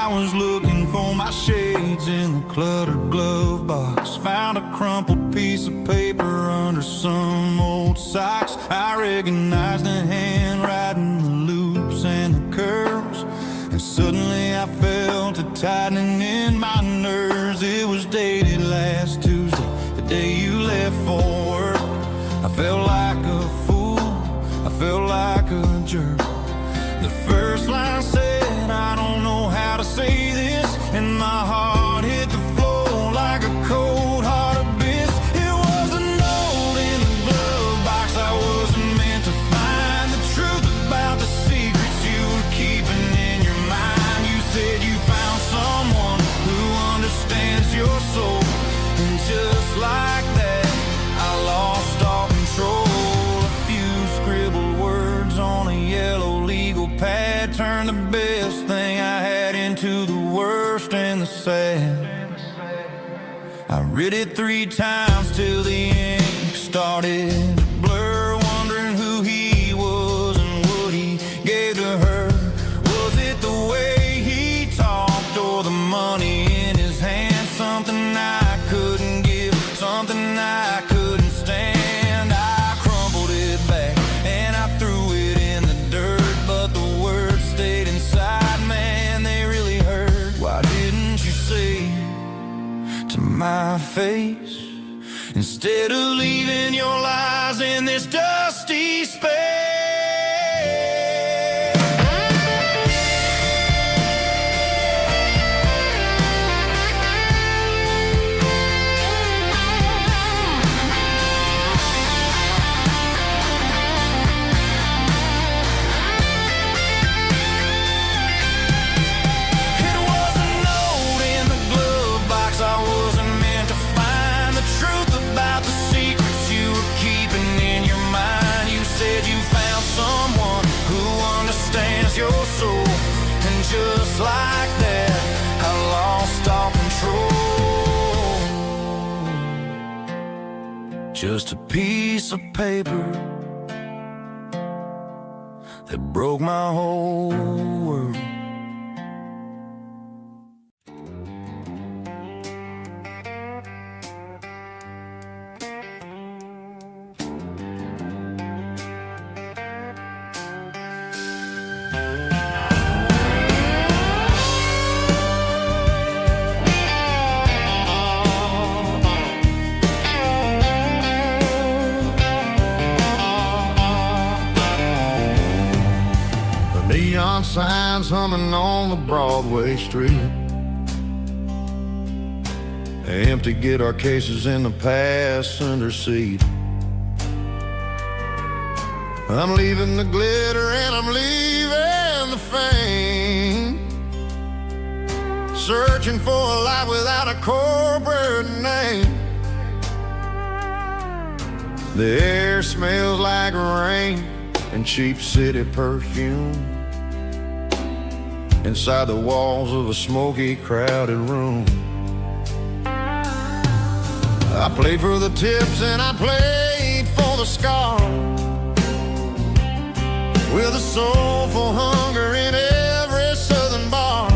I was looking for my shades in the cluttered glove box. Found a crumpled piece of paper under some old socks. I recognized the handwriting, the loops and the curves, and suddenly I felt a tightening in my nerves. It was dated last Tuesday, the day you left for work. I felt like a fool, I felt like a jerk. The first line said, I don't know how to say this, and my heart hit the floor like a cold heart abyss. It was a note in the glove box I wasn't meant to find. The truth about the secrets you were keeping in your mind. You said you found someone who understands your soul, and just like that, I lost all control. A few scribbled words on a yellow legal pad turned the best thing I had into the worst and the sad. I read it 3 times till the ink started to blur, wondering who he was and what he gave to her. Was it the way he talked or the money in his hand? Something I couldn't give, something I couldn't stand. I crumpled it back and I threw it in the dirt, but the words stayed inside, man, they really hurt. Why didn't you say to my face, instead of leaving your lies in this dusty space? Your soul, and just like that, I lost all control. Just a piece of paper that broke my whole world. Neon signs humming on the Broadway street, empty guitar cases in the passenger seat. I'm leaving the glitter and I'm leaving the fame, searching for a life without a corporate name. The air smells like rain and cheap city perfume inside the walls of a smoky, crowded room. I played for the tips and I played for the scars, with a soulful hunger in every southern bar.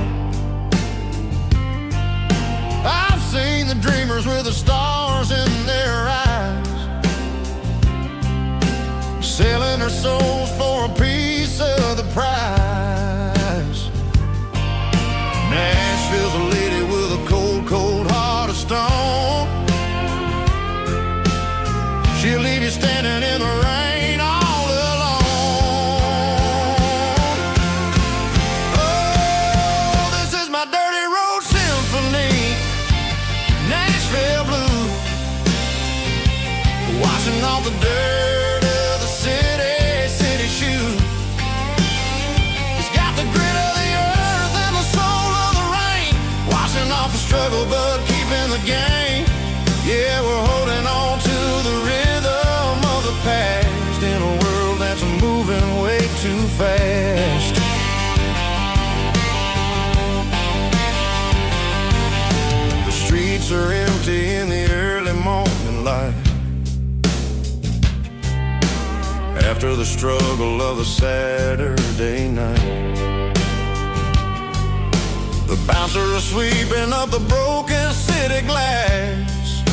I've seen the dreamers with the stars in their eyes, selling their souls for a piece of the prize. Nashville's a lady with a cold, cold heart of stone. She'll leave you standing in the rain all alone. Oh, this is my dirty road symphony, Nashville blues, washing off the dirt of the city shoes. It's got the grit of the earth and the soul of the rain, washing off the struggle but keeping the game. Yeah, we're holding on to the rhythm of the past in a world that's moving way too fast. The streets are empty in the early morning light, after the struggle of the Saturday night. The bouncer is sweeping up the broken city glass,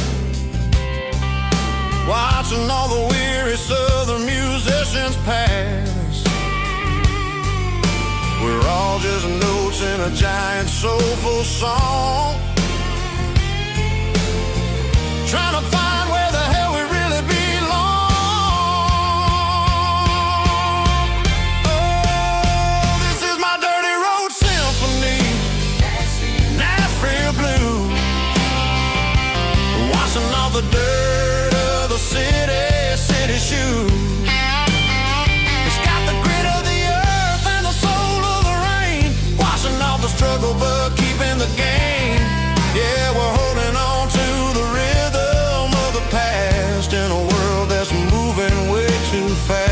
watching all the weary southern musicians pass. We're all just notes in a giant soulful song, trying to find where the hell we really belong. Oh, this is my dirty road symphony, Nashville blues, washing off the dirt of the city shoes. It's got the grit of the earth and the soul of the rain, washing off the struggle but keeping the game. Yeah, we're holding on to the rhythm of the past in a world that's moving way too fast.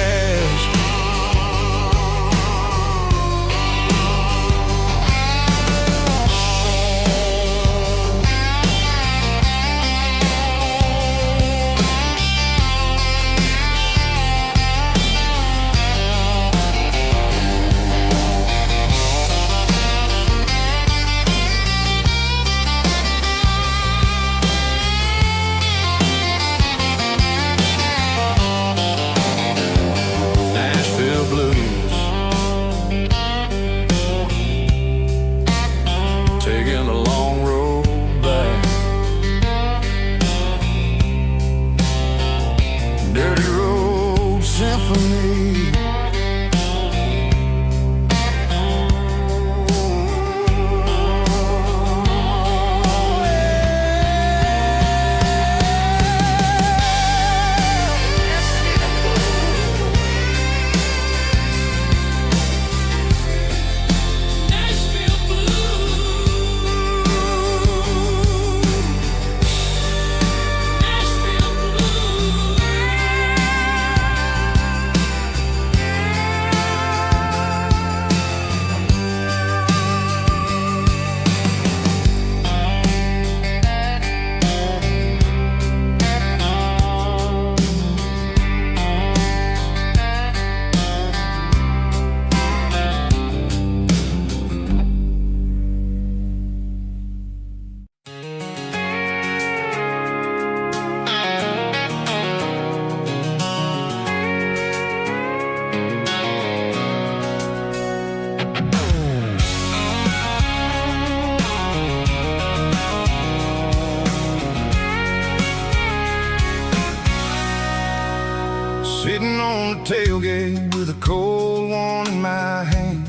Sitting on the tailgate with a cold one in my hand,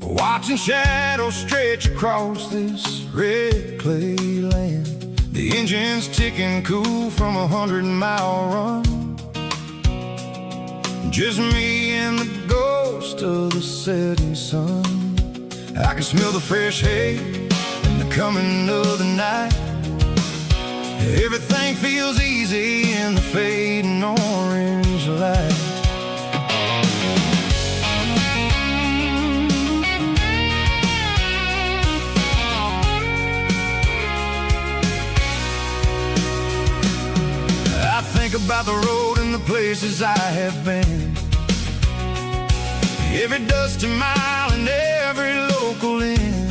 watching shadows stretch across this red clay land. The engine's ticking cool from 100-mile run, just me and the ghost of the setting sun. I can smell the fresh hay and the coming of the night. Everything feels easy in the fading orange light. I think about the road and the places I have been, every dusty mile and every local inn.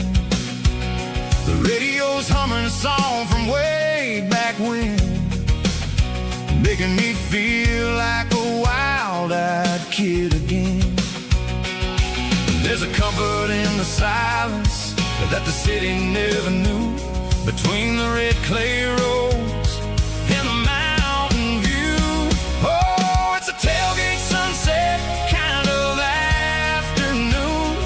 The radio's humming a song from way back when, making me feel like a wild-eyed kid again. There's a comfort in the silence that the city never knew, between the red clay roads and the mountain view. Oh, it's a tailgate sunset kind of afternoon,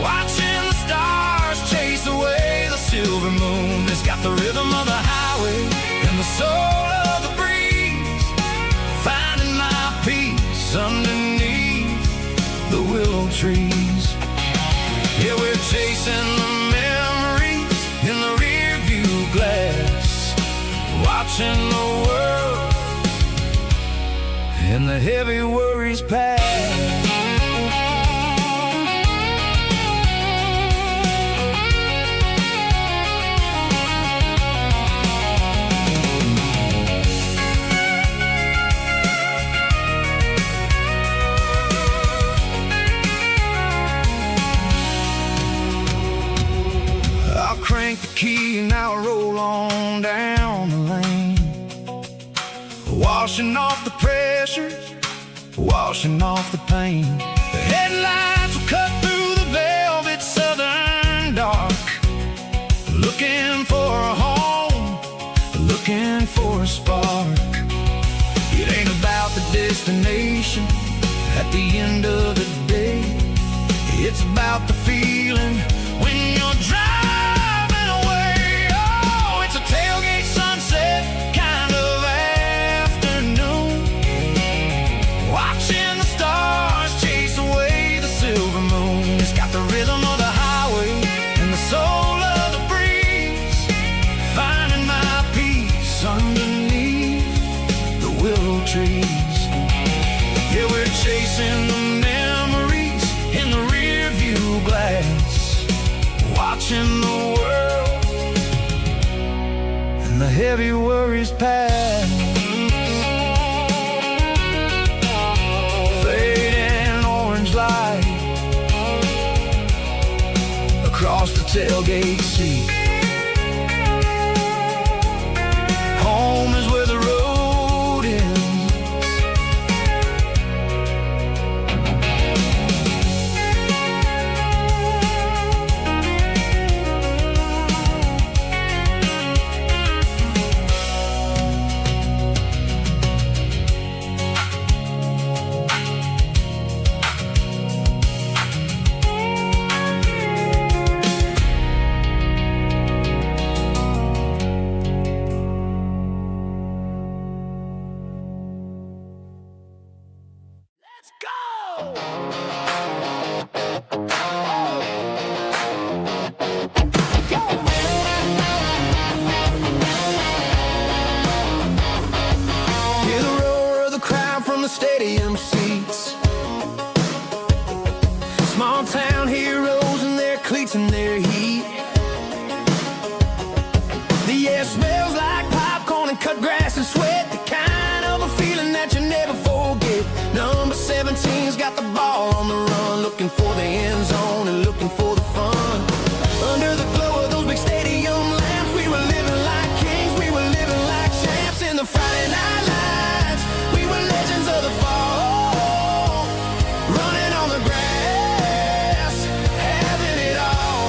watching the stars chase away the silver moon. It's got the rhythm of the highway and the soul of the breeze, finding my peace underneath the willow trees. Yeah, we're chasing the memories in the rear view glass, watching the world and the heavy worries pass. crank the key and now I roll on down the lane, washing off the pressure, washing off the pain. The headlights will cut through the velvet southern dark, looking for a home, looking for a spark. It ain't about the destination at the end of the day, it's about the feeling when you're driving away. Oh, it's a tailgate sunset kind of afternoon, watching the stars chase away the silver moon. It's got the rhythm of the highway and the soul of the breeze, finding my peace underneath the willow trees. Yeah, we're chasing the memories in the rear view glass, watching the world and the heavy worries pass. Fading orange light across the tailgate seat. Home is where the road ends. Stadium seats, small town heroes in their cleats and their heat. The air smells like popcorn and cut grass and sweat, the kind of a feeling that you never forget. Number 17's got the ball on the run, looking for the end zone and looking for the fun. Under the glow of those big stadium lamps, we were living like kings, we were living like champs in the Friday night lights. We were legends of the fall, running on the grass, having it all.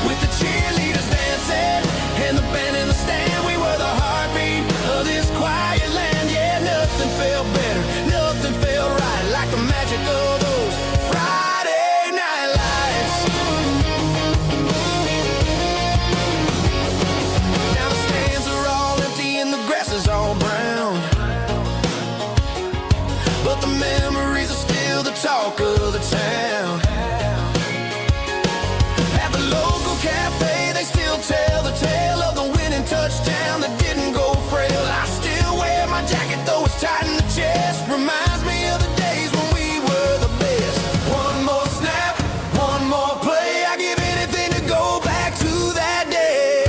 With the cheerleaders dancing and the band in the stand, we were the heartbeat of this quiet land. Yeah, nothing felt better, nothing felt right like the magic of those Friday night lights. Now the stands are all empty and the grass is all brown, but the memories are still the talk of the town. At the local cafe, they still tell the tale of the winning touchdown that didn't go frail. I still wear my jacket, though it's tight in the chest. Reminds me of the days when we were the best. One more snap, one more play. I give anything to go back to that day.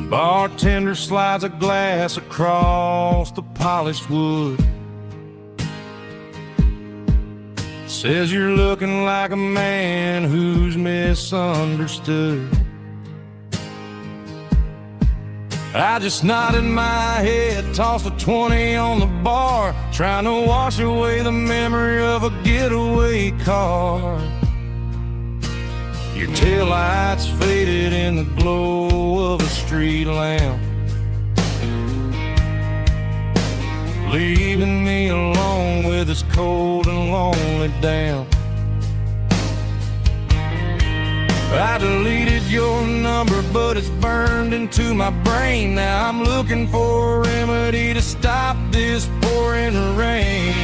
Bartender slides a glass across the polished wood. Says you're looking like a man who's misunderstood. I just nodded my head, tossed a 20 on the bar, trying to wash away the memory of a getaway car. Your taillights faded in the glow of a street lamp, leaving me alone with this cold and lonely damp. I deleted your number, but it's burned into my brain. Now I'm looking for a remedy to stop this pouring rain.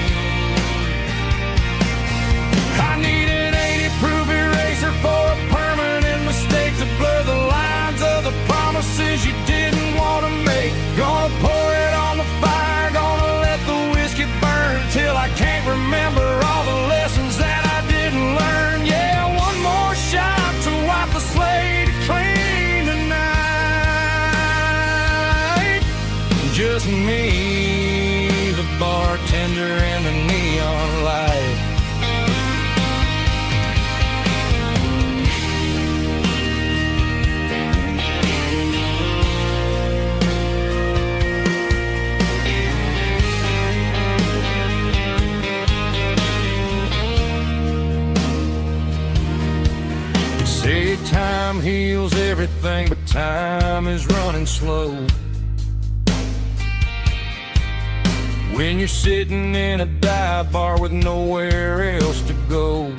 I need an 80-proof eraser for a permanent mistake to blur the lines of the promises you didn't want to make. Gonna pour it on the fire, gonna let the whiskey burn till I can't remember all the lessons that I didn't learn. Yeah, one more shot to wipe the slate clean tonight. Just me, the bartender, and the neon light. Say time heals everything, but time is running slow. When you're sitting in a dive bar with nowhere else to go,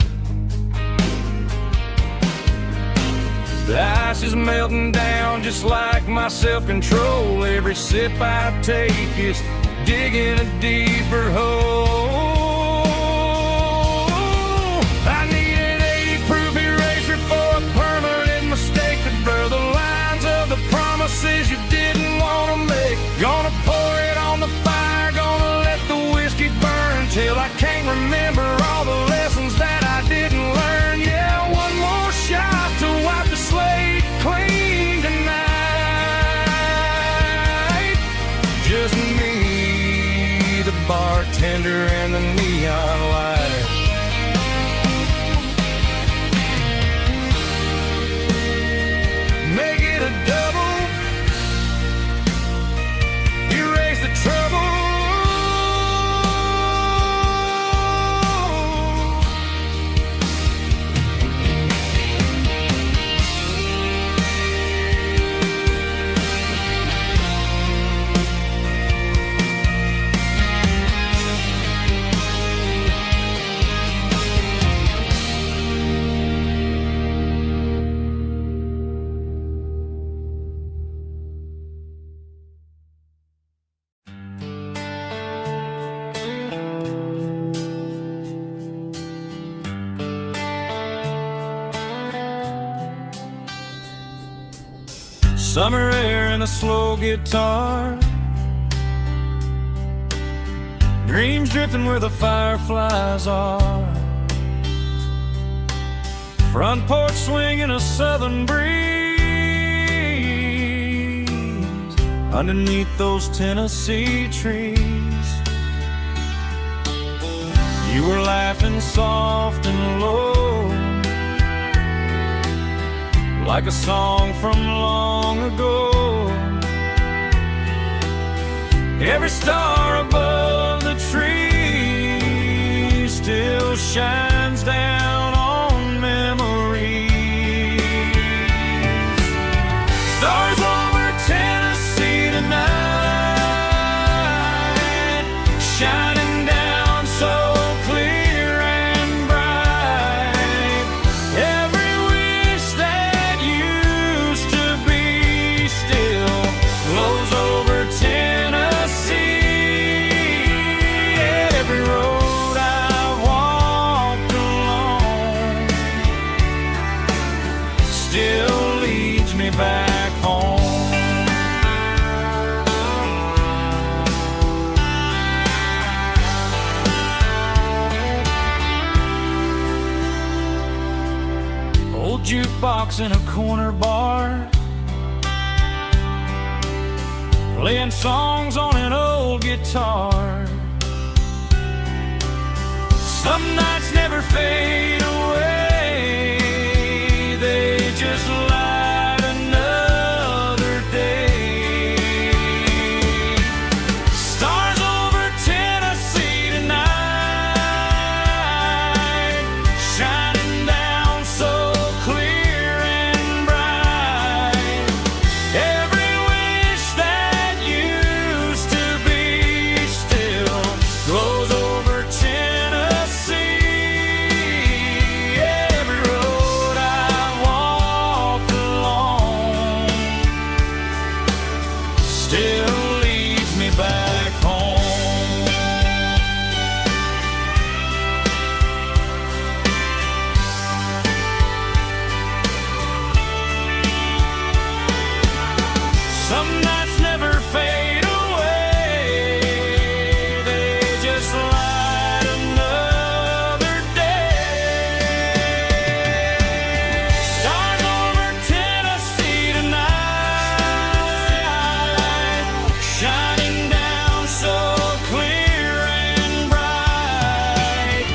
the ice is melting down just like my self-control. Every sip I take is digging a deeper hole. I need an 80-proof eraser for a permanent mistake to blur the lines of the promises you didn't want to make. Gonna pour it on the fire, gonna let the whiskey burn till I can't remember all the lessons that I didn't learn. Yeah, one more shot to wipe the slate clean tonight. Just me, the bartender, and the neon light. Make it a double, erase the trouble. Summer air and a slow guitar, dreams drifting where the fireflies are. Front porch swinging a southern breeze underneath those Tennessee trees. You were laughing soft and low, like a song from long ago. Every star above the tree still shines down on memories. Stars over Tennessee tonight, shining down so clear and bright. Every wish that used to be still glows over Tennessee. Every road I've walked along still leads me back home. Old jukebox in a corner bar, playing songs on an old guitar. Some nights never fade away, they just light another day. Stars over Tennessee tonight, shining down so clear and bright. Every wish that used to be still glows over Tennessee. Every road I walked along still leads me back home. Some nights never fade away, they just light another day. Stars over Tennessee tonight, shining down so clear and bright.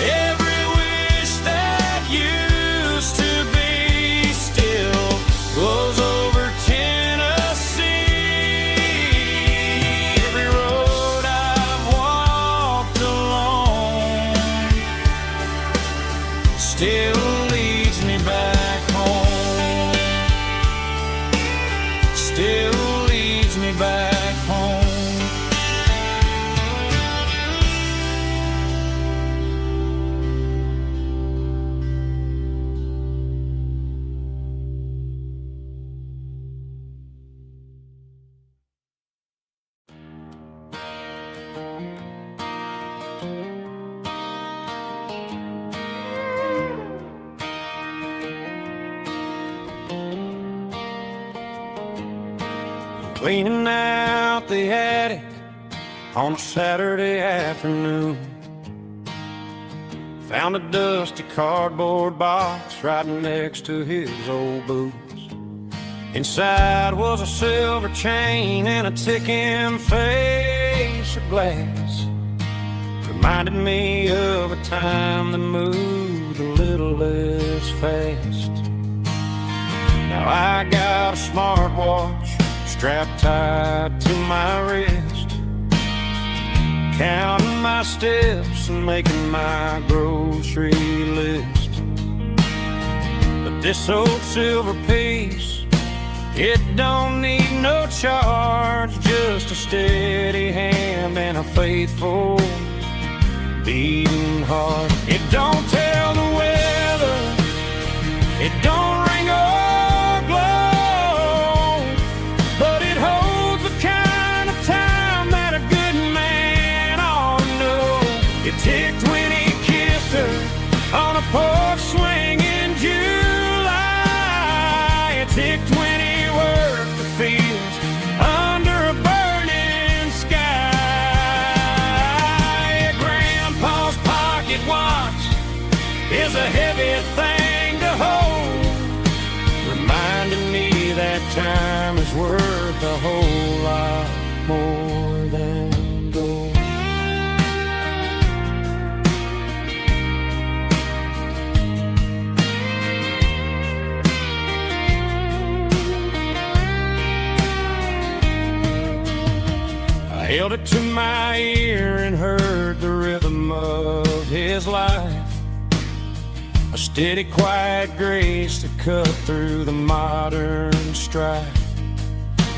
Every wish that used to be still glows over Tennessee. Every road I've walked along still leads me back home. Still leads me back home. Cleaning out the attic on a Saturday afternoon. Found a dusty cardboard box right next to his old boots. Inside was a silver chain and a ticking face of glass. Reminded me of a time that moved a little less fast. Now I got a smartwatch strapped tight to my wrist, counting my steps and making my grocery list. But this old silver piece, it don't need no charge, just a steady hand and a faithful beating heart. It don't tell the weather, it don't ring or glow, but it holds the kind of time that a good man ought to know. It ticked when he kissed her on a porch swing in July. It ticked when he worked the fields under a burning sky. Grandpa's pocket watch is a heavy thing to hold, reminding me that time is worth a whole lot more than gold. I held it to my ear and heard the rhythm of his life, a steady, quiet grace that cut through the modern strife.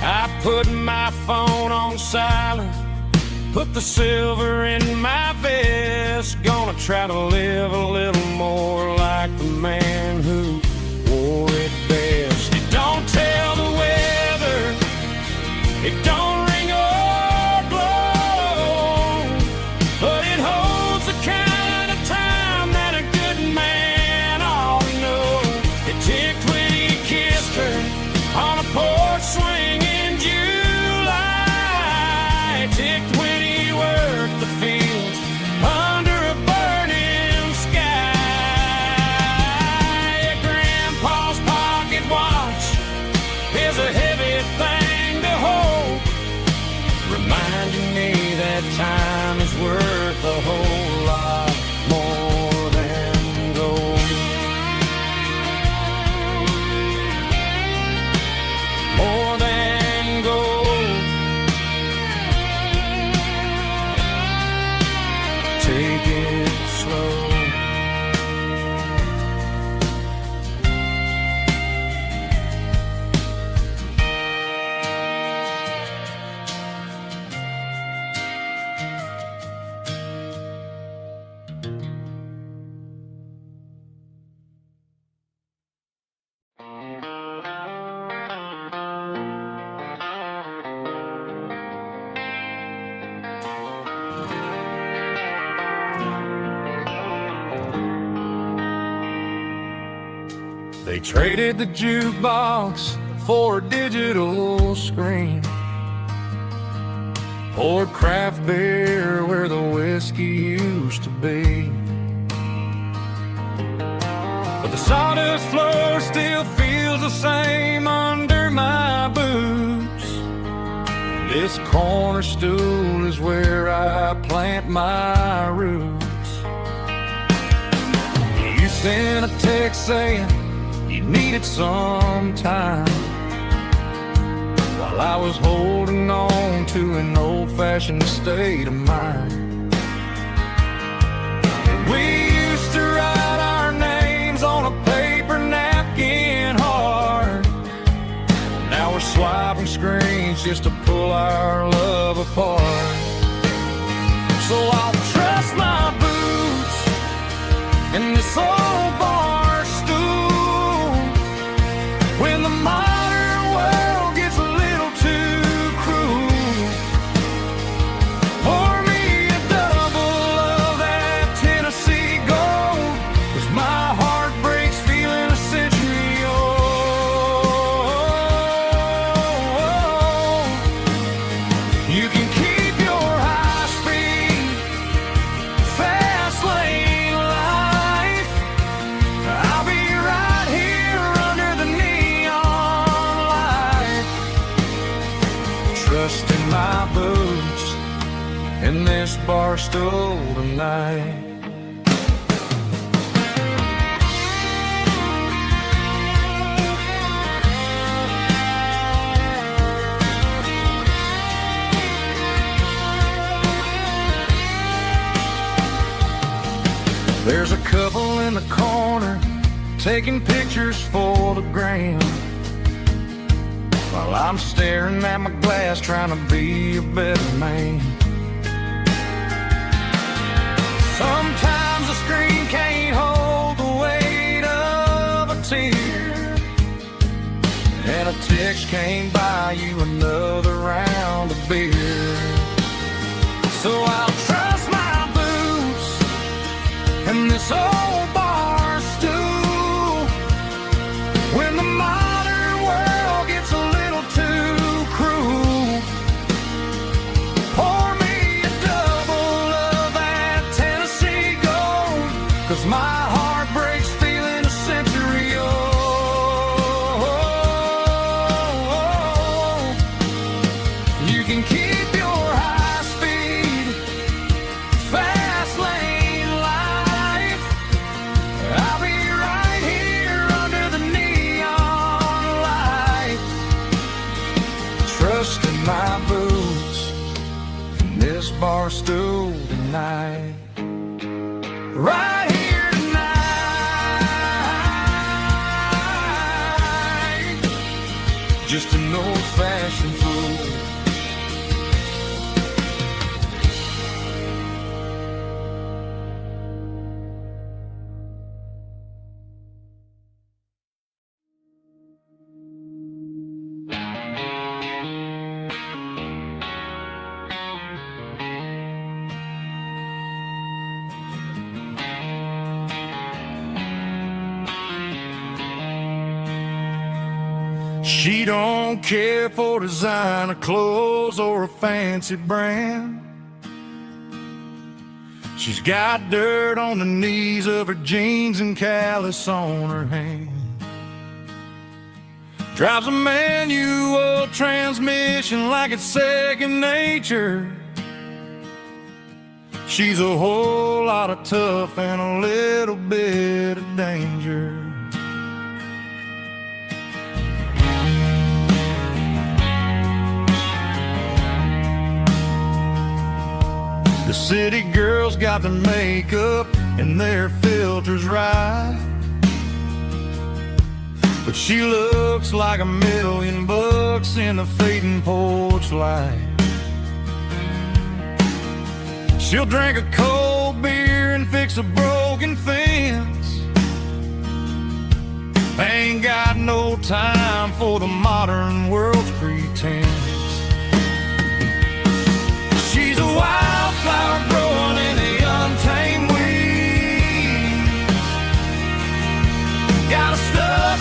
I put my phone on silent, put the silver in my vest. Gonna try to live a little more like the man who wore it best. It don't tell the weather, it don't ring or blow, but it holds the kind of time that a good man ought to know. It ticked when he kissed her on a porch swing in July. It ticked when he worked the fields under a burning sky. They traded the jukebox for a digital screen, poured craft beer where the whiskey used to be. But the sawdust floor still feels the same under my boots. This corner stool is where I plant my roots. You sent a text saying you needed some time, while I was holding on to an old-fashioned state of mind. We used to write our names on a paper napkin hard. Now we're swiping screens just to pull our love apart. So I'll trust my boots in this old bar stool when the modern world gets a little too cruel. Pour me a double of that Tennessee Gold, 'cause my heart breaks feeling a century old. You can keep your high-speed, fast lane life. I'll be right here under the neon light, trusting my boots in this bar stool tonight. There's a couple in the corner taking pictures for the gram, while I'm staring at my glass trying to be a better man. Sometimes the screen can't hold the weight of a tear, and a text can't buy you another round of beer. So I'll trust my boots in this old bar stool when the modern world gets a little too cruel. Pour me a double of that Tennessee Gold, 'cause my heart breaks feeling a century old. You can keep your high-speed, fast lane life. I'll be right here under the neon light, trusting my boots in this bar stool tonight. Right here tonight, just an old-fashioned fool. She don't care for designer clothes or a fancy brand. She's got dirt on the knees of her jeans and callus on her hand. Drives a manual transmission like it's second nature. She's a whole lot of tough and a little bit of danger. The city girls got their makeup and their filters right, but she looks like $1,000,000 in the fading porch light. She'll drink a cold beer and fix a broken fence. Ain't got no time for the modern world's pretense. She's a wildflower growing in the untamed weeds. Got a stuck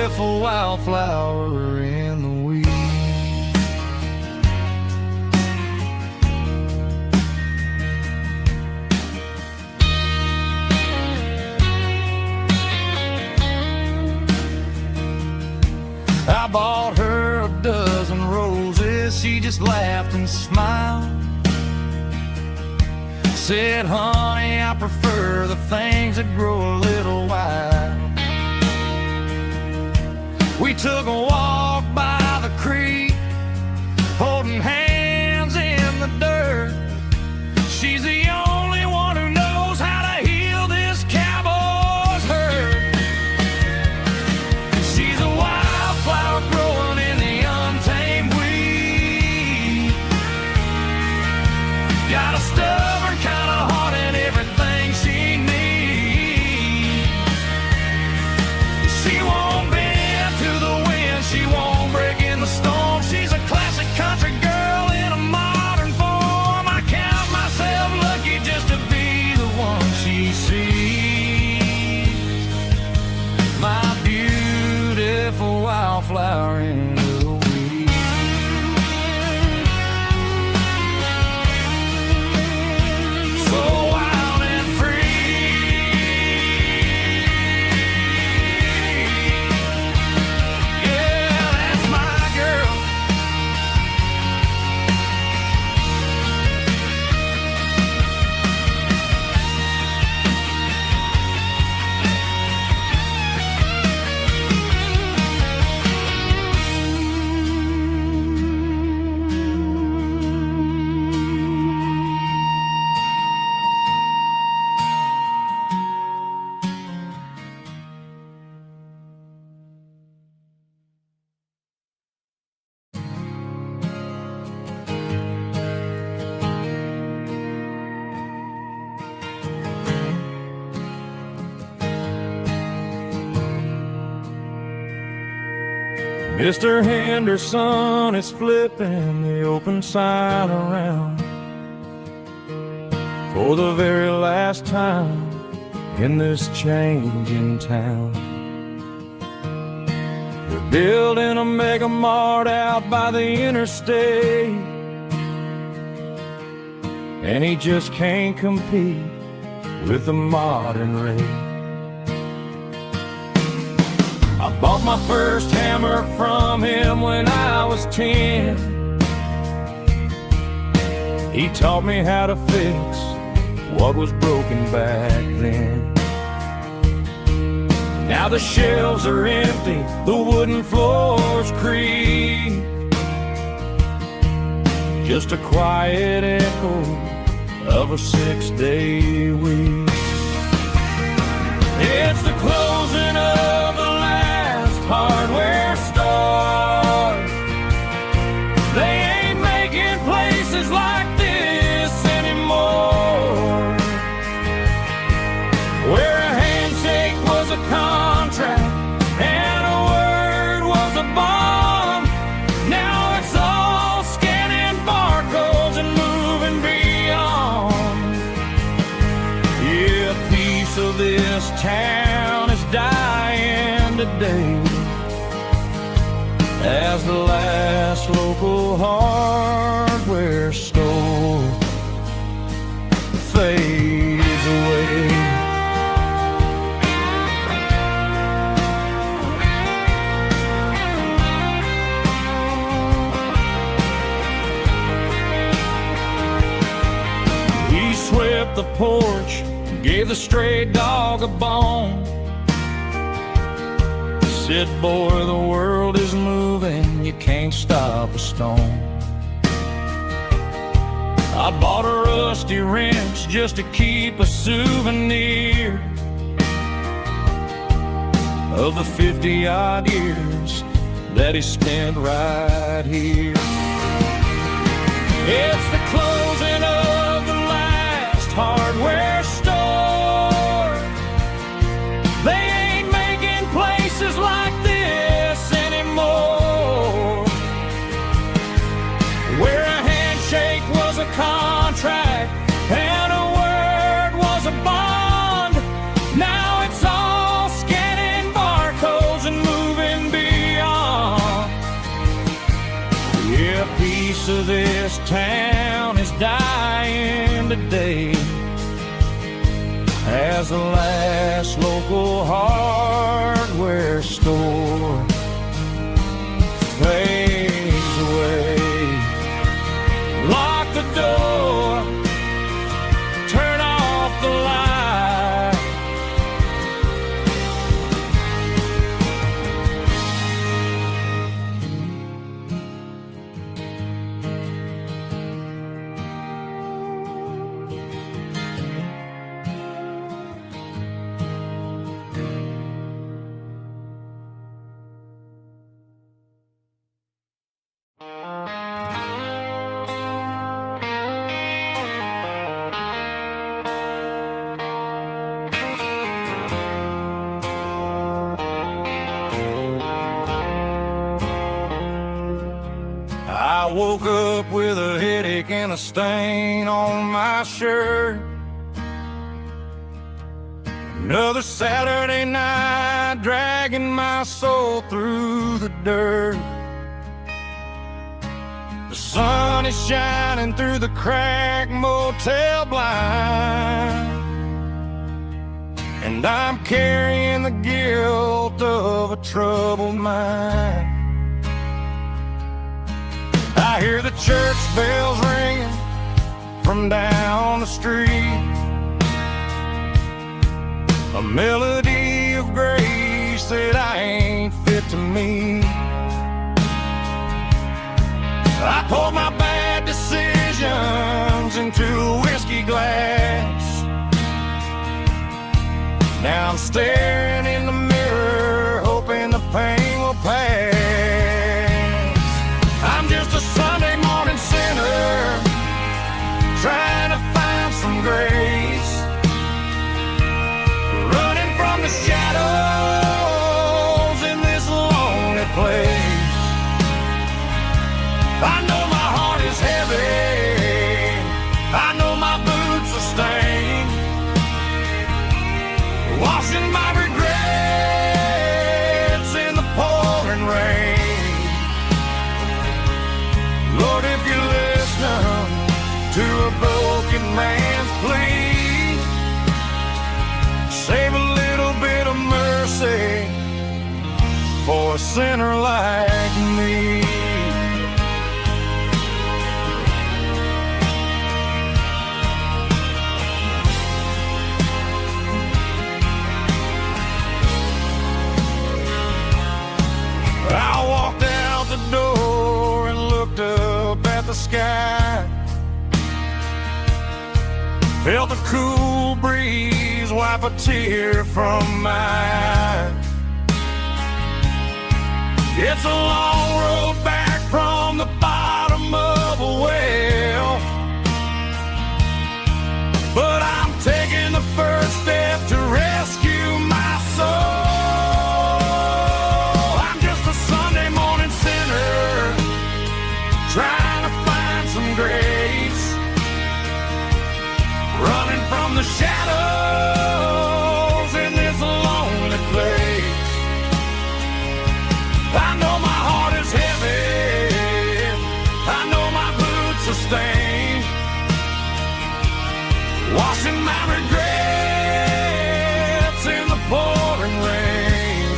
beautiful wildflower in the weeds. I bought her a dozen roses, she just laughed and smiled. Said, honey, I prefer the things that grow a little wild. We took a walk by the creek, holding hands in the dirt. She's the only one who knows how to heal this cowboy's hurt. She's a wildflower growing in the untamed weed. Got a stubborn kind of heart and everything she needs. She won't bend to the wind, she won't break in the storm. She's a classic country girl in a modern form. I count myself lucky just to be the one she sees. My beautiful wildflower in the weeds. So wild and free. Yeah, that's my girl. Mr. Henderson is flipping the open sign around for the very last time in this changing town. They're building a mega mart out by the interstate, and he just can't compete with the modern rate. I bought my first hammer from him when I was 10. He taught me how to fix what was broken back then. Now the shelves are empty, the wooden floors creak, just a quiet echo of a 6-day week. It's the closing of the last hardware store. They ain't making places like this anymore, where a handshake was a contract and a word was a bond. Now it's all scanning barcodes and moving beyond. Yeah, a piece of this town is dying today as the last local hardware store fades away. He swept the porch, gave the stray dog a bone, said, boy, the world is moving, you can't stop a stone. I bought a rusty wrench just to keep a souvenir of the 50-odd years that he spent right here. It's the closing of the last hardware store. They ain't making places like this anymore, where a handshake was a contract and a word was a bond. Now it's all scanning barcodes and moving town is dying today as the last local hardware store fades away. Lock the door, turn off the light. I woke up with a headache and a stain on my shirt. Another Saturday night dragging my soul through the dirt. The sun is shining through the cracked motel blind, and I'm carrying the guilt of a troubled mind. I hear the church bells ringing from down the street, a melody of grace that I ain't fit to meet. I poured my bad decisions into a whiskey glass. Now I'm staring in the mirror, hoping the pain will pass. I'm just a Sunday morning sinner, trying to find some grace, running from the shadows in this lonely place. I know my heart is heavy, I know my boots are stained, washing my regrets in the pouring rain. Lord, if you listen to a broken man's plea, save a little bit of mercy for a sinner like me. I walked out the door and looked up at the sky, felt the cool breeze wipe a tear from my eye. It's a long road back from the bottom of a well, but I'm taking the first step to rescue my soul. Trying to find some grace, running from the shadows in this lonely place. I know my heart is heavy, I know my boots are stained, washing my regrets in the pouring rain.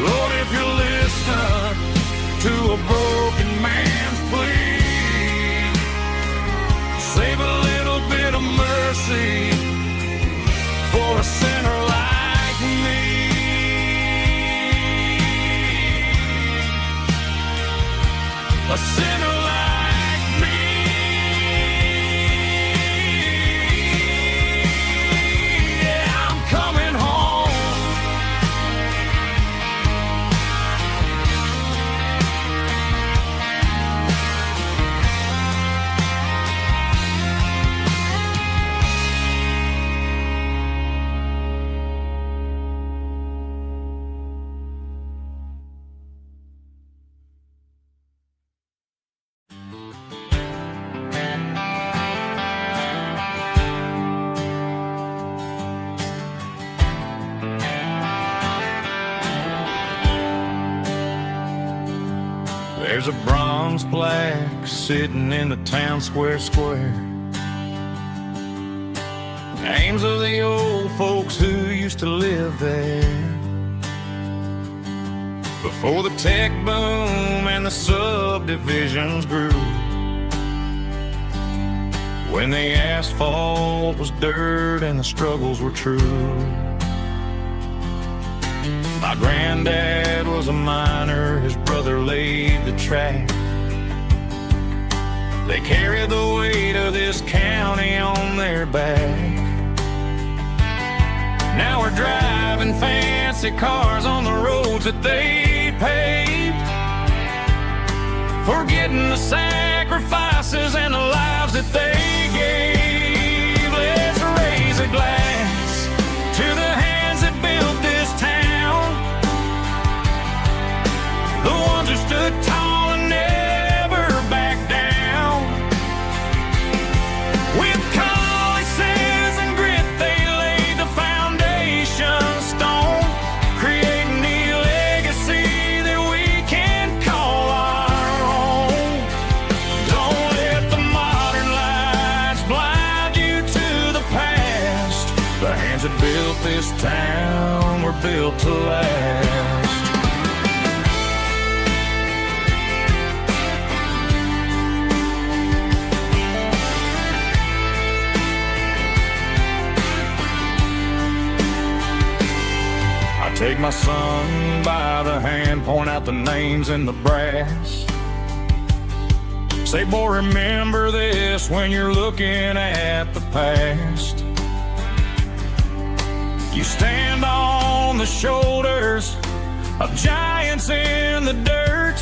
Lord, if you listen to a broken man's plea, save a little bit of mercy for a sinner like me. A sinner like me. Yeah, I'm coming home. There's a bronze bronze plaque sitting in the town square. Names of the old folks who used to live there before the tech boom and the subdivisions grew, when the asphalt was dirt and the struggles were true. My granddad was a miner, his brother laid the track. They carried the weight of this county on their back. Now we're driving fancy cars on the roads that they paved, forgetting the sacrifices and the lives that they gave. Let's raise a glass to the hands that built this town, the ones who stood tall and never backed down. With calluses and grit they laid the foundation stone, creating the legacy that we can call our own. Don't let the modern lights blind you to the past. The hands that built this town were built to last. Take my son by the hand, point out the names in the brass. Say, boy, remember this when you're looking at the past. You stand on the shoulders of giants in the dirt,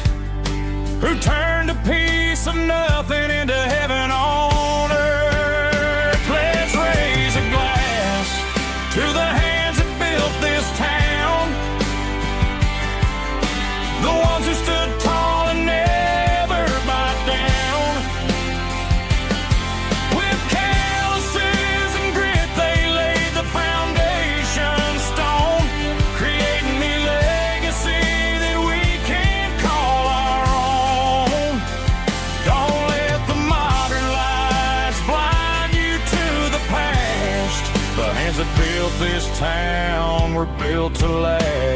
who turned a piece of nothing into heaven on earth. Let's raise a glass to the hands that built this town, the ones who stood tall and never backed down. With calluses and grit they laid the foundation stone, creating the legacy that we can call our own. Don't let the modern lights blind you to the past. The hands that built this town were built to last.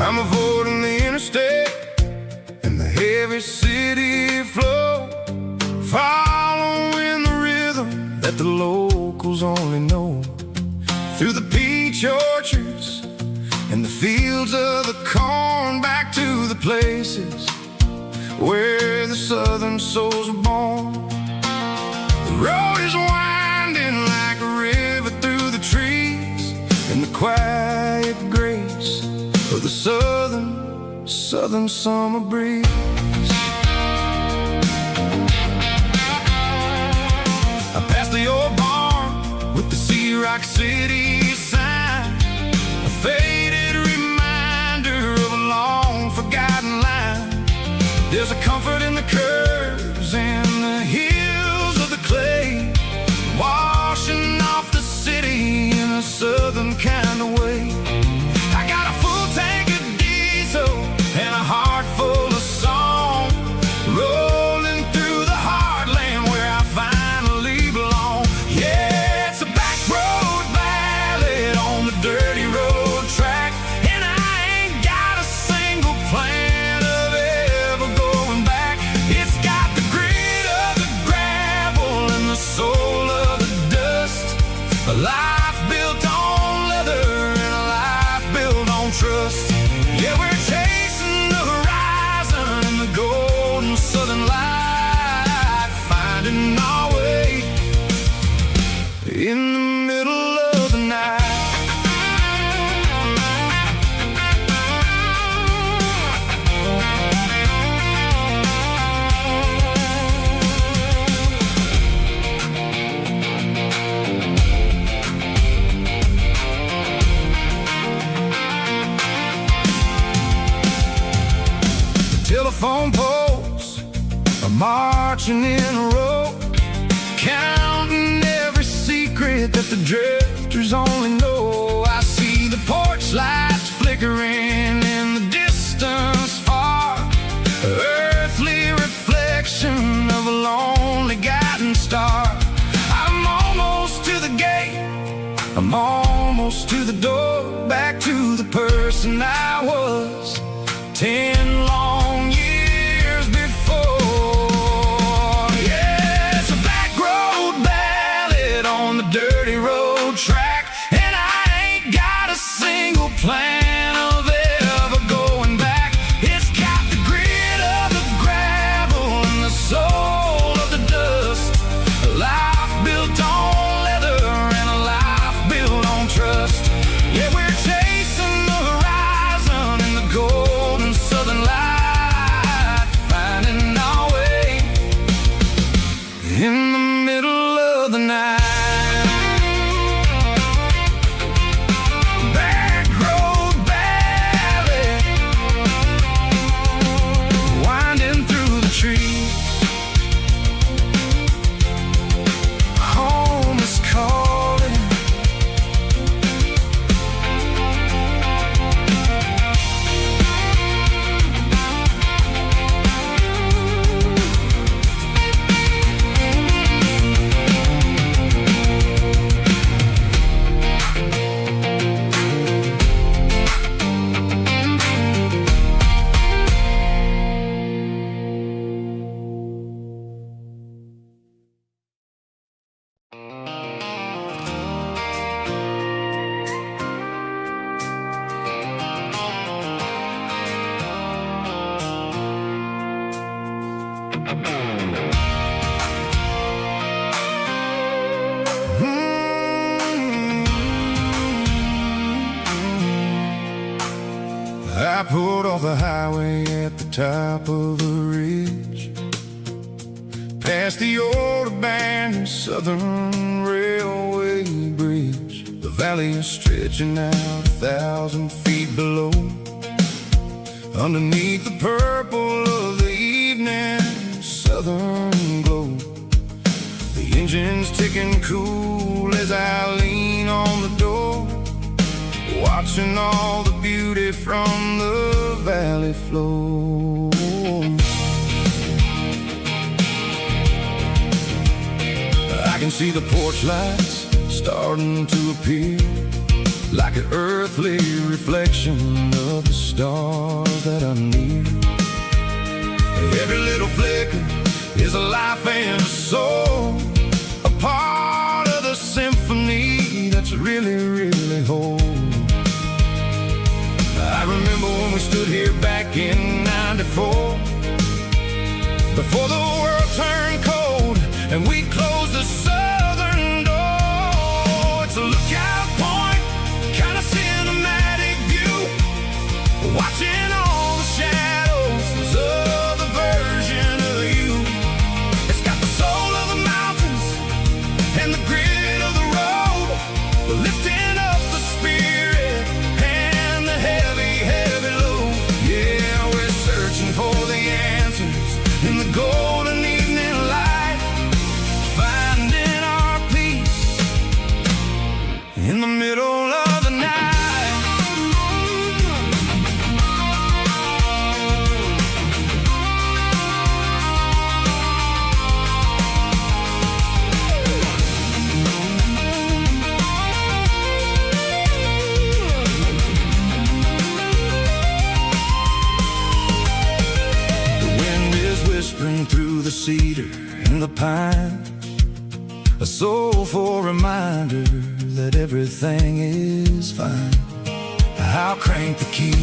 I'm avoiding the interstate and the heavy city flow, following the rhythm that the locals only know. Through the peach orchards and the fields of the corn, back to the places where the southern souls were born. The road is winding like a river through the trees, and the quiet grace of the southern summer breeze. I passed the old barn with the Sea Rock City sign, a faded reminder of a long forgotten line. There's a comfort in the curves and the hills of the clay, washing off the city in a southern kind of way. I got a full tank of diesel and a heart full of song, rolling through the heartland where I finally belong. Yeah, it's a back road back marching in a row, counting every secret that the drifters only know. I see the porch lights flickering in the distance far, earthly reflection of a lonely guiding star. I'm almost to the gate, I'm almost to the door, back to the person I was 10 long years before. Yeah, it's a back road ballad on the dirty road track, and I ain't got a single plan of ever going back. It's got the grit of the gravel and the soul of the dust, a life built on leather and a life built on trust. Yeah, we're chasing the horizon in the golden southern light, finding our way in the middle of the night. Back road ballad, winding through the trees. Home is calling. I pulled off the highway at the top of the ridge, past the old abandoned Southern Railway bridge. The valley is stretching out 1,000 feet below, underneath the purple of the evening southern glow. The engine's ticking cool as I lean on the door, watching all the beauty from the valley flow. I can see the porch lights starting to appear, like an earthly reflection of the stars that are near. Every little flicker is a life and a soul, a part of the symphony that's really, really whole. I remember when we stood here back in '94, before the world turned cold and we closed the southern door. It's a lookout point, kind of cinematic view, watching all the shadows of the version of you. It's got the soul of the mountains and the grit of the road, lifting up the spirit and the heavy, heavy load. Yeah, we're searching for the answers in the golden evening light, finding our peace in the middle of the night. Whispering through the cedar and the pine, a soulful reminder that everything is fine. I'll crank the key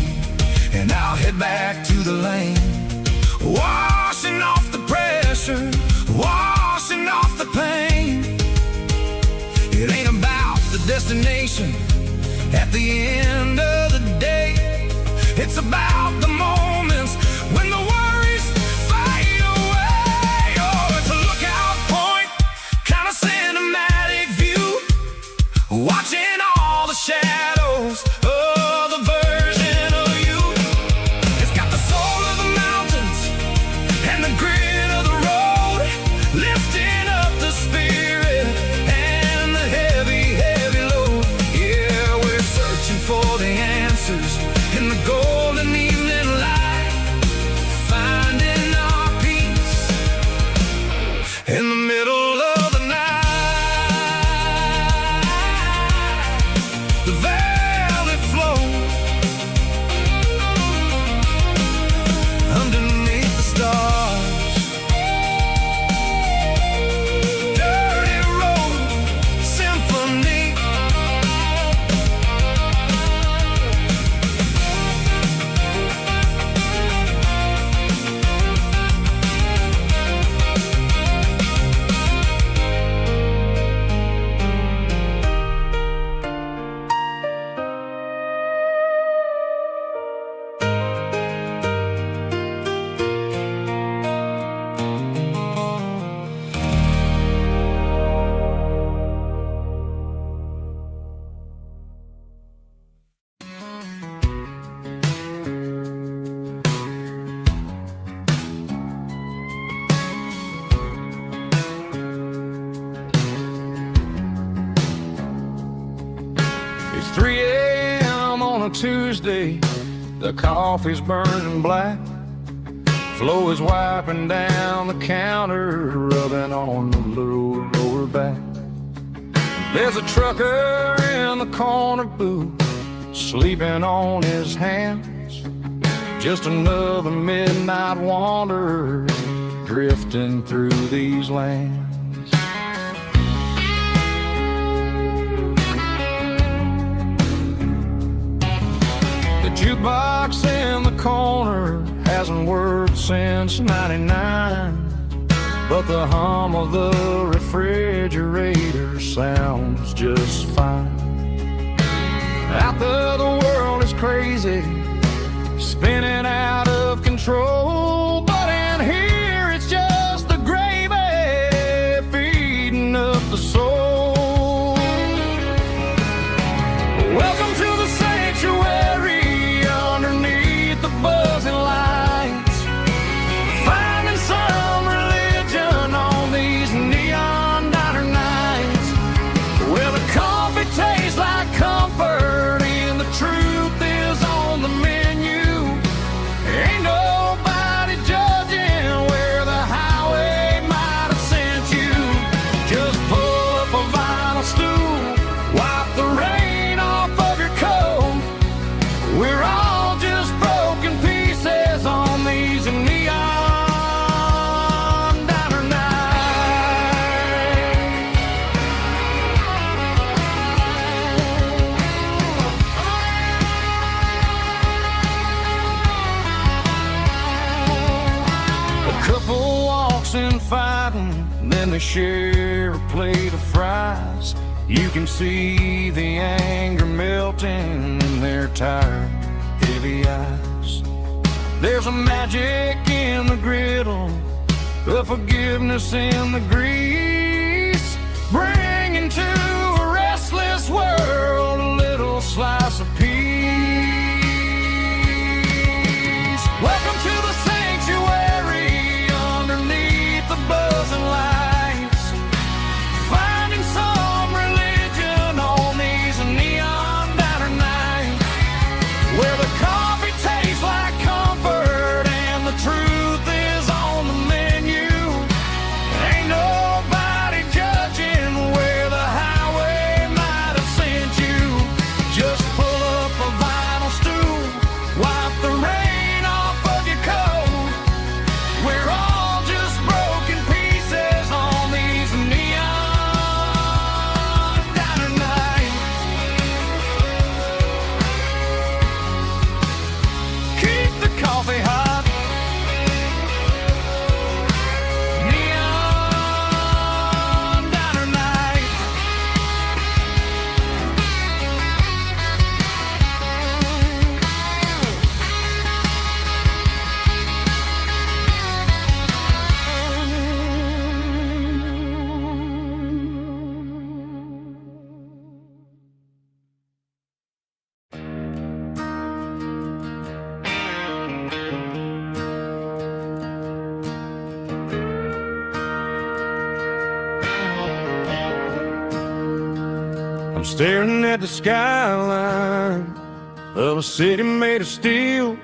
and I'll head back to the lane, washing off the pressure, washing off the pain. It ain't about the destination at the end of the day, it's about the moments when the worries fade away. Oh, it's a lookout point, kind of cinematic view, watching all the shadows of the version of you. It's got the soul of the mountains and the grit of the road, It's 3 a.m. on a Tuesday. The coffee's burning black. Flo is wiping down the counter, rubbing on the little lower back. There's a trucker in the corner booth, sleeping on his hands. Just another midnight wanderer drifting through these lands. The jukebox in the corner hasn't worked since '99, but the hum of the refrigerator sounds just fine. Out there the world is crazy, spinning out of control, but in here it's just the gravy feeding up the soul. Welcome to the sanctuary underneath the buzzing lights, finding some religion on these neon diner nights, where the coffee tastes like comfort and the truth is on the menu. Ain't nobody judging where the highway might have sent you. Just pull up a vinyl stool, wipe the rain off of your coat. We're all just broken pieces on these neon diner nights. A couple walks in fighting, then they share a plate of fries. You can see the anger melting in their tired, heavy eyes. There's a magic in the griddle, a forgiveness in the grease, bringing to a restless world a little slice of peace. Welcome to the sanctuary underneath the buzzing lights, finding some religion on these neon diner nights, where the coffee tastes like comfort and the truth is on the menu. Ain't nobody judging where the highway might have sent you. Just pull up a vinyl stool, wipe the rain off of your coat. We're all just broken pieces on these neon diner nights. Keep the coffee hot. Neon diner nights. I'm staring at the skyline of a city made of steel,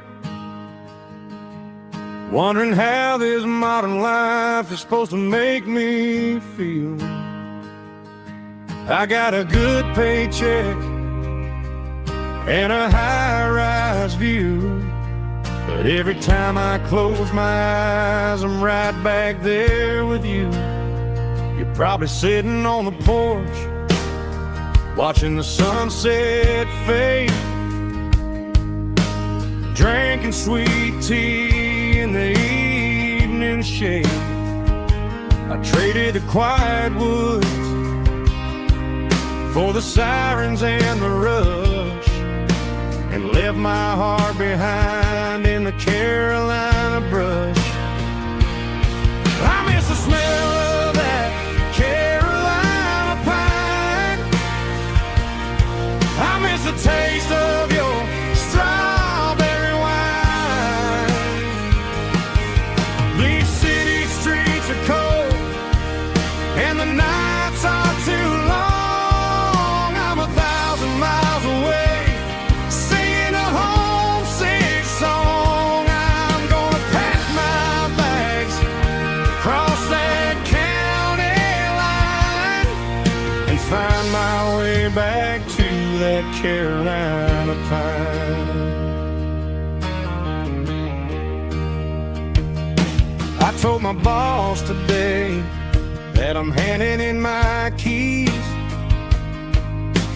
wondering how this modern life is supposed to make me feel. I got a good paycheck and a high-rise view, but every time I close my eyes, I'm right back there with you. You're probably sitting on the porch, watching the sunset fade, drinking sweet tea in the evening shade. I traded the quiet woods for the sirens and the rush, and left my heart behind in the Carolina brush. I miss the smell of that Carolina pine. I miss the taste of your strawberry wine. These city streets are cold and the nights are too long. I'm 1,000 miles that Carolina pine. I told my boss today that I'm handing in my keys.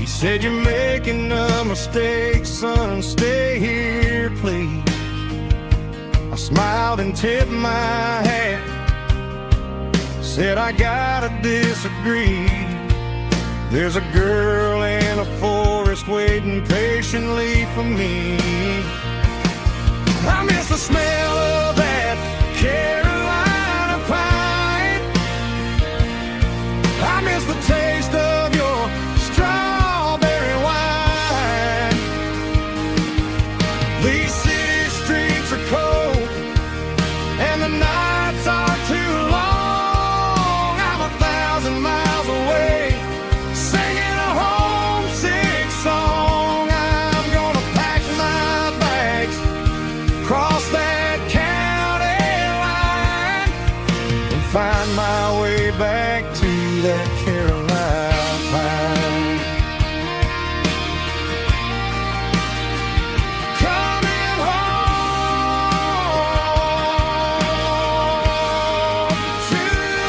He said, "You're making a mistake, son, stay here, please." I smiled and tipped my hat, said, "I gotta disagree. There's a girl in a forest waiting patiently for me. I miss the smell of that Carolina pine. I miss the taste of your strawberry wine. These city streets are cold and the nights are too long. I'm 1,000 miles away singing a homesick song. I'm gonna pack my bags, cross that county line, and find my way back to that Carolina pine. Coming home to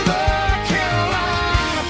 the Carolina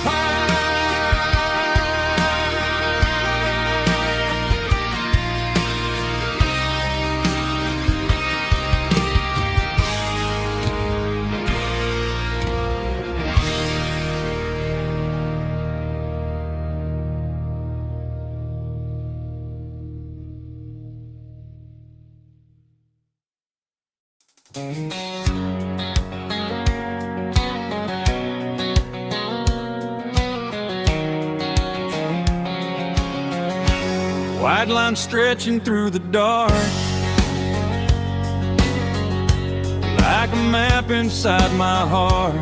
White line stretching through the dark, like a map inside my heart.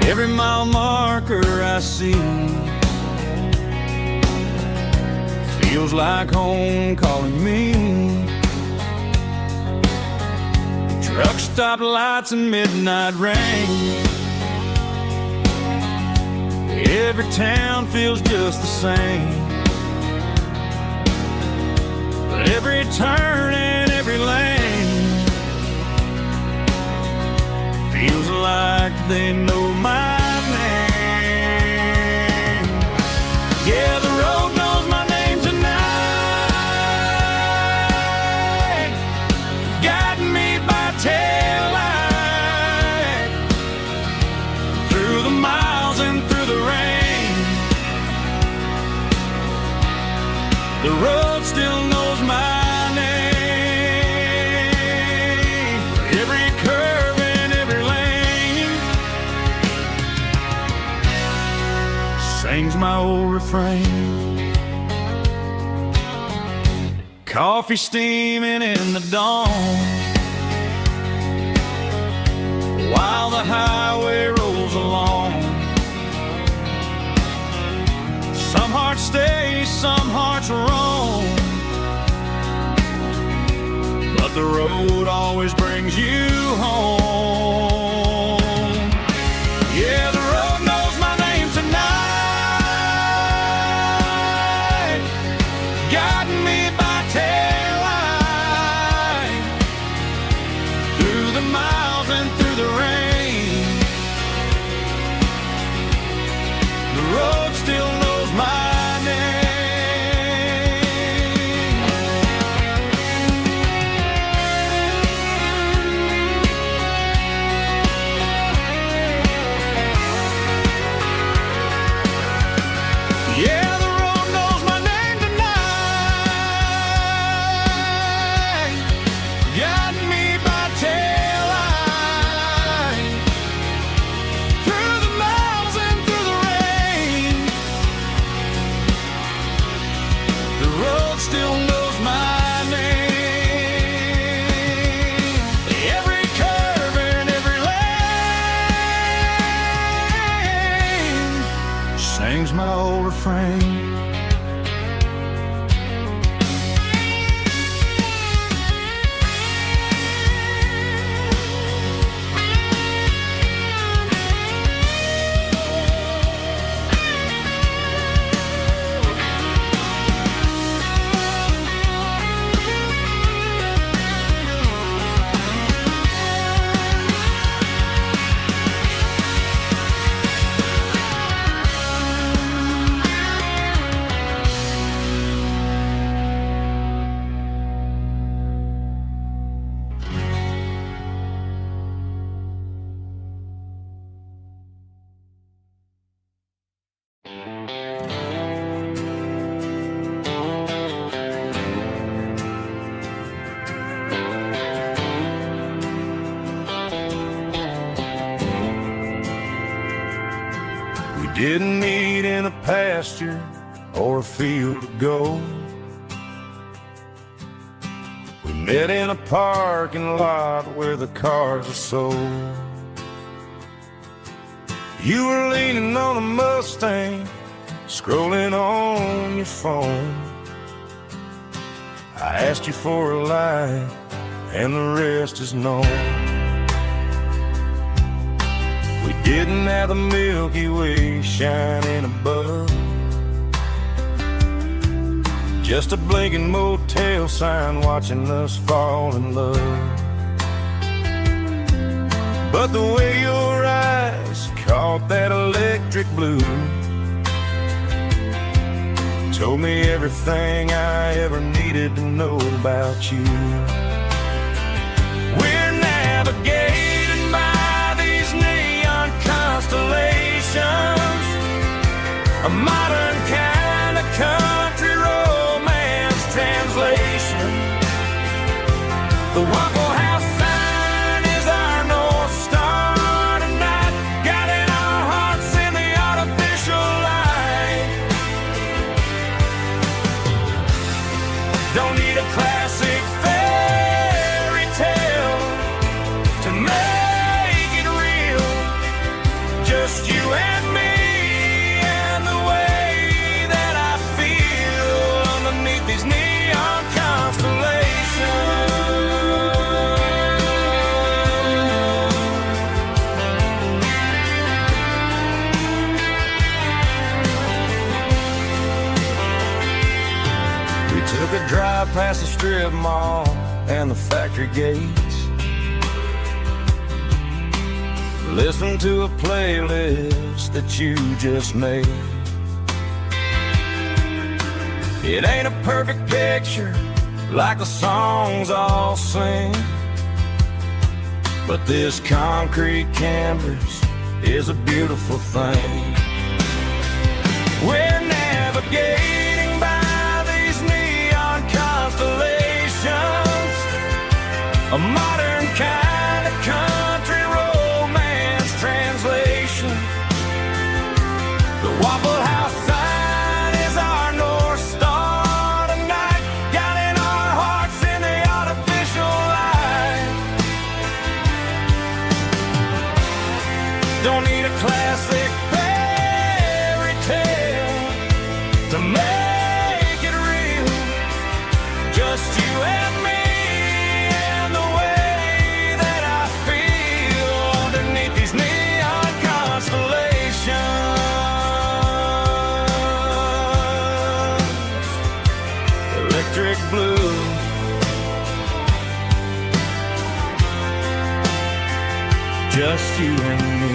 Every mile marker I see feels like home calling me. Truck stop lights and midnight rain. Every town feels just the same. But every turn and every lane feels like they know my name. Yeah, the road knows my name tonight, guiding me by taillight through the miles and through the rain. The road still knows my name. Every curve and every lane sings my old refrain. Coffee steaming in the dawn, while the highway rolls along. Some hearts stay, some hearts roam, but the road always brings you home. Yeah, the road knows my name tonight, guiding me by taillight through the miles and through the rain. The road still knows my my old refrain. Didn't meet in a pasture or a field of gold. We met in a parking lot where the cars are sold. You were leaning on a Mustang, scrolling on your phone. I asked you for a light, and the rest is known. We didn't have the Milky Way shining above, just a blinking motel sign watching us fall in love. But the way your eyes caught that electric blue told me everything I ever needed to know about you. We're navigating by these neon constellations, a modern kind of country romance translation. The Waffle House sign is our North Star tonight, guiding our hearts in the artificial light. Don't need a classic fairy tale to make it real, just you and me and the way that I feel underneath these neon constellations. We took a drive past the strip mall and the factory gates, listened to a playlist that you just made. It ain't a perfect picture like the songs all sing, but this concrete canvas is a beautiful thing. We're navigating by these neon constellations, a modern kind of country romance translation. The Waffle House sign is our North Star tonight, guiding our hearts in the artificial light. Don't need a classic fairy tale to make it real, just you and me and the way that I feel underneath these neon constellations. Electric blue, just you and me.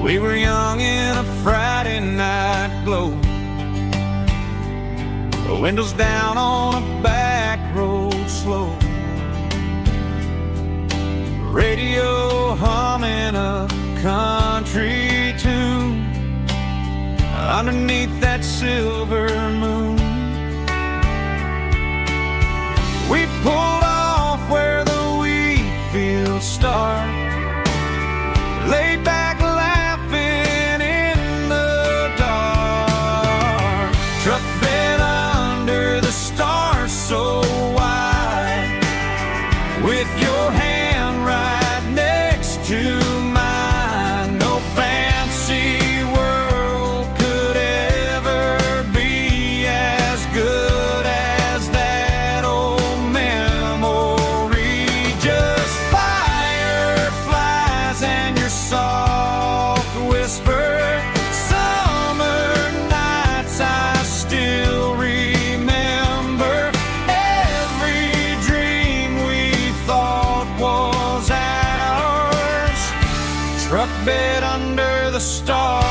We were young in a Friday night glow, the windows down on a back road slow, radio humming a country tune underneath that silver moon. We pulled off where the wheat fields start, laid back laughing in the dark, truck bed under the stars so wide, with your hand right next to mine. No fancy world could ever be as good as that old memory. Just fireflies and your soft whisper. Summer nights I still remember. bed under the stars.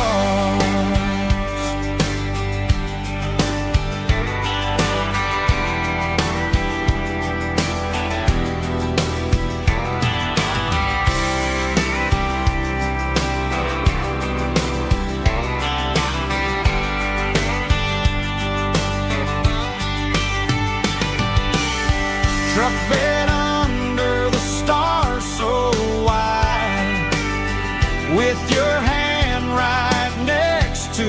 Truck bed under the stars so wide, with your hand right next to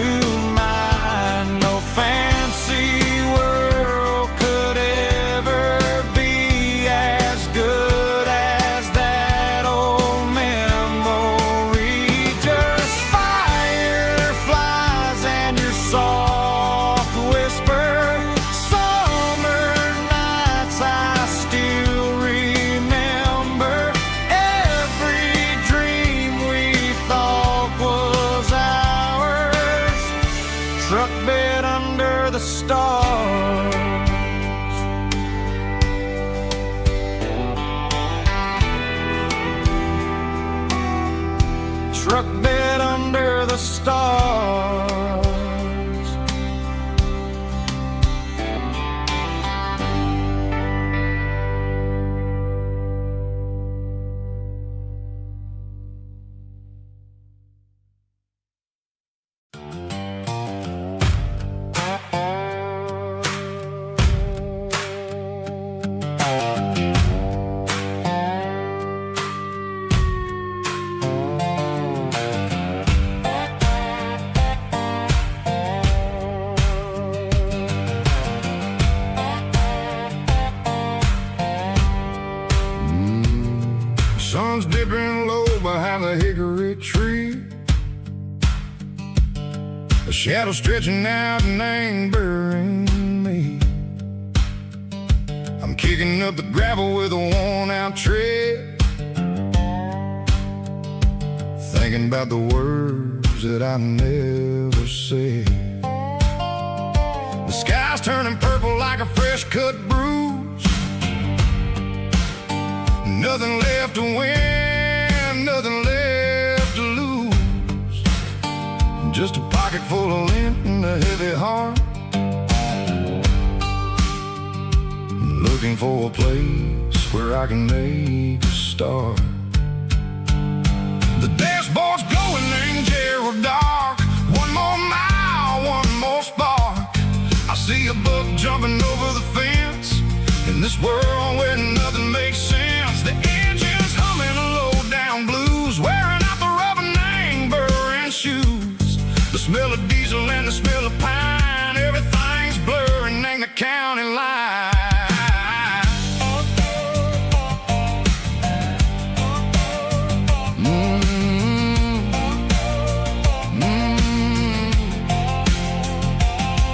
mine. No fancy world could ever be as good as that old memory. Just fireflies and your soft whisper. Summer nights I still remember. Every dream we thought was ours. Truck bed under the stars. Truck bed under the stars. Sun's dipping low behind the hickory tree. A shadow stretching out and angering me. I'm kicking up the gravel with a worn-out tread, thinking about the words that I never said. The sky's turning purple like a fresh-cut bruise. Nothing left to win, nothing left to lose. Just a pocket full of lint and a heavy heart, looking for a place where I can make a start. The dashboard's glowing angel dark. One more mile, one more spark. I see a buck jumping over the fence in this world where nothing makes sense. The engine's humming low-down blues, wearing out the rubber-name burring shoes. The smell of diesel and the smell of pine, everything's blurring, ain't the county line.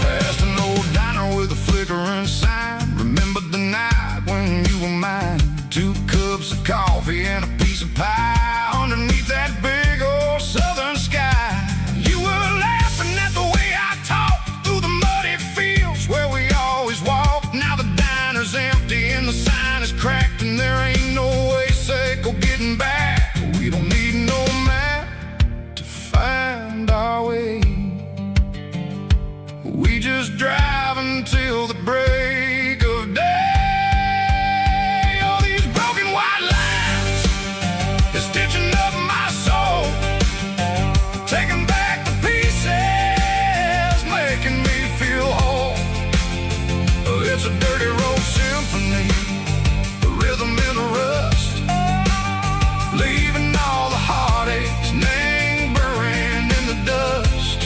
Past an old diner with a flickering sign. Remember the night when you were mine. 2 cups of coffee and a piece of pie underneath that big old southern sky. You were laughing at the way I talked through the muddy fields where we always walked. Now the diner's empty and the sign is cracked, and there ain't no way safe of getting back. We don't need no map to find our way. We just drive until the break of day. Stitching up my soul, taking back the pieces, making me feel whole. It's a dirty road symphony, the rhythm in the rust, leaving all the heartaches lingering in the dust.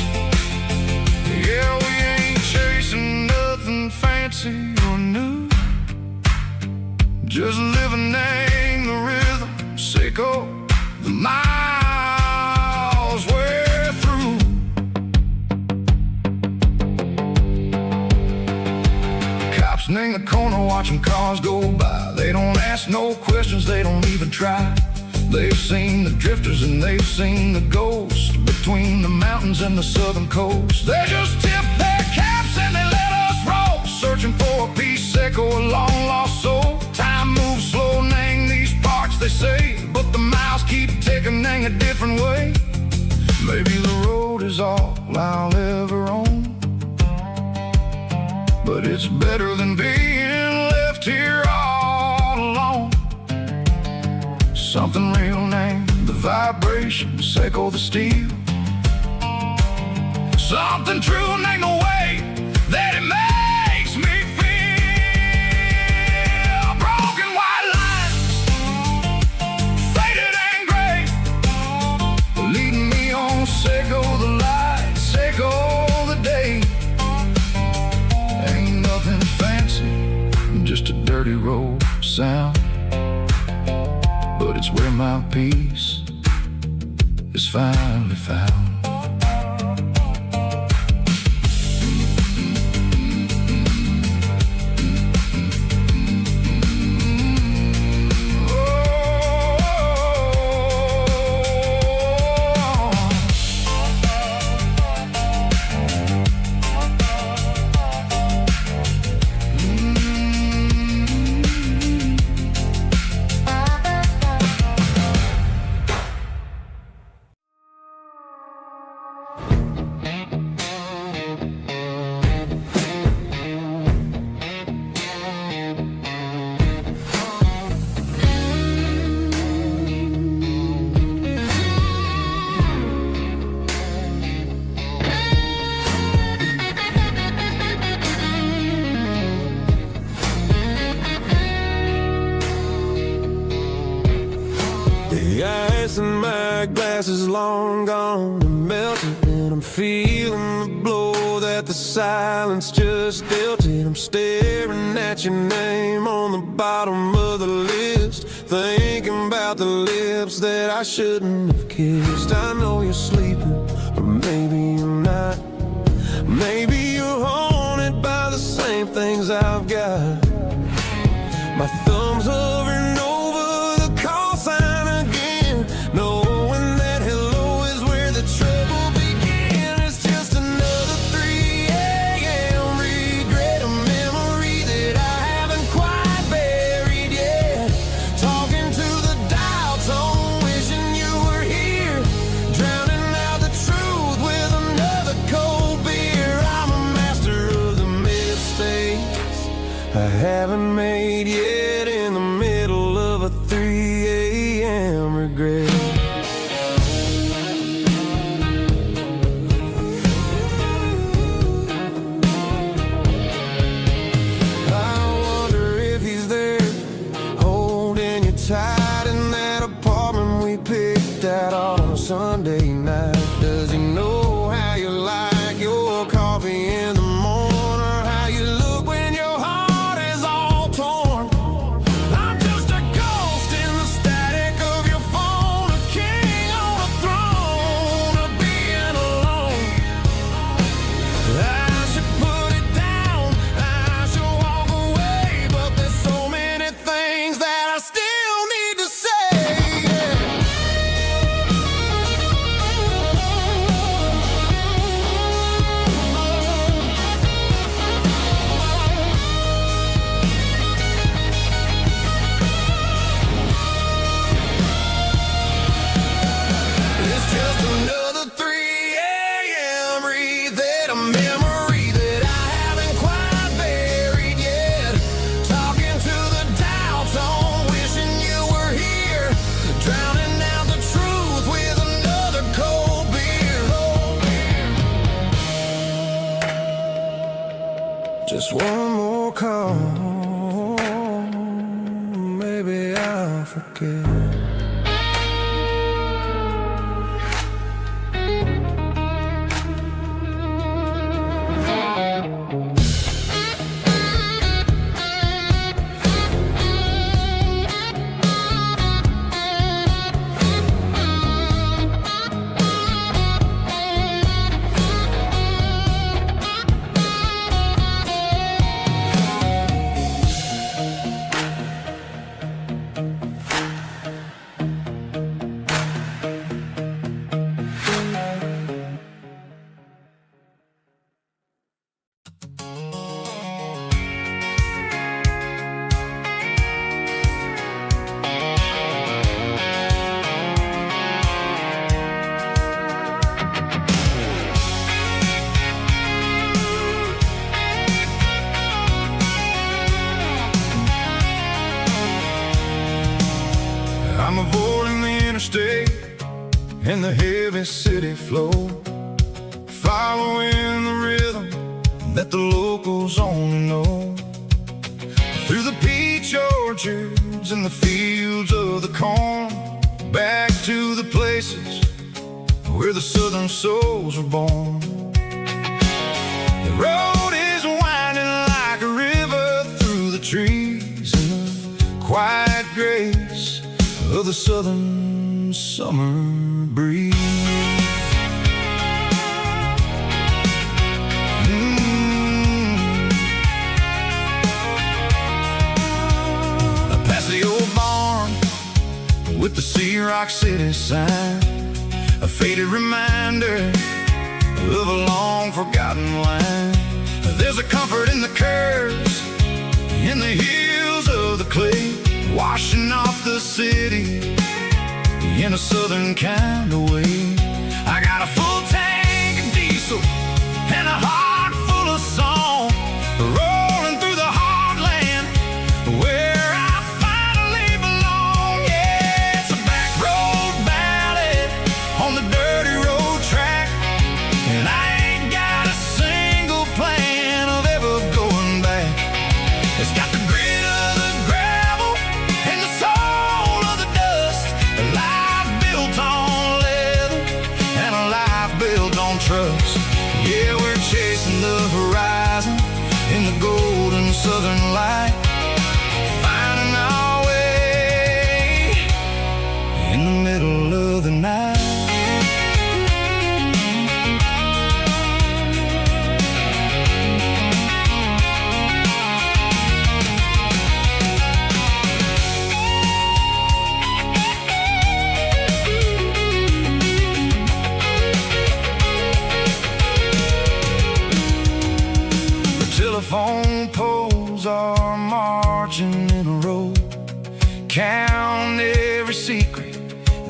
Yeah, we ain't chasing nothing fancy or new, just living in the rhythm, sicko. The miles we're through. Cops in the corner watching cars go by. They don't ask no questions, they don't even try. They've seen the drifters and they've seen the ghosts between the mountains and the southern coast. They just tip their caps and they let us roll, searching for a piece seco, a long lost soul. Time moves slow, nang these parts they say, but the miles keep ticking, nang a different way. Maybe the road is all I'll ever own, but it's better than being left here all alone. Something real named the vibrations echo the steel. Something true named the way that it makes me feel. Broken white lines, faded and gray, leading me on. Echo the lights, echo the day. Ain't nothing fancy, just a dirty road sound, but it's where my peace is finally found. And my glass is long gone and melted, and I'm feeling the blow that the silence just dealt it. I'm staring at your name on the bottom of the list, thinking about the lips that I shouldn't have kissed. I know you're sleeping, or maybe you're not. Maybe you're haunted by the same things I've got. My thumb's hovering over the call sign again, knowing that hello is where the trouble began. It's just another 3 a.m. regret, a memory that I haven't quite buried yet. Talking to the dial tone, wishing you were here, drowning out the truth with another cold beer. I'm a master of the mistakes I haven't made yet, in the middle of a 3 a.m. regret. I wonder if he's there, holding you tight in that apartment we picked out on a Sunday night. Does he know how you like your coffee in the morning, or how you look when your heart is all torn? I'm just a ghost in the static of your phone, a king on a throne of being alone. I should put it down, I should walk away, but there's so many things that I still need to say. It's just another 3 a.m. read, a memory that I haven't quite buried yet. Talking to the dial tone, wishing you were here, drowning out the truth with another cold beer. Just one more call, maybe I'll forget. I'm avoiding the interstate and the heavy city flow, following the rhythm that the locals only know. Through the peach orchards and the fields of the corn, back to the places where the southern souls were born. The road is winding like a river through the trees in the quiet grace of the southern summer breeze. Past the old barn with the Sea Rock City sign, a faded reminder of a long forgotten line. There's a comfort in the curves, in the hills of the clay, washing off the city in a southern kind of way. I got a full tank of diesel and a heart full of song, rolling through the heartland where I finally belong. Yeah, it's a back road ballad on the dirty road track, and I ain't got a single plan of ever going back. It's got the grit of the gravel and the soul of the dust, a life built on leather and a life built on trust. Yeah, we're chasing the horizon in the golden southern light, finding our way in the middle of the night. Telephone poles are marching in a row, count every secret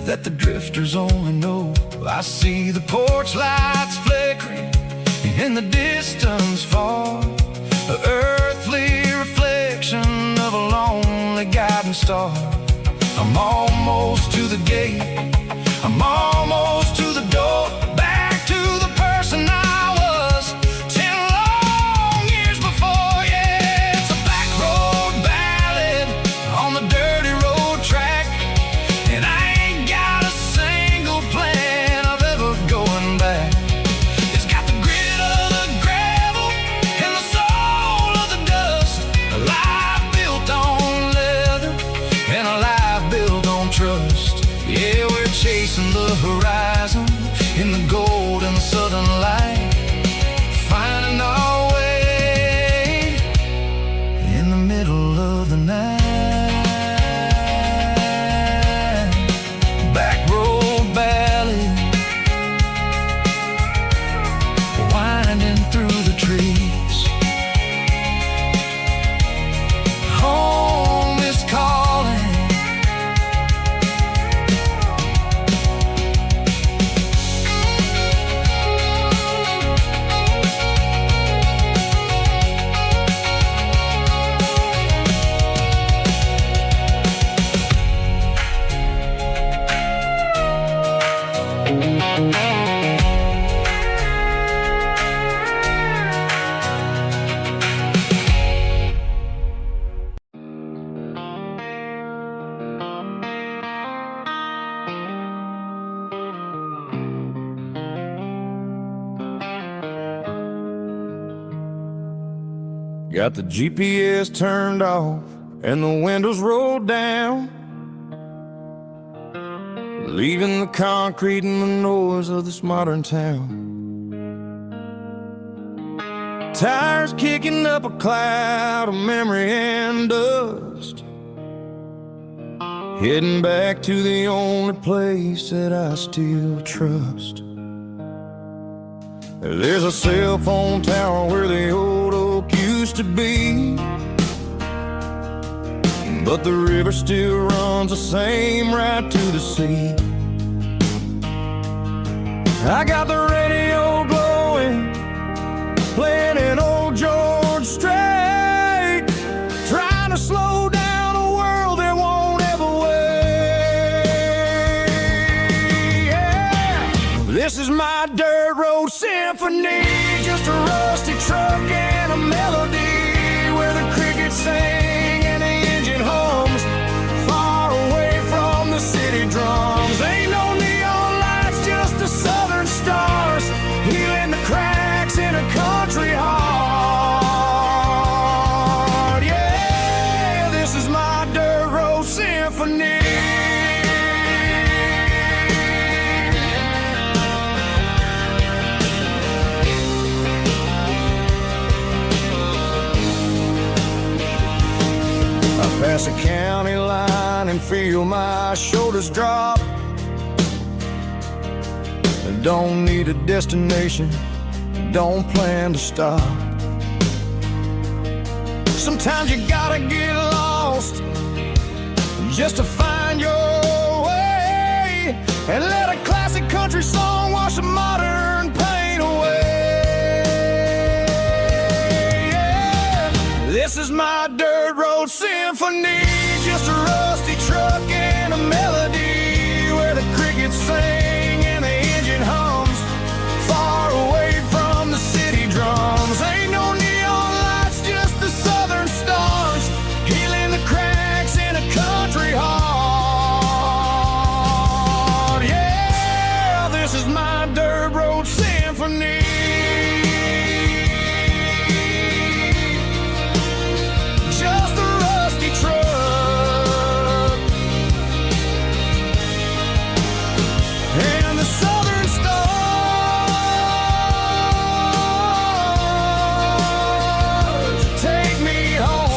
that the drifters only know. I see the porch lights flickering in the distance far, an earthly reflection of a lonely guiding star. I'm almost to the gate, I'm almost to the door, back to the person I was 10 long years before. Yeah, it's a back road ballad on the dirty road track, and I ain't got a single plan of ever going back. It's got the grit of the gravel and the soul of the dust, a life built on leather and a life built on trust. Yeah, we're chasing the horizon in the golden southern light, finding our way in the middle of the night. Back road ballad, winding through the trees. Home is calling. Got the GPS turned off and the windows rolled down, leaving the concrete and the noise of this modern town. Tires kicking up a cloud of memory and dust, heading back to the only place that I still trust. There's a cell phone tower where the old oak used to be, but the river still runs the same right to the sea. I got the radio glowing, playing an old George Strait, trying to slow down a world that won't ever wait. symphony, just a rusty truck and a melody where the crickets sing and the engine hums, far away from the city drums. Ain't no neon lights, just the southern stars, healing the cracks in a country heart. Yeah, this is my dirt road symphony. Pass a county line and feel my shoulders drop. Don't need a destination, don't plan to stop. Sometimes you gotta get lost just to find your way, and let a classic country song wash a modern pain away. Yeah. This is my dirt road symphony, just a rusty truck and a melody where the crickets sing and the engine hums, far away from the city drums. Ain't no neon lights, just the southern stars, healing the cracks in a country heart. Yeah, this is my dirt road symphony. Just a rusty truck and the southern stars take me home.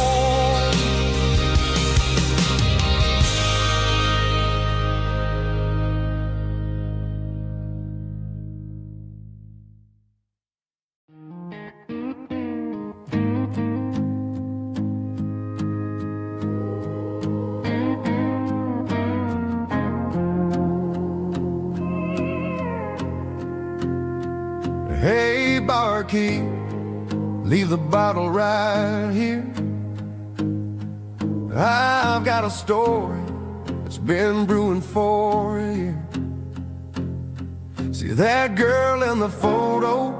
Hey, barkeep, leave the bottle right here. I've got a story that's been brewing for a year. See that girl in the photo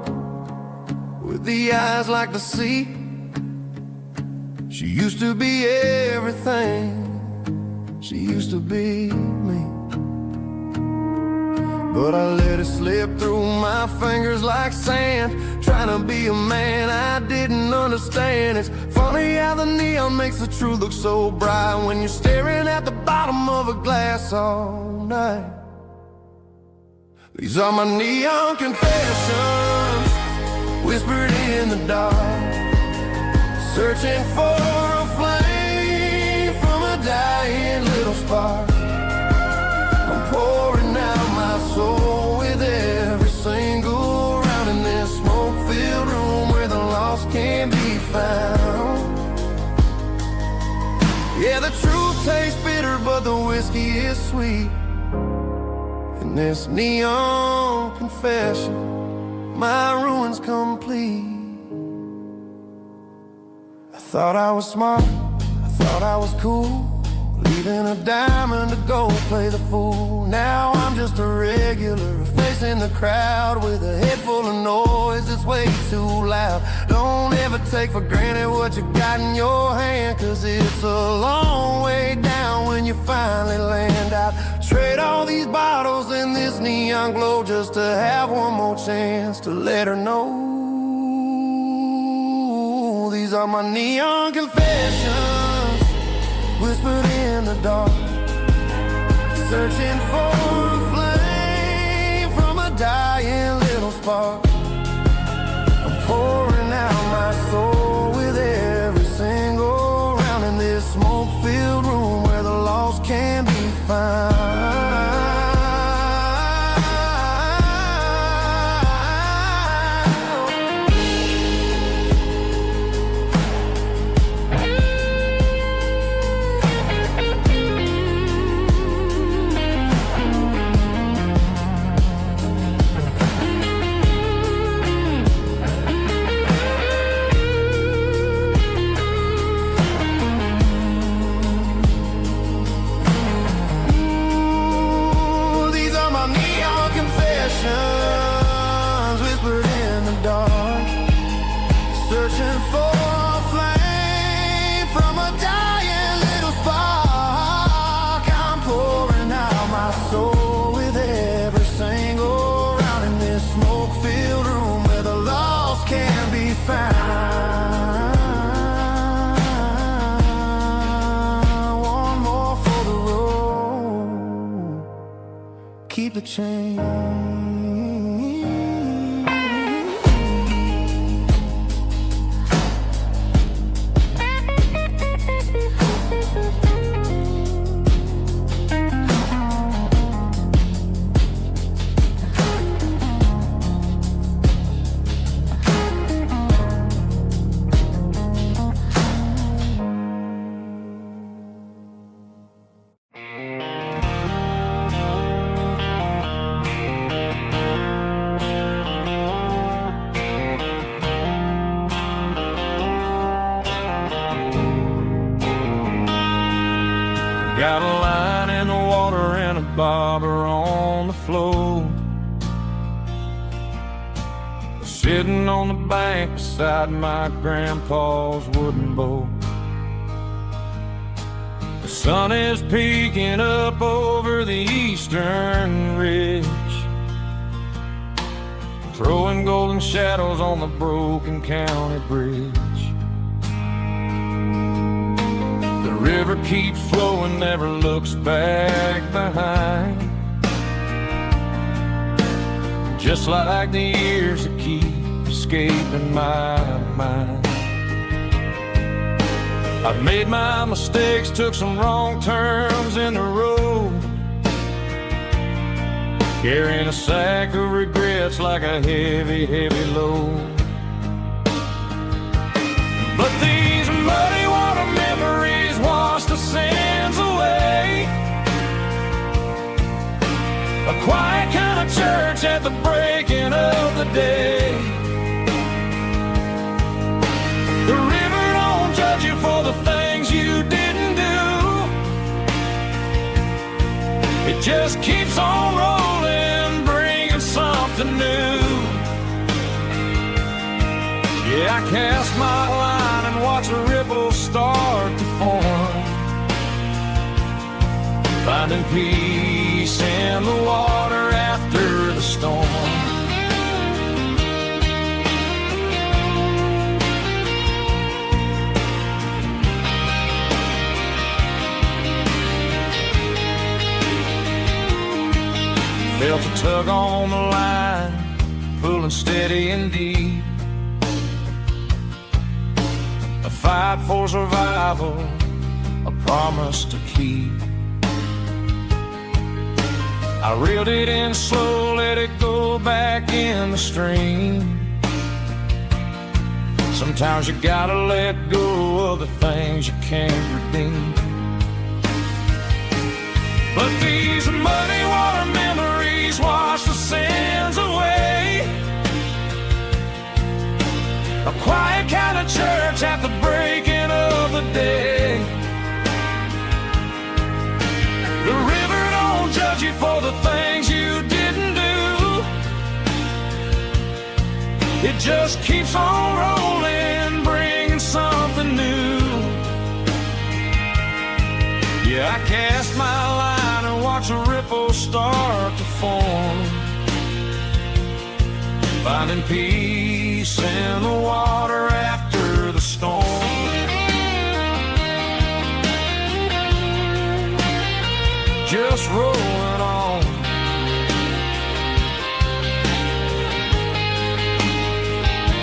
with the eyes like the sea? She used to be everything, she used to be me. But I let it slip through my fingers like sand, trying to be a man I didn't understand. It's funny how the neon makes the truth look so bright when you're staring at the bottom of a glass all night. These are my neon confessions, whispered in the dark, searching for a flame from a dying little spark. I'm pouring out my soul with every single round in this smoke-filled room where the lost can be found. Yeah, the truth tastes bitter, but the whiskey is sweet. In this neon confession, my ruin's complete. I thought I was smart, I thought I was cool, leaving a diamond to go play the fool. Now I'm just a regular, facing the crowd with a head full of noise that's way too loud. Don't ever take for granted what you got in your hand, cause it's a long way down when you finally land out. Trade all these bottles and this neon glow just to have one more chance to let her know. These are my neon confessions, whispered in the dark, searching for a flame from a dying little spark. I'm pouring out my soul with every single round in this smoke-filled room where the lost can be found. keep the change. Got a line in the water and a bobber on the floor, sitting on the bank beside my grandpa's wooden boat. The sun is peeking up over the eastern ridge, throwing golden shadows on the broken county bridge. The river keeps flowing, never looks back behind, just like the years that keep escaping my mind. I've made my mistakes, took some wrong turns in the road, carrying a sack of regrets like a heavy, heavy load. But these muddy water memories wash the sins away. A quiet kind of church at the breaking of the day. The river don't judge you for the things you didn't do. It just keeps on rolling, bringing something new. Yeah, I cast my line and watch a ripple start to form, finding peace in the water after the storm. Felt a tug on the line, pulling steady and deep. A fight for survival, a promise to keep. I reeled it in slow, let it go back in the stream. Sometimes you gotta let go of the things you can't redeem. But these muddy water memories wash the sins away. A quiet kind of church at the breaking of the day. The river don't judge you for the things you didn't do. It just keeps on rolling, bringing something new. Yeah, I cast my line and watch a ripple start to form, finding peace in the water after the storm. Just rolling on.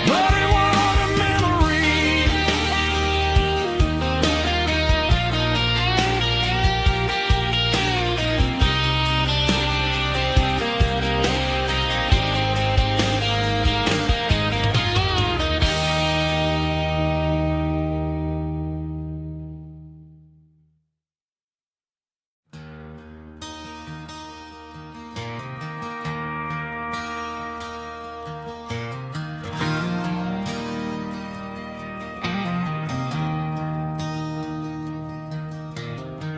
Muddy water memory.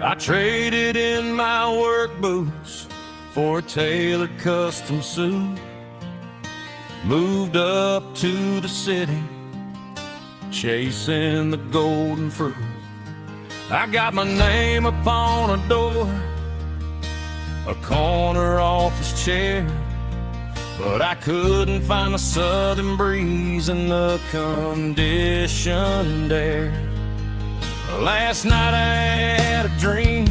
I traded in my work boots for a tailored custom suit. Moved up to the city, chasing the golden fruit. I got my name upon a door, a corner office chair, but I couldn't find the southern breeze in the conditioned air. Last night I had a dream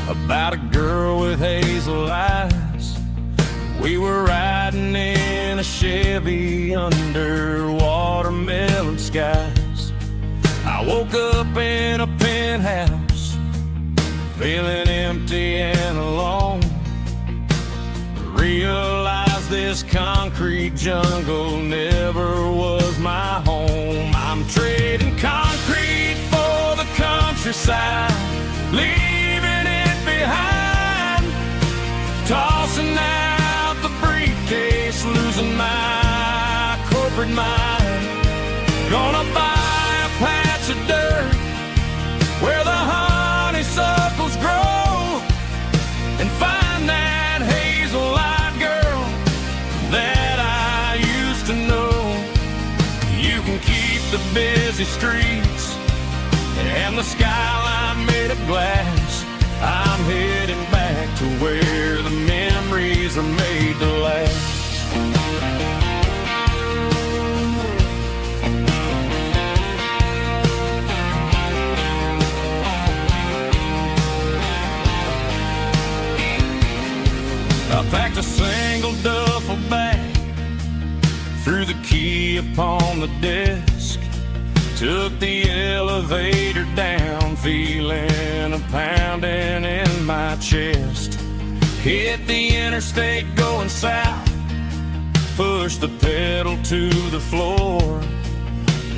about a girl with hazel eyes. We were riding in a Chevy under watermelon skies. I woke up in a penthouse, feeling empty and alone. Realized this concrete jungle never was my home. I'm trading concrete for the countryside, leaving it behind, tossing out the briefcase, losing my corporate mind. Gonna buy a patch of dirt where the honeysuckles grow and find that hazel-eyed girl that I used to know. You can keep the busy streets and the skyline made of glass. I'm heading back to where the memories are made to last. I packed a single duffel bag, threw the key upon the desk, took the elevator down, feeling a pounding in my chest. Hit the interstate going south, pushed the pedal to the floor.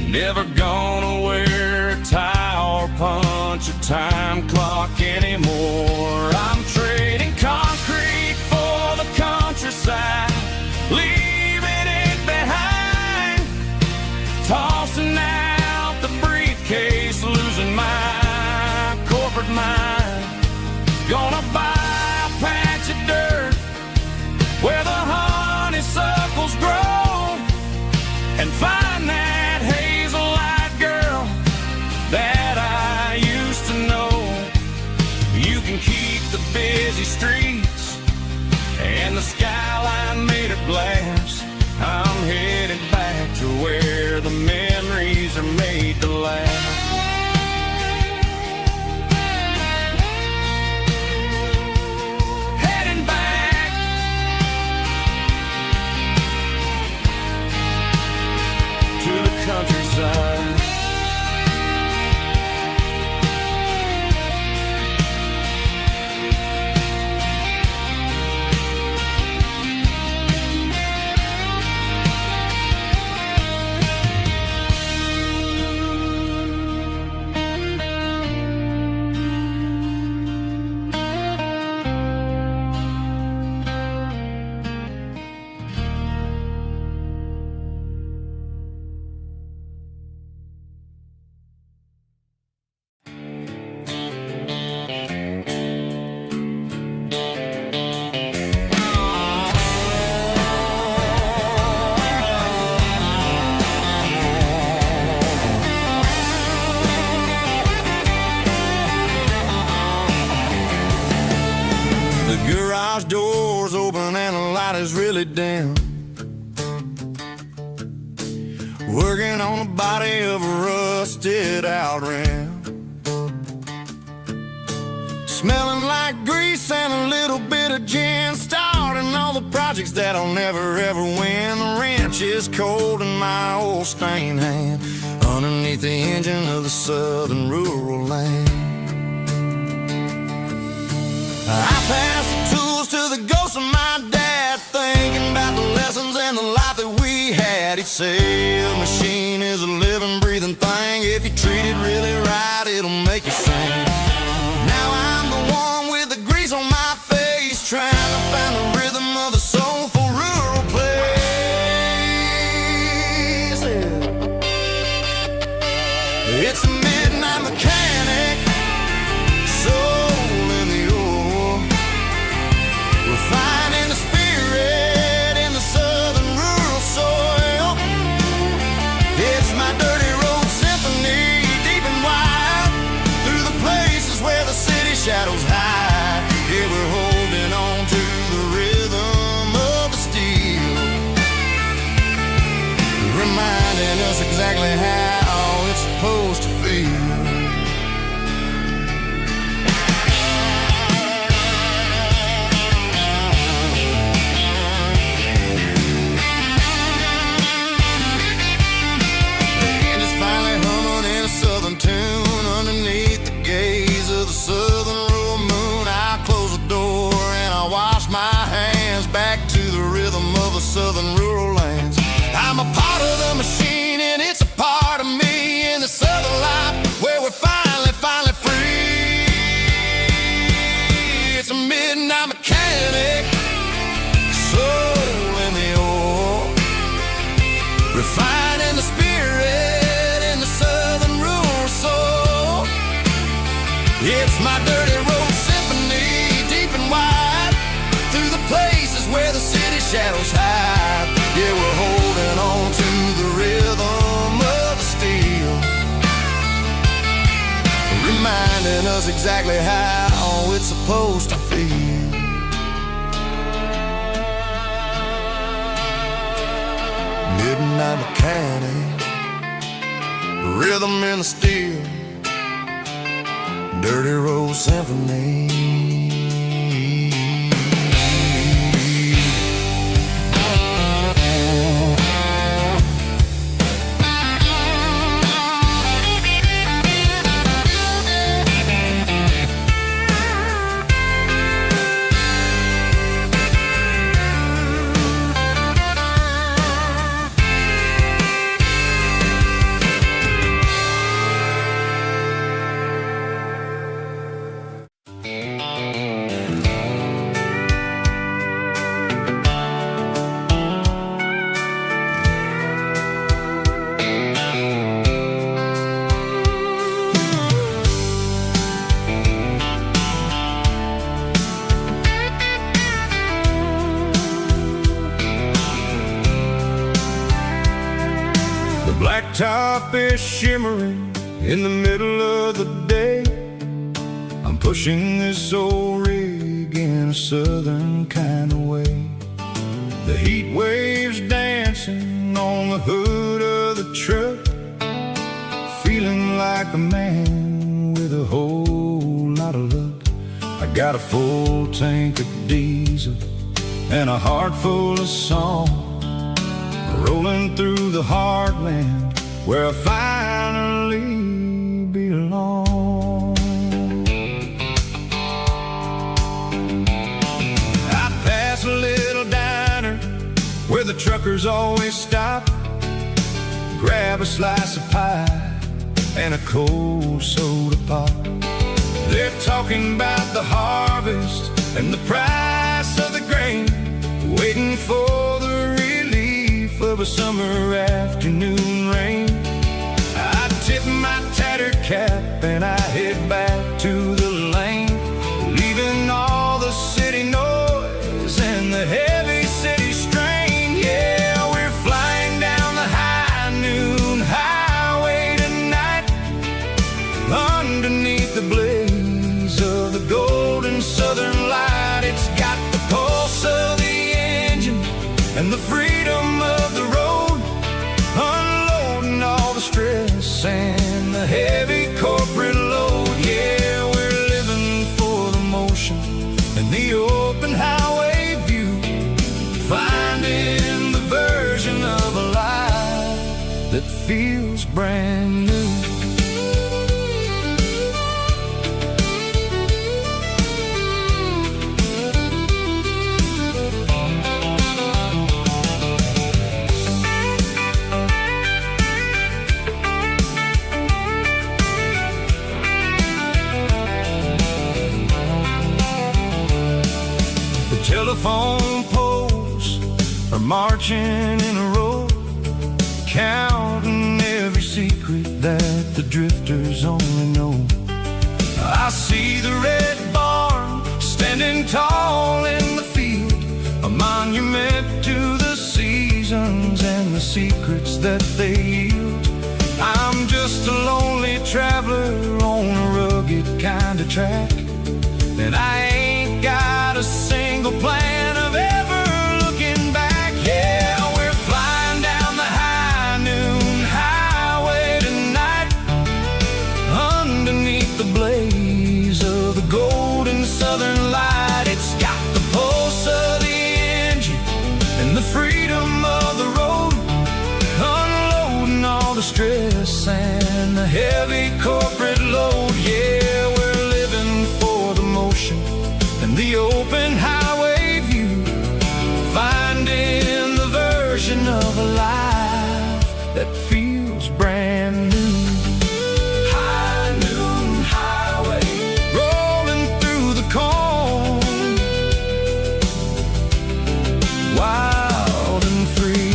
Never gonna wear a tie or punch a time clock anymore. I'm trading concrete for the countryside, leaving it behind, tossing out the briefcase, losing my corporate mind. Gonna buy a patch of dirt where the honeysuckles grow and find that hazel-eyed girl that I used to know. You can keep the busy streets and the skyline made of glass. I'm headed back to where the memories are made to last. Heading back to the countryside. Garage doors open and the light is really dim. Working on the body of a rusted out rim. Smelling like grease and a little bit of gin. Starting all the projects that I'll never ever win. The wrench is cold in my old stained hand, underneath the engine of the southern rural land. I pass the tools to the ghost of my dad, thinking about the lessons and the life that we had. He'd say a machine is a living, breathing thing. If you treat it really right, it'll make you sing. Now I'm the one with the grease on my face, trying to find the rhythm of a soulful rural place. It's a midnight mechanic, soul in the ore, refining the spirit in the southern rural soil. It's my dirty road symphony, deep and wide, through the places where the city shadows hide. Yeah, we're holding on to the rhythm of the steel, reminding us exactly how it's supposed to feel. shadows hide. Yeah, we're holding on to the rhythm of the steel, reminding us exactly how it's supposed to feel. Midnight mechanic, rhythm in the steel, dirty road symphony. Blacktop is shimmering in the middle of the day. I'm pushing this old rig in a southern kind of way. The heat waves dancing on the hood of the truck, feeling like a man with a whole lot of luck. I got a full tank of diesel and a heart full of song, rolling through the heartland where I finally belong. I pass a little diner where the truckers always stop, grab a slice of pie and a cold soda pop. They're talking about the harvest and the price of the grain, waiting for the relief of a summer afternoon rain. I tip my tattered cap and I head back to the lane, leaving all the city noise and the heavy city strain. Yeah, we're flying down the high noon highway tonight, underneath the blaze of the golden southern light. It's got the pulse of the engine and the freedom of the road, unloading all the stress and the heavy corporate load. Yeah, we're living for the motion and the open highway view, finding the version of a life that feels brand new. Telephone poles are marching in a row, counting every secret that the drifters only know. I see the red barn standing tall in the field, a monument to the seasons and the secrets that they yield. I'm just a lonely traveler on a rugged kind of track, and I ain't got a single plan of ever looking back. Yeah, we're flying down the high noon highway tonight, underneath the blaze of the golden southern light. It's got the pulse of the engine and the freedom of the road, unloading all the stress and the heavy corporate load. Yeah, we're living for the motion and the open highway view, finding the version of a life that feels brand new. High noon highway, rolling through the corn, wild and free.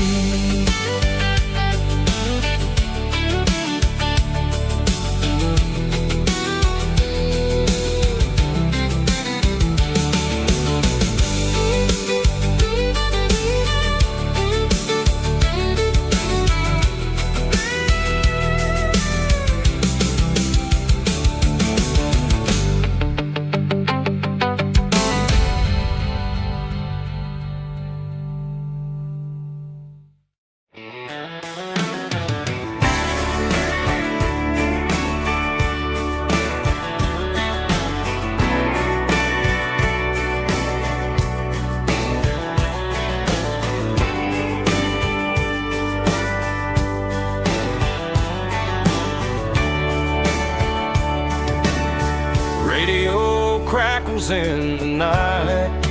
crackles in the night.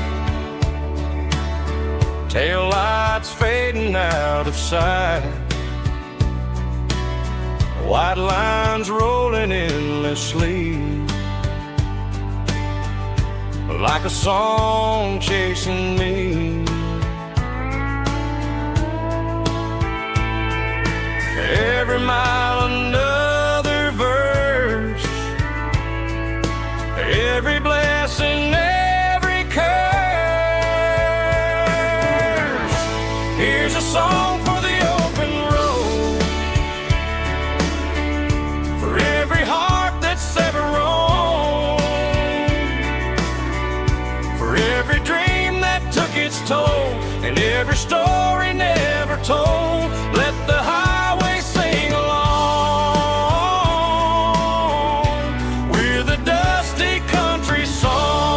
Tail lights fading out of sight. White lines rolling endlessly, like a song chasing me. Every mile another verse, every blessing, every curse. Here's a song for the open road, for every heart that's ever roamed, for every dream that took its toll, and every story never told. Let the highway sing along with a dusty country song.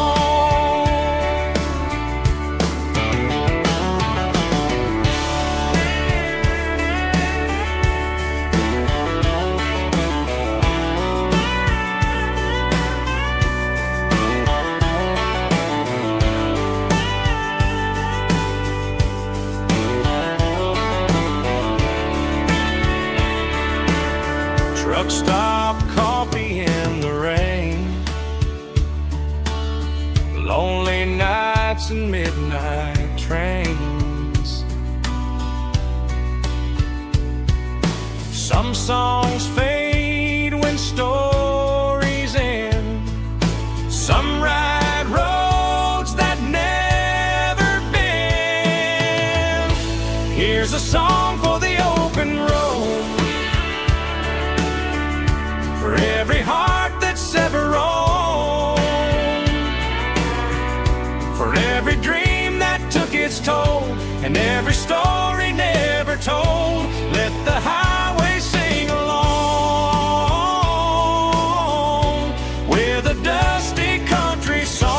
Truck stop, coffee in the rain, lonely nights and midnight trains. Some songs fade when stories end. Some ride roads that never bend. Here's a song for the open road, for every heart that's ever roamed, for every dream that took its toll, and every story never told. Let the highway sing along with a dusty country song.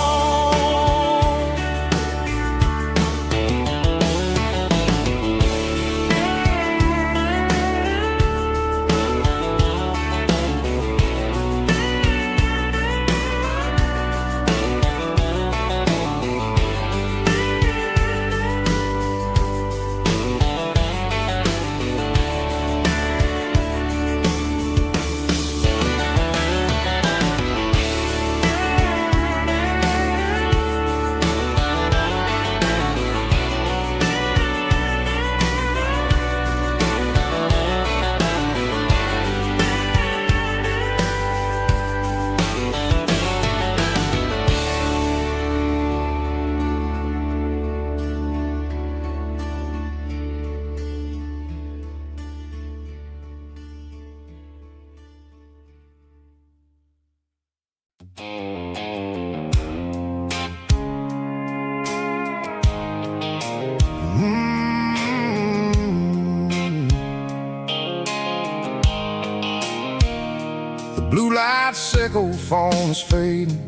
The blue light sickle phone is fading,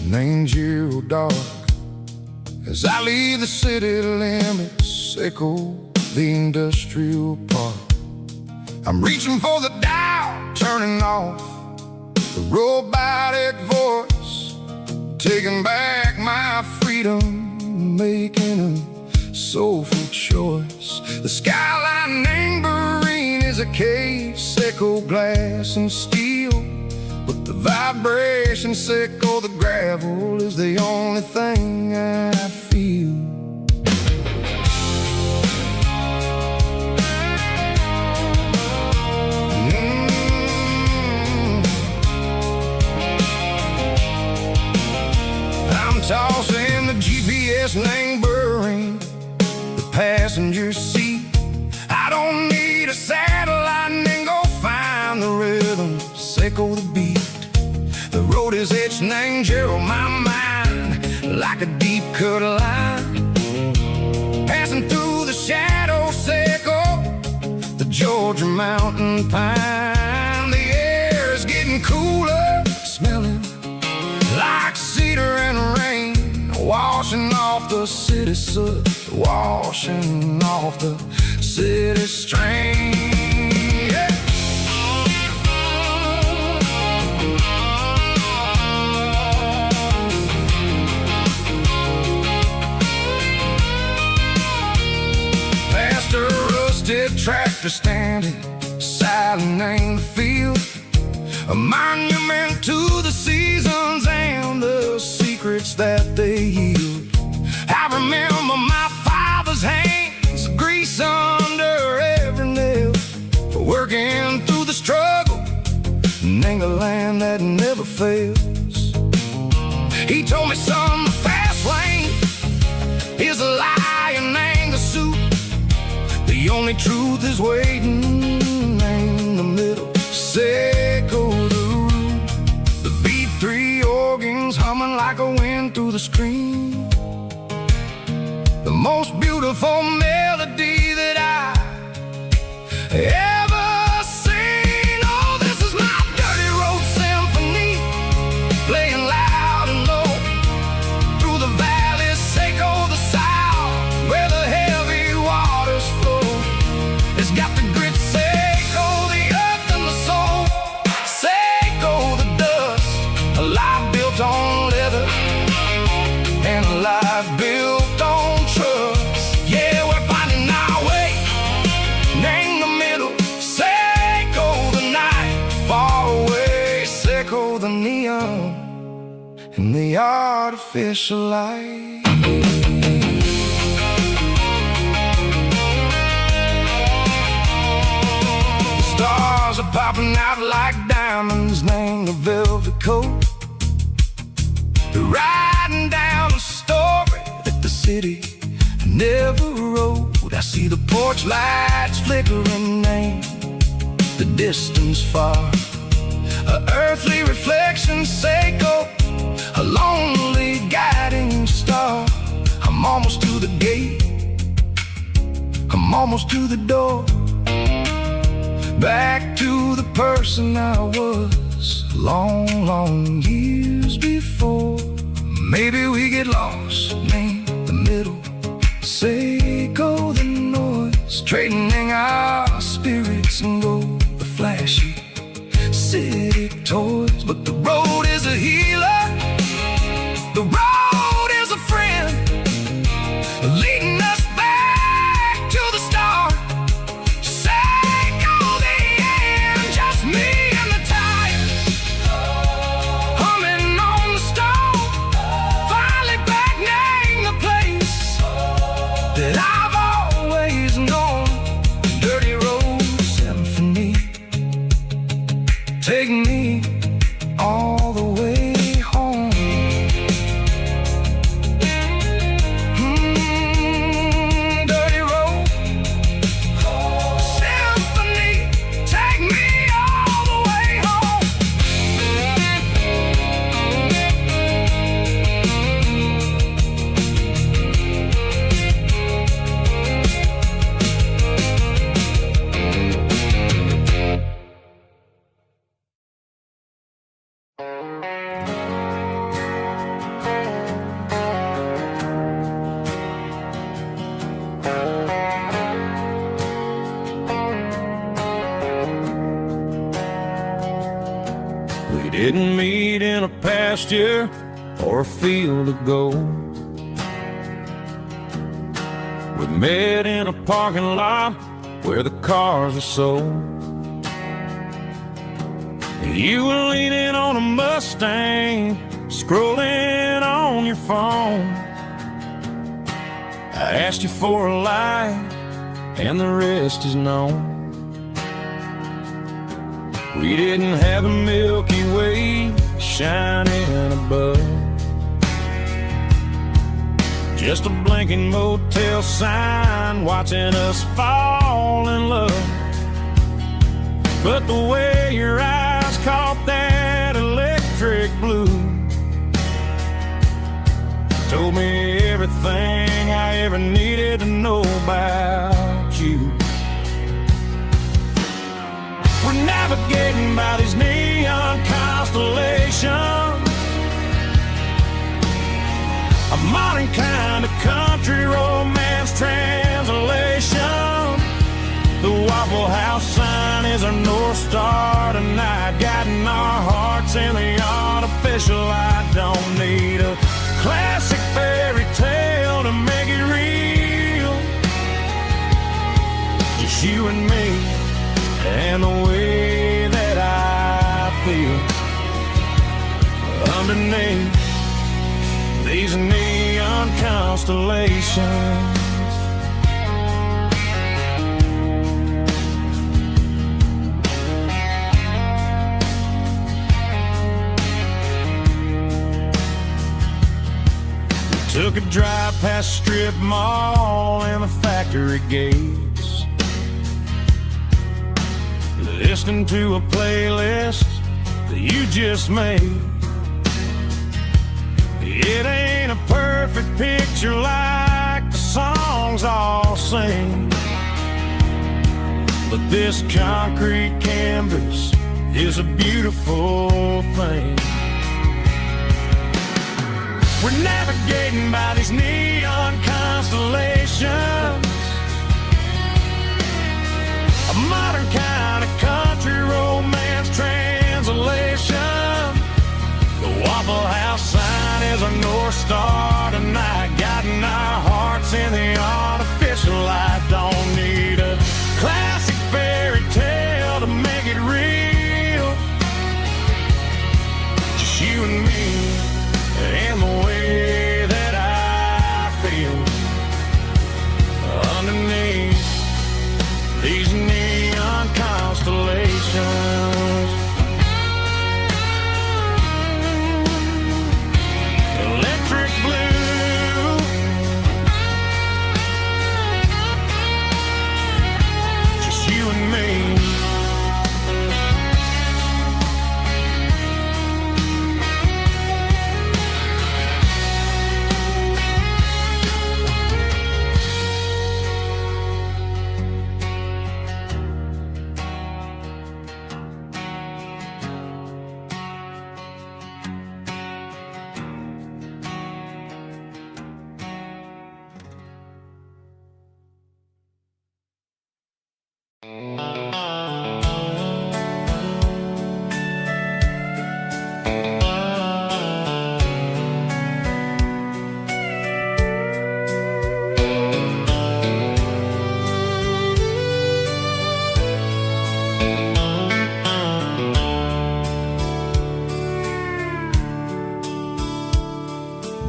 and ain't zero dark. As I leave the city limits, sickle the industrial park. I'm reaching for the dial, turning off the robotic voice, taking back my freedom, making a soulful choice. The skyline neighboring is a cave, sickle glass and steel, but the vibration sickle, the gravel is the only thing I feel. I'm tossing the GPS neighboring the passenger seat. I don't need a satellite and go find the rhythm, sickle the beat. The road is etching angel on my mind like a deep cut line, passing through the shadow sickle, the Georgia mountain pine. The air is getting cooler, smelling like cedar and rain, washing off the city soot, washing off the city strain. Yeah. master standing silent in the field, a monument to the seasons and the secrets that they yield. I remember my father's hands, grease under every nail, working through the struggle in the land that never fails. He told me, son, the fast lane is a lie and anger suit. The only truth is waiting in the middle. Echo the root, the B3 organs humming like a wind through the screen. The most beautiful melody that I ever seen. Oh, this is my dirty road symphony, playing loud and low through the valleys, Echo the south, where the heavy waters flow. It's got the grit, Echo the earth and the soul, Echo the dust, a life built on leather and a life built on trust. Yeah, we're finding our way in the middle. Echo the night, far away, Echo the neon and the artificial light. The stars are popping out like diamonds, named the velvet coat. They're riding down a story that the city never wrote. I see the porch lights flickering in the distance far, a earthly reflection, Echo, a lonely guiding star. I'm almost to the gate, I'm almost to the door, back to the person I was long, long years before. Maybe we get lost in the middle, Echo the noise, trading our spirits and gold, the flashy city toys. But the road is a healer, the road is a friend, leading us back to the start. Echo the end, just me and the tires, humming on the stove, finally back name the place that I've always known. Dirty road symphony, take me all the way home. Dirty road symphony, take me all the way home. We didn't meet in a pasture or a field of gold. We met in a parking lot where the cars are sold. You were leaning on a Mustang, scrolling on your phone. I asked you for a light, and the rest is known. We didn't have a Milky Way shining above, just a blinking motel sign watching us fall in love. But the way your eyes caught that electric blue told me everything I ever needed to know about you. We're navigating by these neon constellations, a modern kind of country romance translation. The Waffle House sign is our North Star tonight, guiding our hearts in the artificial light. Don't need a classic fairy tale to make it real, just you and me these neon constellations. Took a drive past strip mall and the factory gates, listening to a playlist that you just made. It ain't a perfect picture like the songs all sing, but this concrete canvas is a beautiful thing. We're navigating by these neon constellations, a modern kind of country romance translation. The Waffle House sign is a North Star tonight, guiding our hearts in the artificial light. Don't need a classic fairy tale to make it real, just you and me and the way that I feel underneath these neon constellations. Electric blue, just you and me.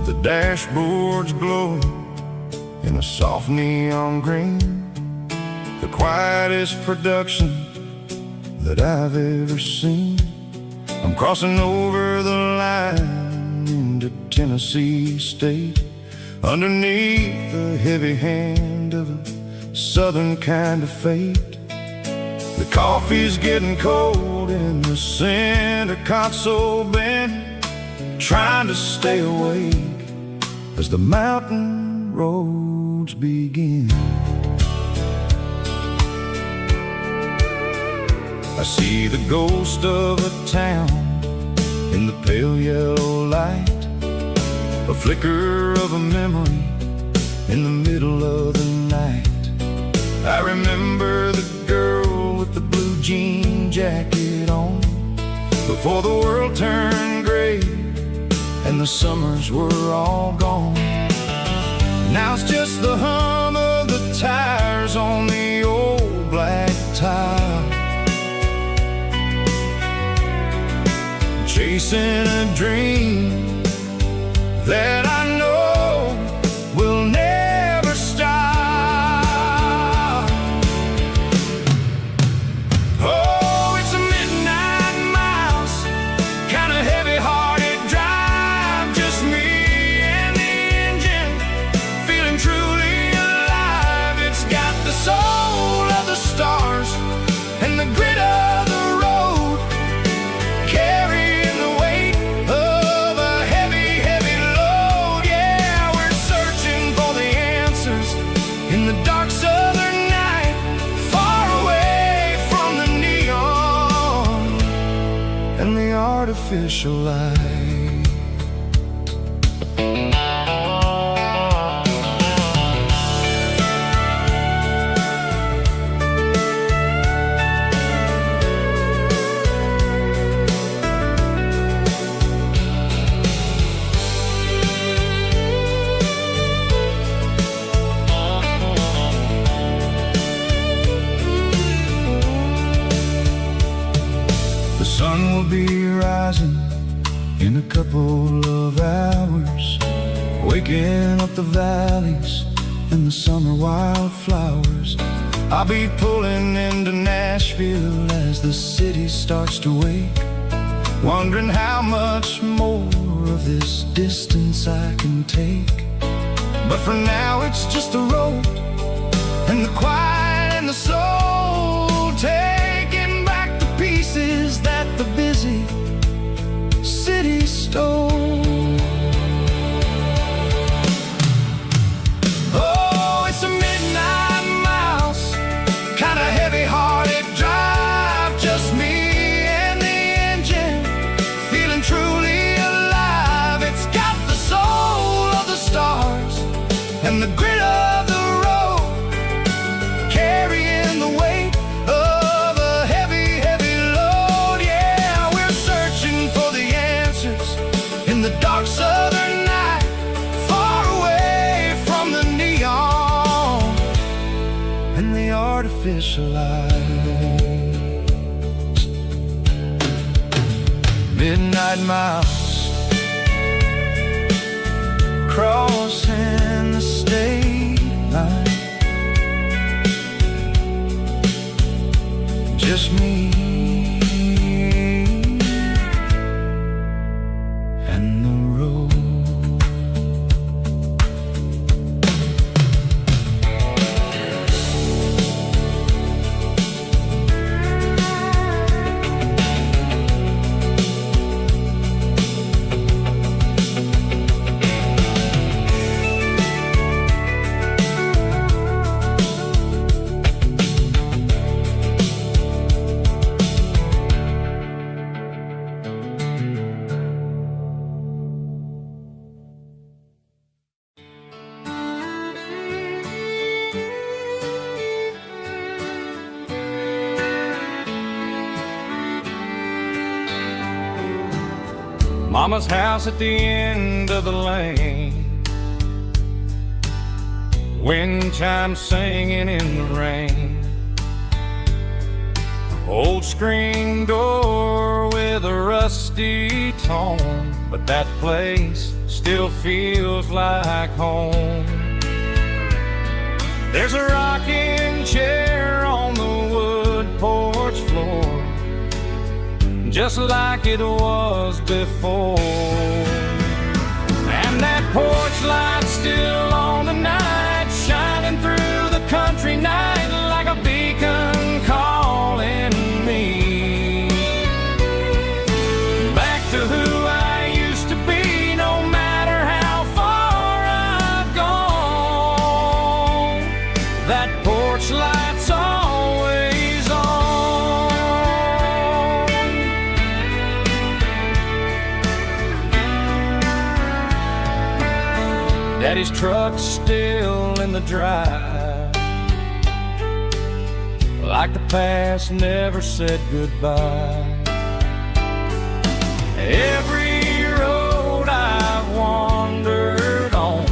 The dashboard's glowing in a soft neon green, the quietest production that I've ever seen. I'm crossing over the line into Tennessee State, underneath the heavy hand of a southern kind of fate. The coffee's getting cold in the center console bin, trying to stay awake as the mountain roads begin. I see the ghost of a town in the pale yellow light, a flicker of a memory in the middle of the night. I remember the girl with the blue jean jacket on, before the world turned gray and the summers were all gone. Now it's just the hum of the tires on the old black tile, chasing a dream that I know will never stop. Oh, it's a midnight miles, kind of heavy-hearted drive, just me and the engine, feeling truly alive. It's got the soul of the stars and the grit of the road, carrying the weight of a heavy, heavy load. Yeah, we're searching for the answers in the dark southern night, far away from the neon and the artificial light. The sun will be rising in picking up the valleys and the summer wildflowers. I'll be pulling into Nashville as the city starts to wake, wondering how much more of this distance I can take. But for now it's just the road and the quiet and the soul, taking back the pieces that the busy city stole. Oh, it's a midnight mouse, kinda heavy-hearted drive, just me and the engine, feeling truly alive. It's got the soul of the stars and the grit of the road, carrying the weight of a heavy, heavy load. Yeah, we're searching for the answers in the dark southern night, far away from the neon and the artificial lights. Midnight mouse, crossing the state line, just me and the road. Mama's house at the end of the lane, wind chimes singing in the rain, old screen door with a rusty tone, but that place still feels like home. There's a rocking chair on the wood porch floor, just like it was before. And that porch light's still on tonight, shining through the country night like a beacon calling me back to who I used to be, no matter how far I've gone. That porch light's always on. Daddy's truck's still in the drive, like the past never said goodbye. Every road I've wandered on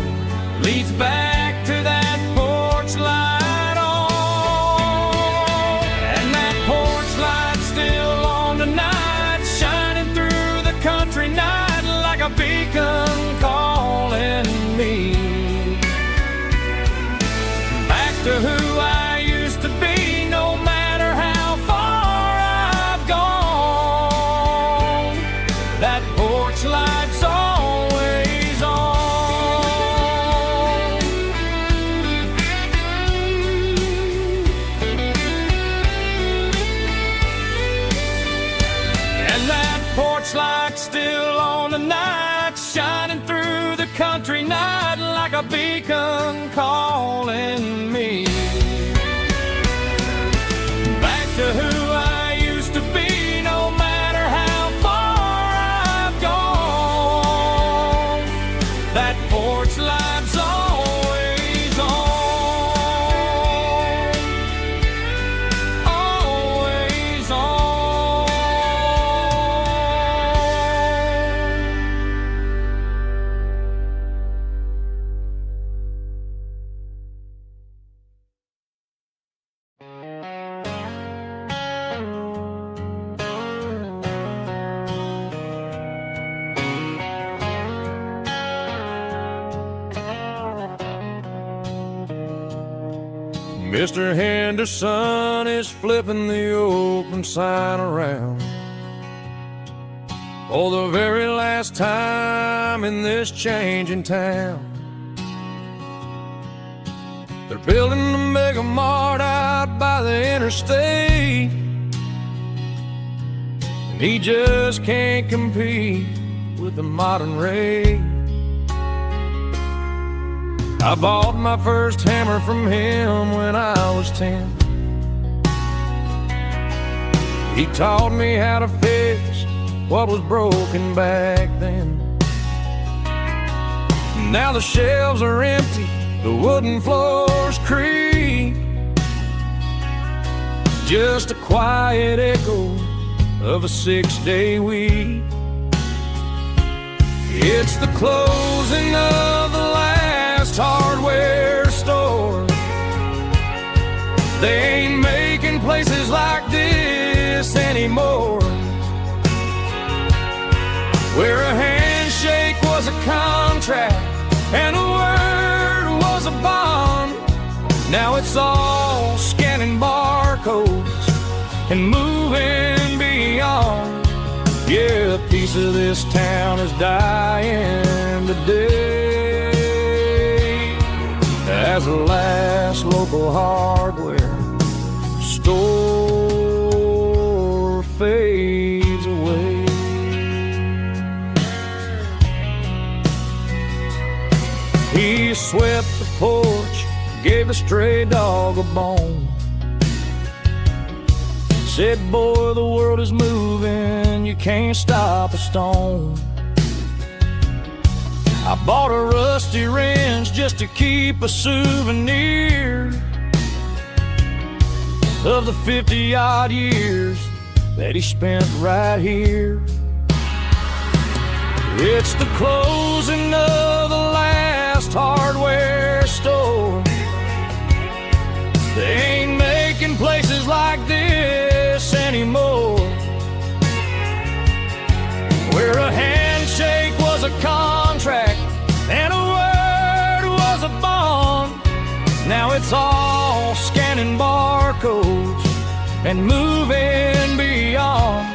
leads back to that porch light on. And that porch light's still on tonight, shining through the country night like a beacon calling me back to who I used to be, no matter how far I've gone. That porch light's always on. And that porch light's still on tonight, shining through the country night like a beacon calling me back to who I used to be, no matter how far I've gone. That porch light's always on, always on. Mr. Henderson is flipping the open sign around for the very last time in this changing town. They're building a mega mart out by the interstate, and he just can't compete with the modern rate. I bought my first hammer from him when I was 10. He taught me how to fix what was broken back then. Now the shelves are empty, the wooden floors creak, just a quiet echo of a 6-day week. It's the closing of the last hardware store. They ain't making places like this anymore, where a handshake was a contract and a word was a bond. Now it's all scanning barcodes and moving beyond. Yeah, a piece of this town is dying today as the last local hardware store fades away. He swept the porch, gave a stray dog a bone, said, boy, the world is moving, you can't stop a stone. I bought a rusty wrench just to keep a souvenir of the 50-odd years that he spent right here. It's the closing of the last hardware store. They ain't making places like this anymore, where a handshake was a contract and a word was a bond. Now it's all scanning barcodes and moving beyond.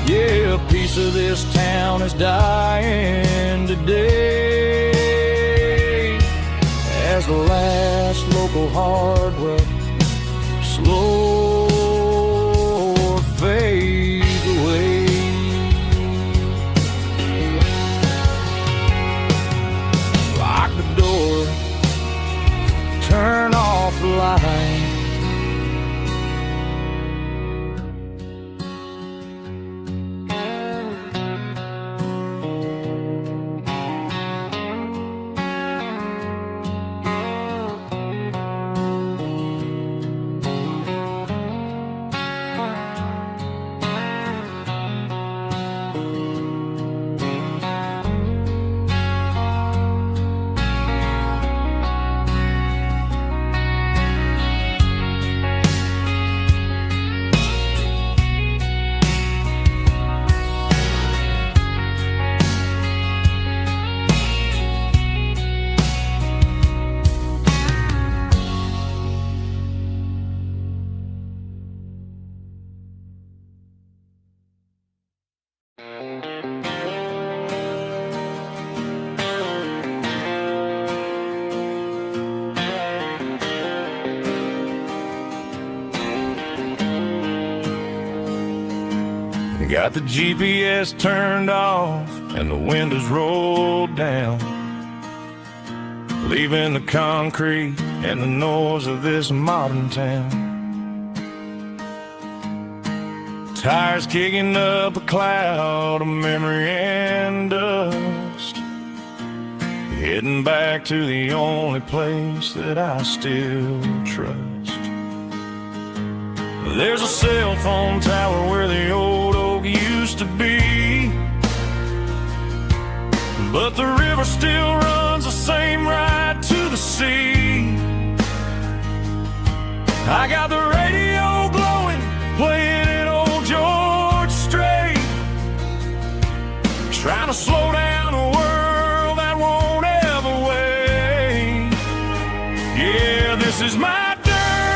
Yeah, a piece of this town is dying today as the last local hardware slow fades away. Lock the door, turn off the light. Got the GPS turned off and the windows rolled down, leaving the concrete and the noise of this modern town. Tires kicking up a cloud of memory and dust, heading back to the only place that I still trust. There's a cell phone tower where the old oak used to be, but the river still runs the same right to the sea. I got the radio blowing, playing an old George Strait, trying to slow down a world that won't ever wait. Yeah, this is my dirt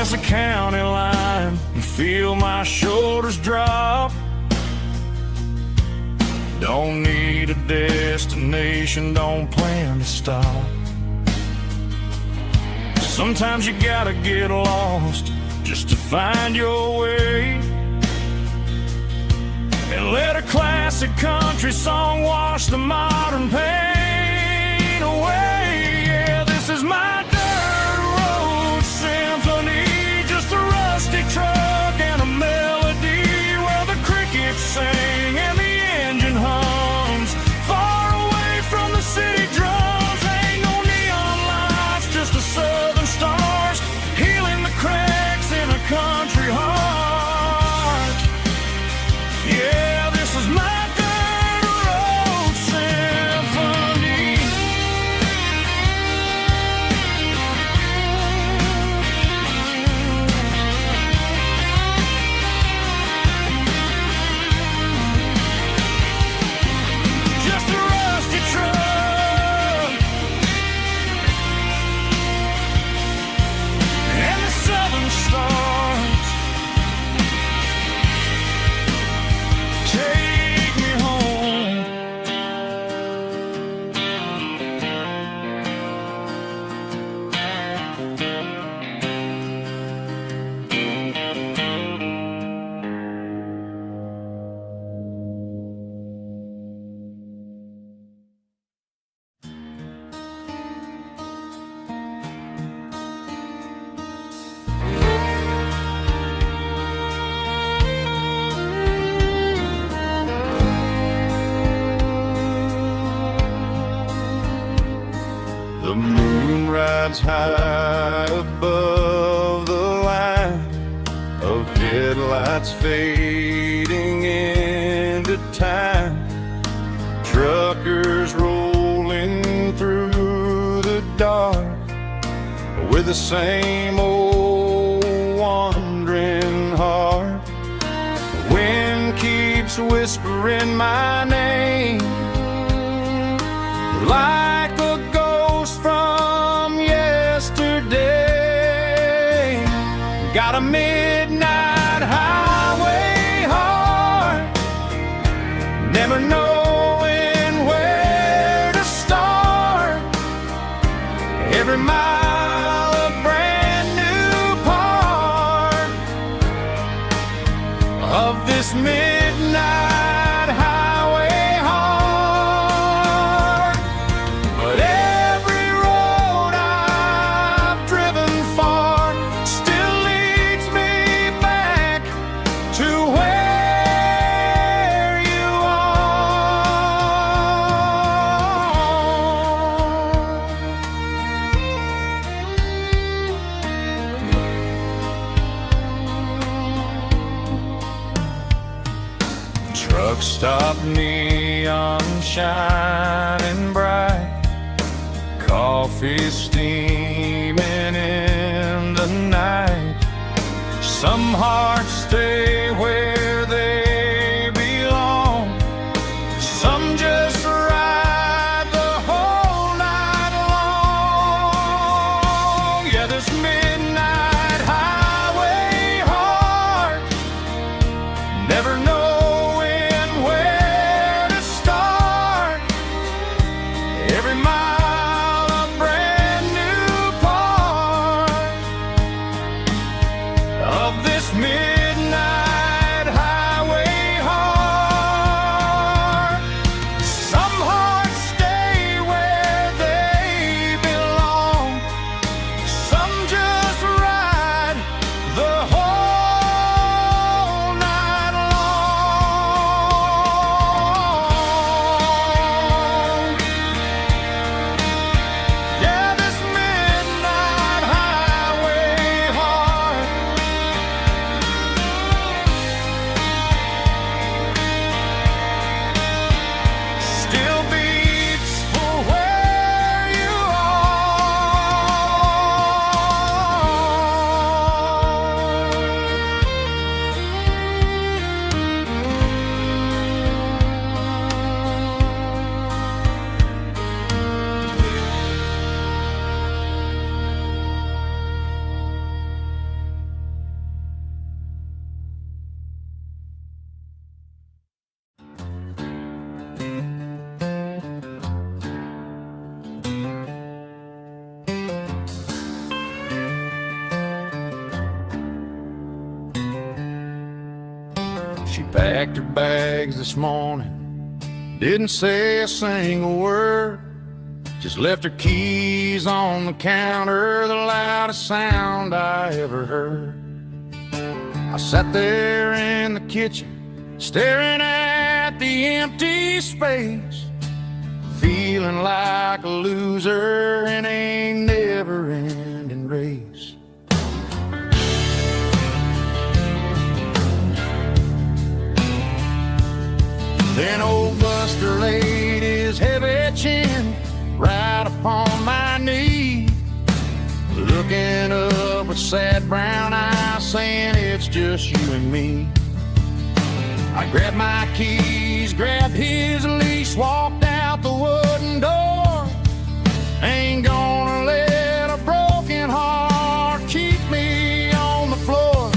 past the county line and feel my shoulders drop. Don't need a destination, don't plan to stop. Sometimes you gotta get lost just to find your way, and let a classic country song wash the modern pain away. Yeah, this is my dirt road symphony, just a rusty truck and a melody where the crickets sing and the engine hums, far away from the city drums. Ain't no neon lights, just the southern stars healing the cracks in a country heart. Yeah, this is my dirt road symphony. Just a rusty truck and the southern stars take me home. The moon rides high above the line of headlights fading into time. Truckers rolling through the dark with the same old wandering heart. The wind keeps whispering my name like a ghost from yesterday. Got a midnight highway heart, never knowing where to start. Every mile a brand new part of this midnight highway heart. But every road I've driven far still leads me back to where you are. Truck stop, neon shining bright, coffee steaming in the night. Some hearts stay where they belong, some just ride the whole night long. Yeah, this midnight highway heart, never knowing where to start. Every mile a brand new part of this midnight highway heart. Some hearts stay where they belong, some just ride the whole night long. Yeah, this midnight highway heart, She packed her bags this morning, didn't say a single word, just left her keys on the counter, the loudest sound I ever heard. I sat there in the kitchen, staring at the empty space, feeling like a loser in a never-ending race. Then old Buster laid his heavy chin right upon my knee, looking up with sad brown eyes, saying it's just you and me. I grabbed my keys, grabbed his leash, walked out the wooden door. Ain't gonna let a broken heart keep me on the floor.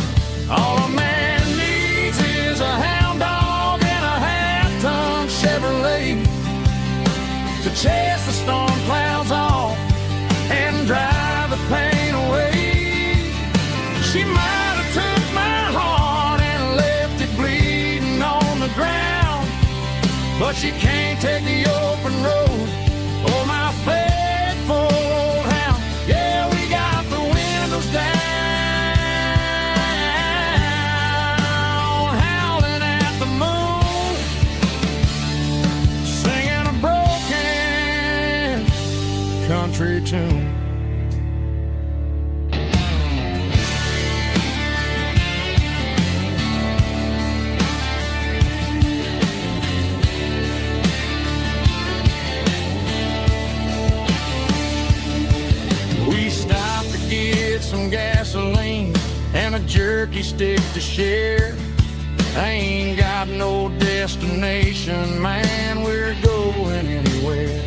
All a man needs is a hound dog and a half-ton Chevrolet to chase the storm clouds off and drive the pain away. She might have took my heart and left it bleeding on the ground, but she can't take the open road or my faithful old hound. Yeah, we got the windows down, howling at the moon, singing a broken country tune. Some gasoline and a jerky stick to share. I ain't got no destination, man, we're going anywhere.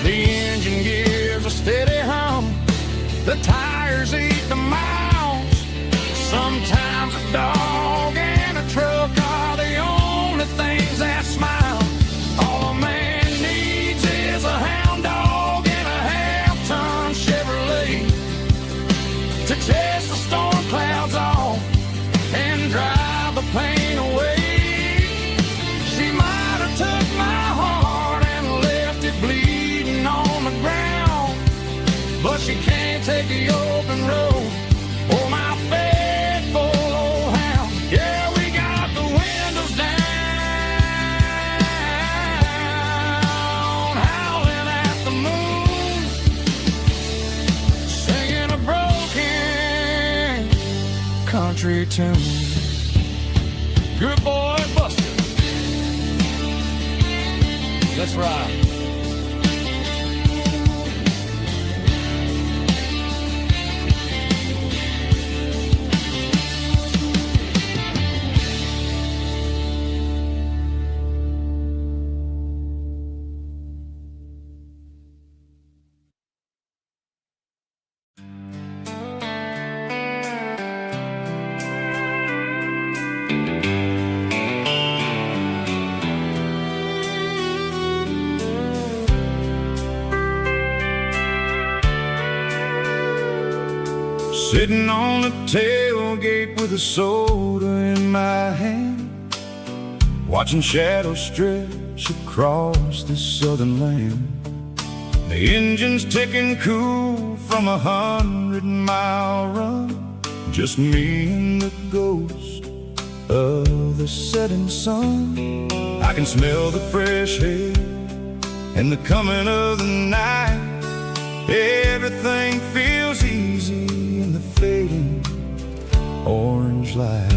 The engine gives a steady hum, the tires eat the miles. Sometimes a dog and a truck are the only things that smile. All a man needs is a hound dog and a half-ton Chevrolet to chase the storm clouds off and drive the pain away. She might have took my heart and left it bleeding on the ground, but she can't take the open road or my faithful old hound. Yeah, we got the windows down, howling at the moon, singing a broken country tune. Good boy, Buster. Let's ride. Sitting on the tailgate with a soda in my hand, watching shadows stretch across this southern land. The engine's ticking cool from 100-mile run, just me and the ghost of the setting sun. I can smell the fresh air and the coming of the night. Everything feels easy in the fading orange light.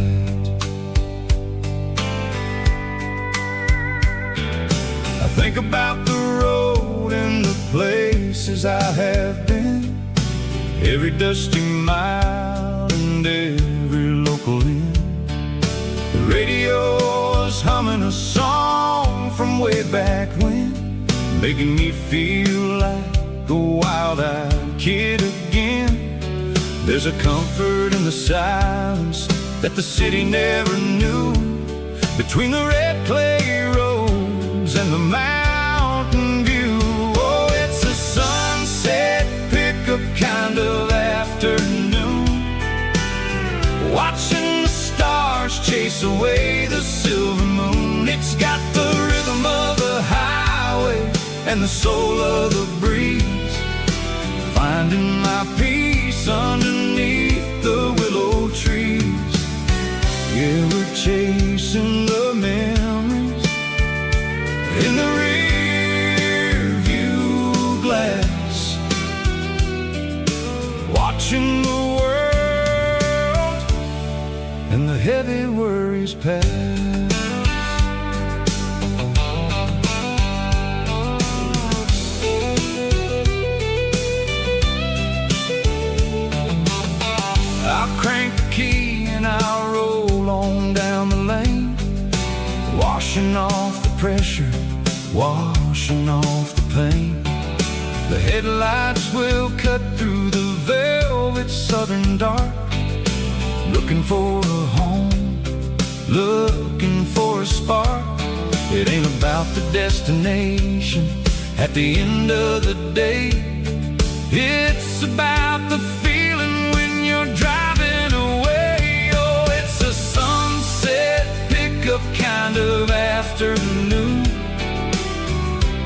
I think about the road and the places I have been, every dusty mile and every local inn. The radio is humming a song from way back when, making me feel like a wild-eyed kid again. There's a comfort in the silence that the city never knew, between the red clay roads and the mountain view. Oh, it's a sunset pickup kind of afternoon, watching the stars chase chase away the silver moon. It's got the rhythm of the highway and the soul of the breeze, finding my peace underneath the willow trees. Yeah, we're chasing the memories in the rear view glass, watching the world and the heavy worries pass. I'll crank the key and I'll roll on down the lane, washing off the pressure, washing off the pain. The headlights will cut through the velvet southern dark, looking for a home, looking for a spark. It ain't about the destination at the end of the day. It's about the feeling when you're driving away. Oh, it's a sunset pickup kind of afternoon,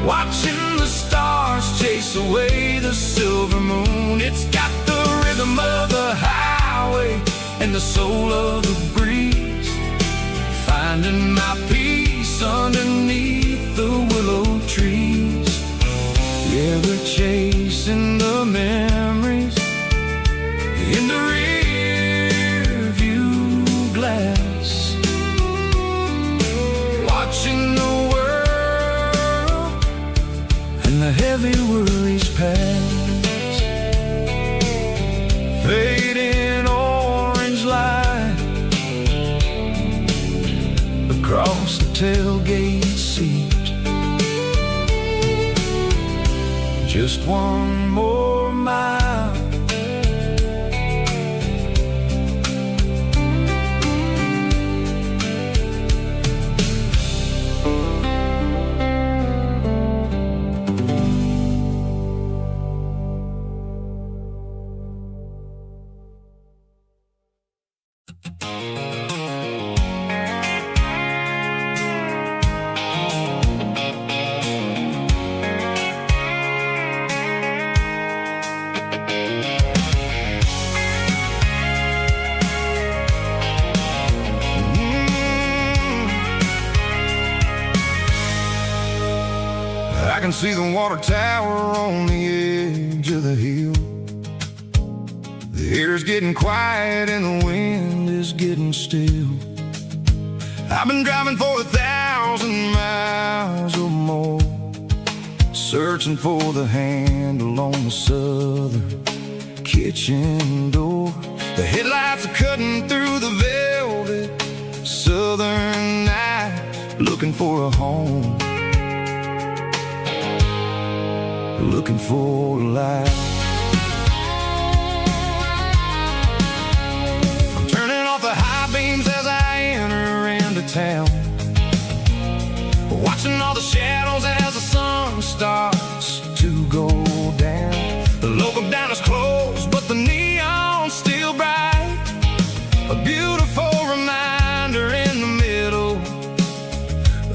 watching the stars chase away the silver moon. It's got the rhythm of the highway and the soul of the breeze, finding my peace underneath the willow trees. Yeah, we're chasing the memories in the rear view glass, watching the world and the heavy worries pass. Fading orange light across the tailgate seat, just one more mile. I can see the water tower on the edge of the hill. The air's getting quiet and the wind is getting still. I've been driving for 1,000 miles or more, searching for the handle on the southern kitchen door. The headlights are cutting through the velvet southern night, looking for a home, looking for a life. I'm turning off the high beams as I enter into town, watching all the shadows as the sun starts to go down. The local diner's closed, but the neon's still bright, a beautiful reminder in the middle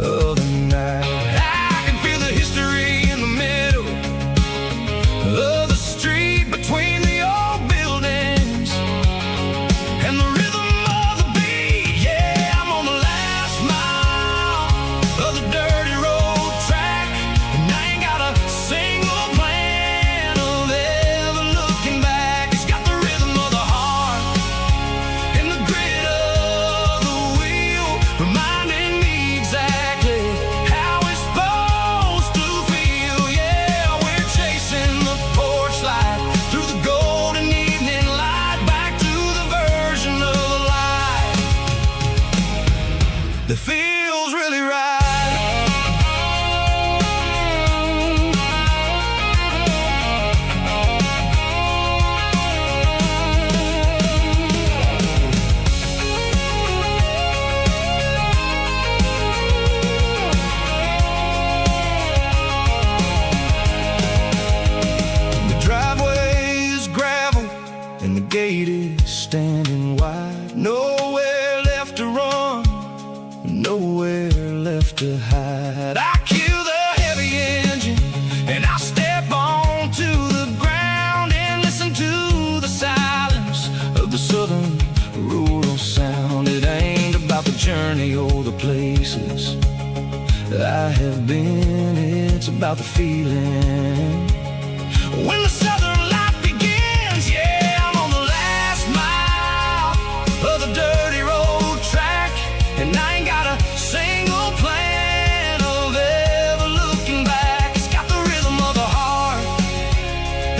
of the night. I can feel the history in the middle of the street, between the old buildings and the rhythm of the beat. Yeah, I'm on the last mile of the dirty road track, and I ain't got a single plan of ever looking back. It's got the rhythm of the heart and the grit of the wheel, reminding me exactly how it's supposed to feel. Yeah, we're chasing the porch light through the golden evening light, back to the version of life that feels really right. The driveway is gravel and the gate is standing wide. Nowhere left to run, left to hide. I kill the heavy engine and I step onto the ground and listen to the silence of the southern rural sound. It ain't about the journey or the places I have been, it's about the feeling. When the southern life begins, yeah, I'm on the last mile of the dirty road track, and I ain't got a single plan of ever looking back. It's got the rhythm of the heart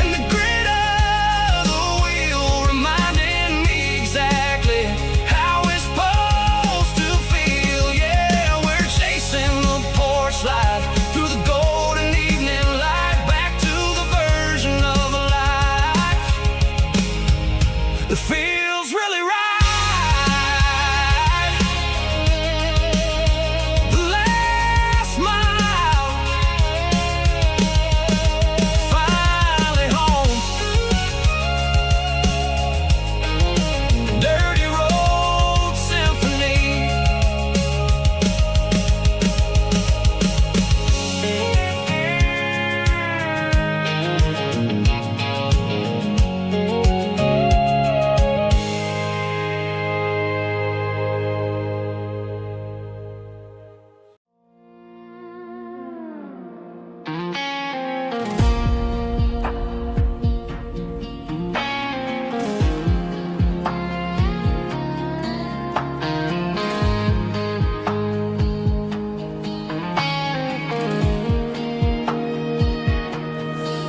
and the grit of the wheel, reminding me exactly how it's supposed to feel. Yeah, we're chasing the porch light through the golden evening light, back to the version of a life that feels really right. The last mile, finally home. Dirty road symphony.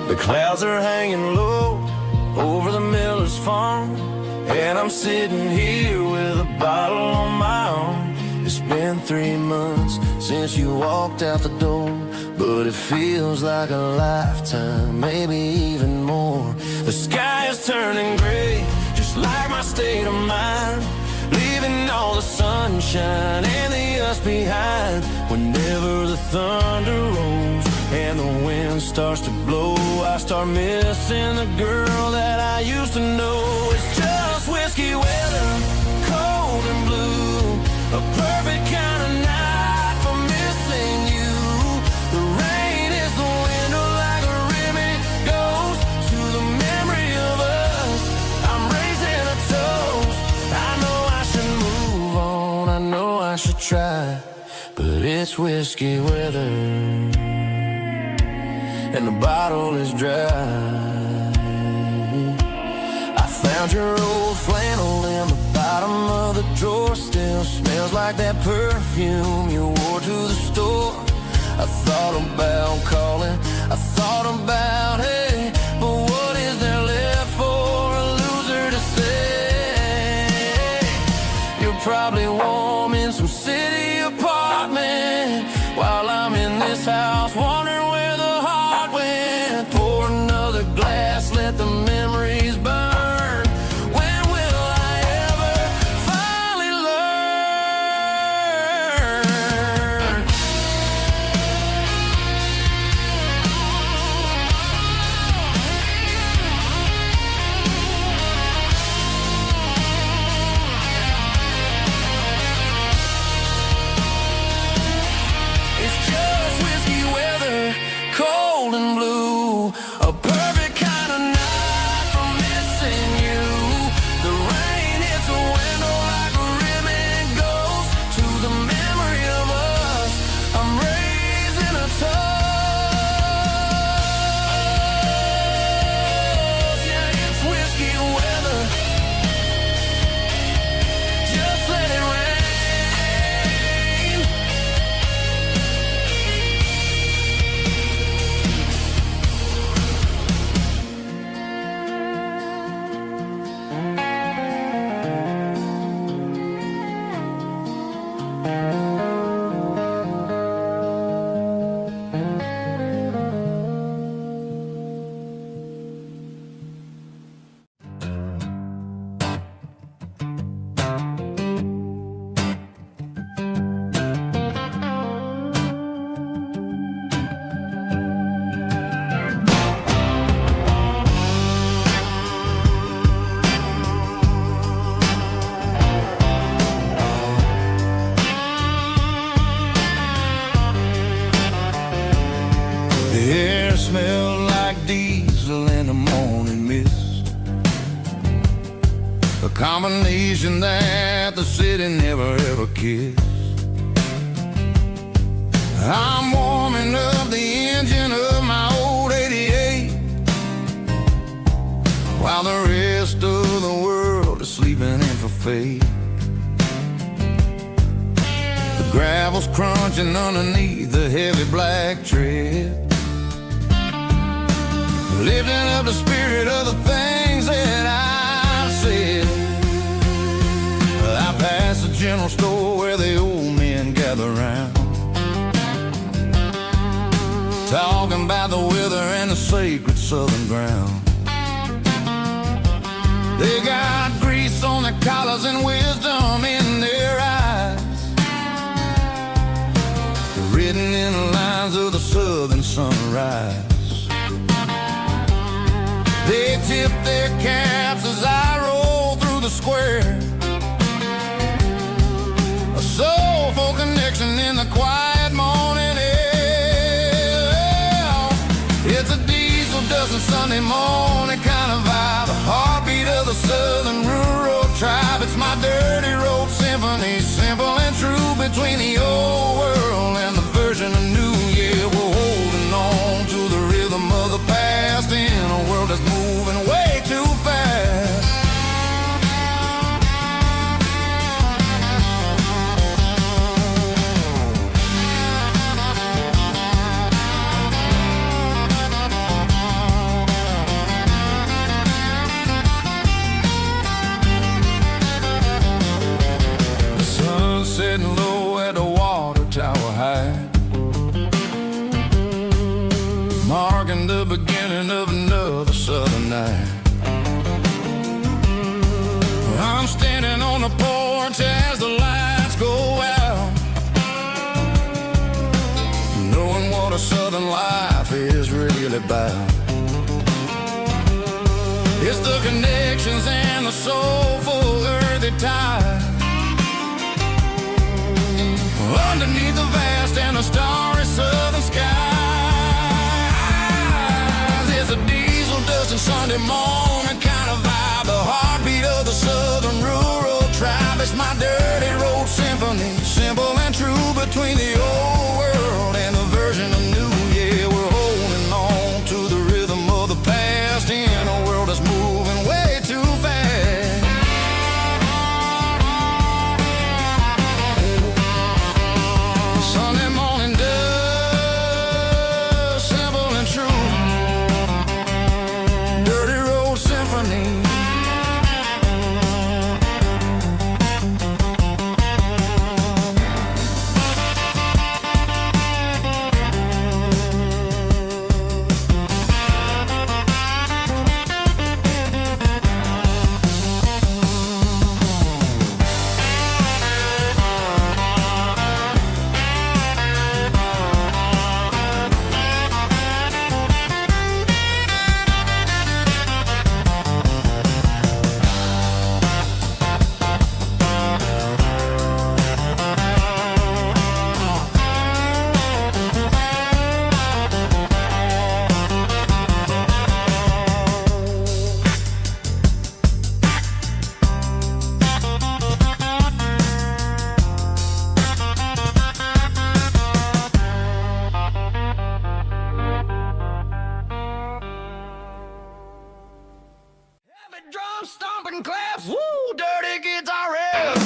The clouds are hanging low over the miller's farm, and I'm sitting here with a bottle on my arm. It's been 3 months since you walked out the door, but it feels like a lifetime, maybe even more. The sky is turning gray, just like my state of mind, leaving all the sunshine and the us behind. Whenever the thunder rolls and the wind starts to blow, I start missing the girl that I used to know. It's just whiskey weather, cold and blue, a perfect kind of night for missing you. The rain is the window like a ribbon goes to the memory of us. I'm raising a toast. I know I should move on, I know I should try, but it's whiskey weather and the bottle is dry. I found your old flannel in the bottom of the drawer, still smells like that perfume you wore to the store. I thought about calling, I thought about, hey, but what is there left for a loser to say? You're probably warm in some city apartment, while I'm in this house wondering where the heart went. Pour another glass, let the memories burn. When will I ever finally learn? It's just whiskey combination that the city never ever kissed. I'm warming up the engine of my old 88, while the rest of the world is sleeping in for fate. The gravel's crunching underneath the heavy black tread, lifting up the spirit of the things that I've said. I pass the general store where the old men gather round, talking about the weather and the sacred southern ground. They got grease on their collars and wisdom in their eyes, written in the lines of the southern sunrise. They tip their caps as I roll through the square, a soulful connection in the quiet morning air. It's a diesel dusting Sunday morning kind of vibe, the heartbeat of the southern rural tribe. It's my dirty road symphony, simple and true, between the old world and the version of new. Yeah, we're holding on to the rhythm of the past in a world that's moving way too fast. Sitting low at the water tower high, marking the beginning of another southern night. I'm standing on the porch as the lights go out, knowing what a southern life is really about. It's the connections and the soulful earthy ties, underneath the vast and the starry southern skies. It's a diesel dusting Sunday morning kind of vibe, the heartbeat of the southern rural tribe. It's my dirty road symphony, simple and true, between the old world and the version of new. Yeah, we're holding on to the rhythm of the past in a world that's moving way too fast. Sunday morning dust, simple and true, dirty road symphony. Drum stomping claps, woo, dirty guitar riffs.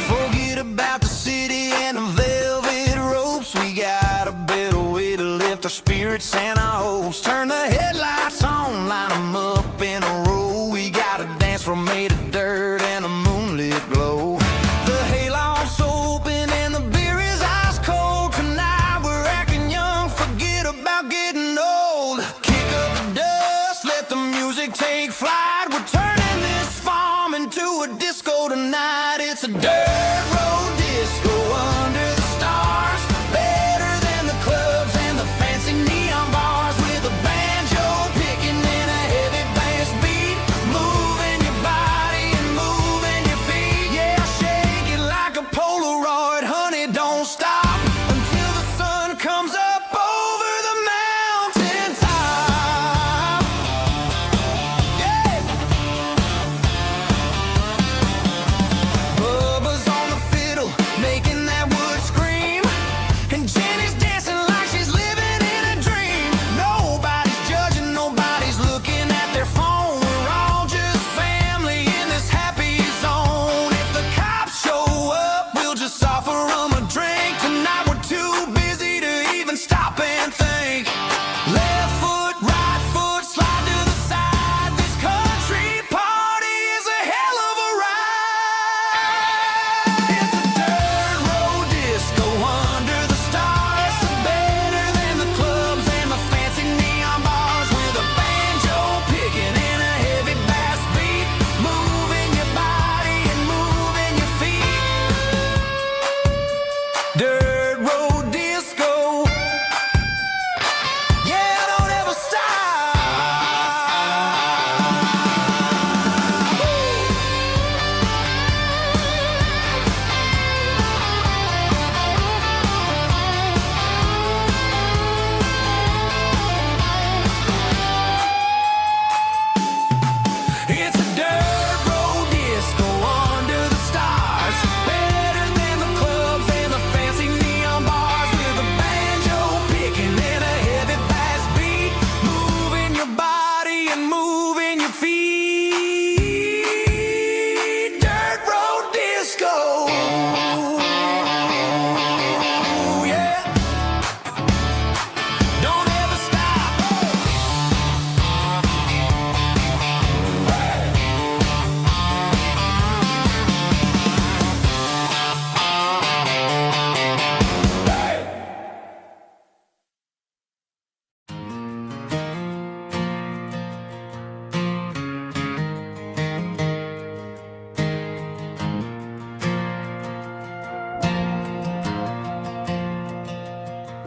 Forget about the city and the velvet ropes. We got a better way to lift our spirits and our hopes. Turn the headlights on, line them up in a row. We got a dance floor made of dirt and a moonlit glow. The hayloft's open and the beer is ice cold. Tonight we're acting young, forget about getting old. Kick up the dust, let the music take flight. We're turning this farm into a disco tonight. It's a dirt road disco under the stars, better than the clubs and the fancy neon bars, with a banjo picking in a heavy bass beat, moving your body and moving your feet.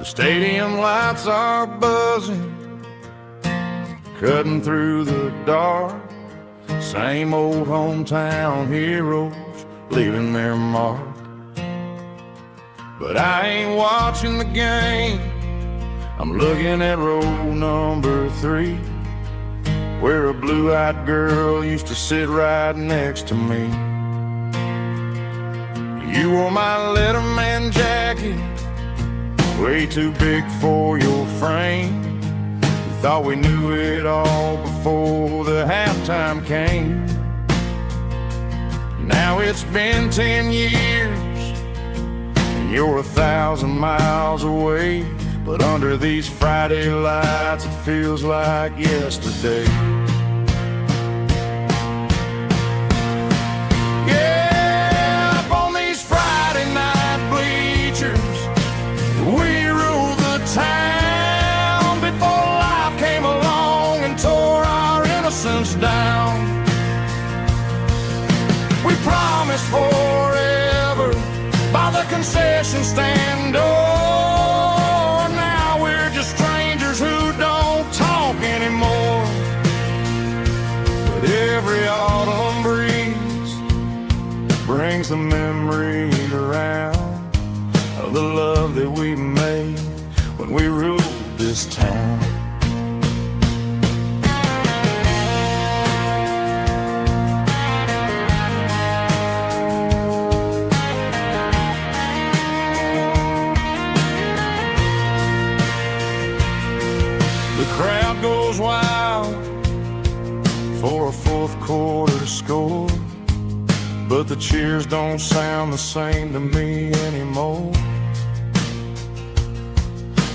The stadium lights are buzzing, cutting through the dark. Same old hometown heroes leaving their mark. But I ain't watching the game, I'm looking at row number 3, where a blue-eyed girl used to sit right next to me. You wore my Letterman jacket, way too big for your frame. We thought we knew it all before the halftime came. Now it's been 10 years, and you're 1,000 miles away. But under these Friday lights, it feels like yesterday. Yeah, up on these Friday night bleachers, we ruled the town before life came along and tore our innocence down. We promised forever by the concession stand door. Who don't talk anymore. But every autumn breeze brings the memory around of the love that we made when we ruled this town. Crowd goes wild for a fourth quarter score, but the cheers don't sound the same to me anymore.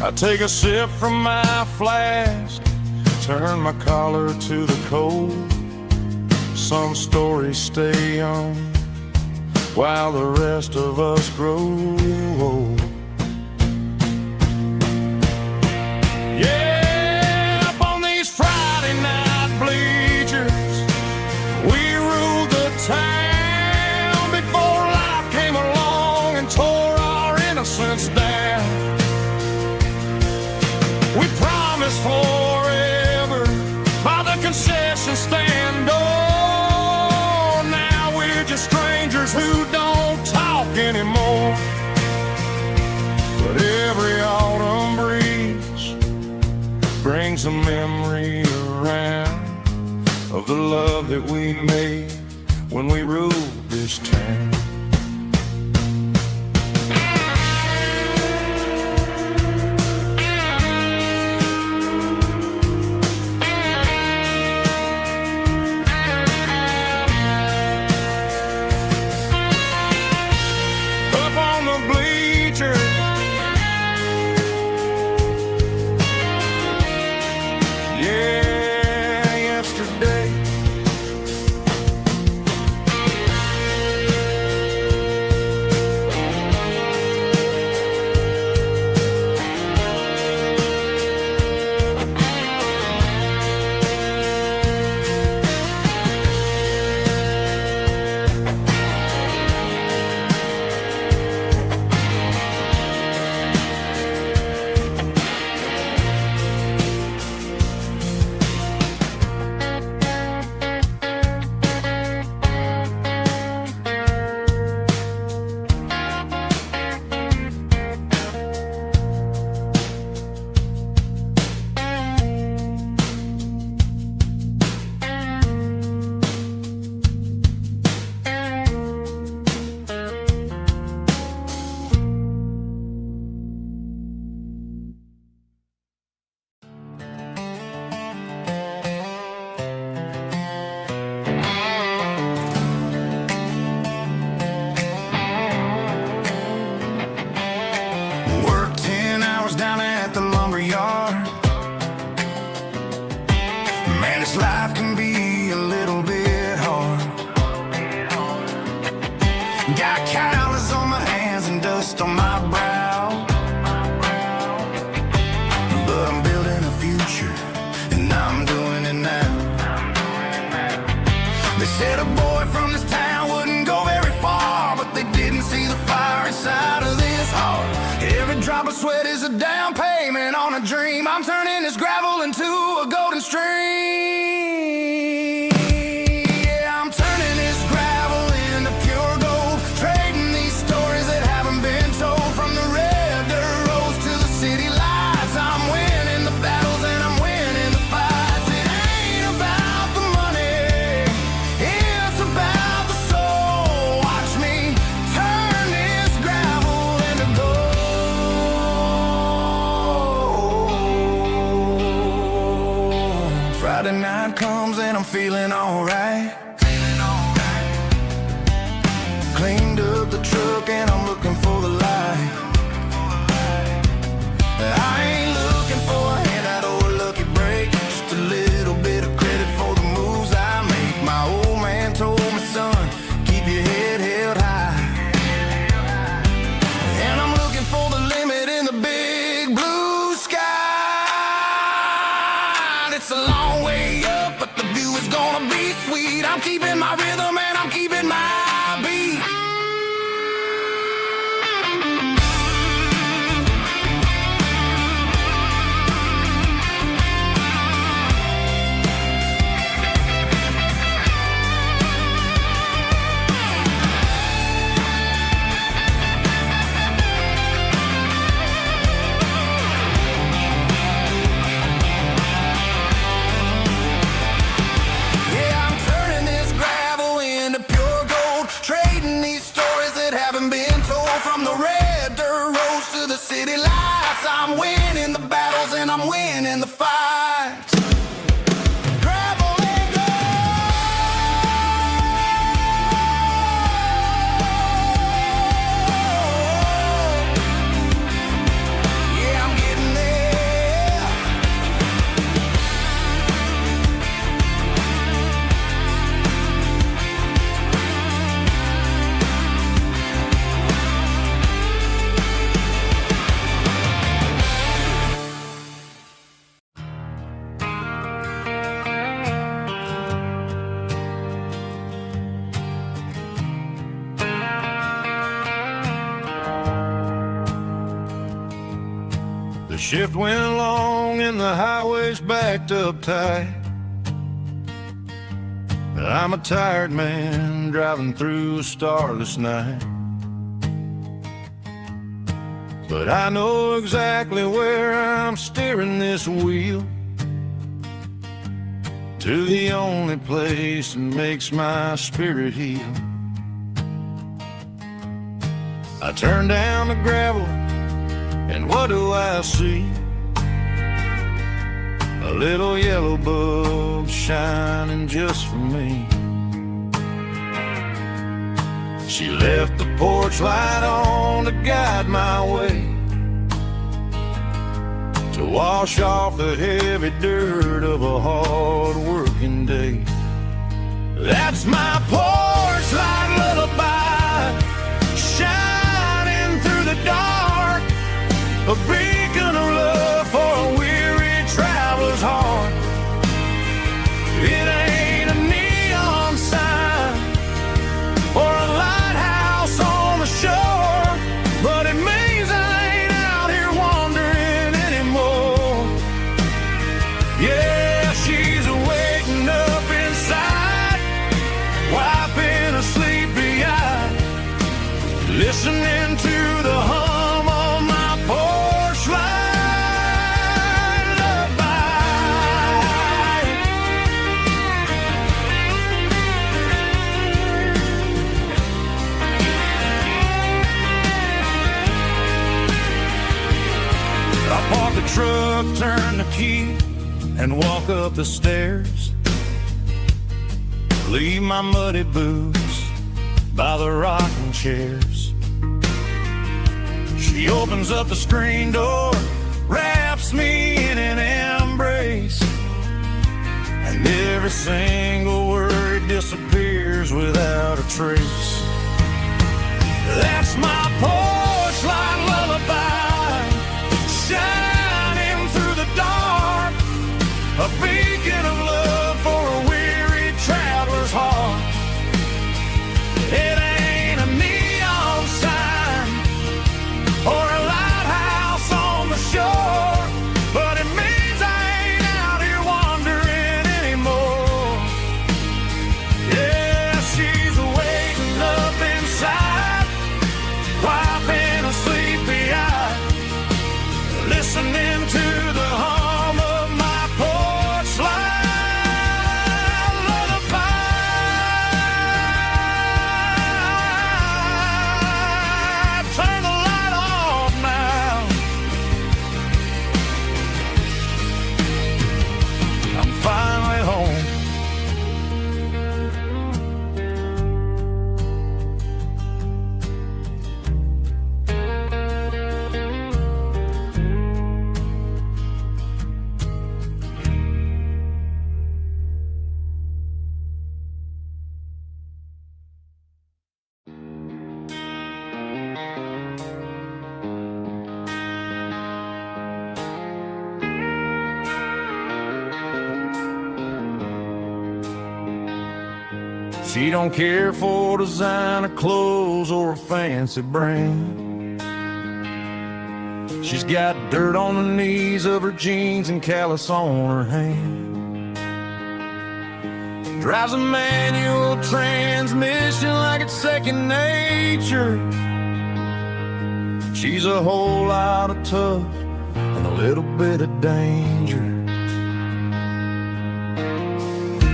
I take a sip from my flask, turn my collar to the cold. Some stories stay young while the rest of us grow old. Town before life came along and tore our innocence down. We promised forever by the concession stand door. Now we're just strangers who don't talk anymore. But every autumn breeze brings a memory around of the love that we made when we ruled this town. Up on the bleachers, yeah, yesterday. Life can be a little bit hard. Got calluses on my hands and dust on my brow, but I'm building a future and I'm doing it now. They said a boy from this town wouldn't go very far, but they didn't see the fire inside of this heart. Every drop drop of sweat is a down payment on a dream. I'm turning this gravel into a golden stream. Yeah, I'm turning this gravel into pure gold, trading these stories that haven't been told. From the red dirt roads to the city lights, I'm winning the battles and I'm winning the fights. It ain't about the money, it's about the soul. Watch me turn this gravel into gold. Friday night comes and I'm feeling alright. Cleaned up the truck and I'm looking for the light. I ain't looking for a handout or a lucky break, just a little bit of credit for the moves I make. My old man told me, son, keep your head held high. And I'm looking for the limit in the big blue sky. It's a long way up, but the view is gonna be sweet. I'm keeping my rhythm and I'm keeping my beat. Yeah, I'm turning this gravel into pure gold, trading these stories that haven't been told. From the red dirt roads to the city lights, I'm winning the battles and I'm winning the fights. Gravel and gold. Yeah, I'm getting there. The shift went long and the highway's backed up tight. I'm a tired man driving through a starless night. But I know exactly where I'm steering this wheel, to the only place that makes my spirit heal. I turn down the gravel and what do I see? A little yellow bulb shining just for me. She left the porch light on to guide my way, to wash off the heavy dirt of a hard working day. That's my porch light lullaby, shining through the dark, a beacon of love for a weary traveler's heart. It ain't a neon sign or a lighthouse on the shore, but it means I ain't out here wandering anymore. Yeah, she's waking up inside, wiping a sleepy eye, listening to the hum of my porch light lullaby. I park the truck, turn the key, and walk up the stairs. Leave my muddy boots by the rocking chairs. She opens up the screen door, wraps me in an embrace, and every single word disappears without a trace. That's my porch light lullaby, shining through the dark, a beacon of love for a weary traveler's heart. It ain't a neon sign or a lighthouse She don't care for designer clothes or a fancy brand. She's got dirt on the knees of her jeans and callus on her hand. Drives a manual transmission like it's second nature. She's a whole lot of tough and a little bit of danger.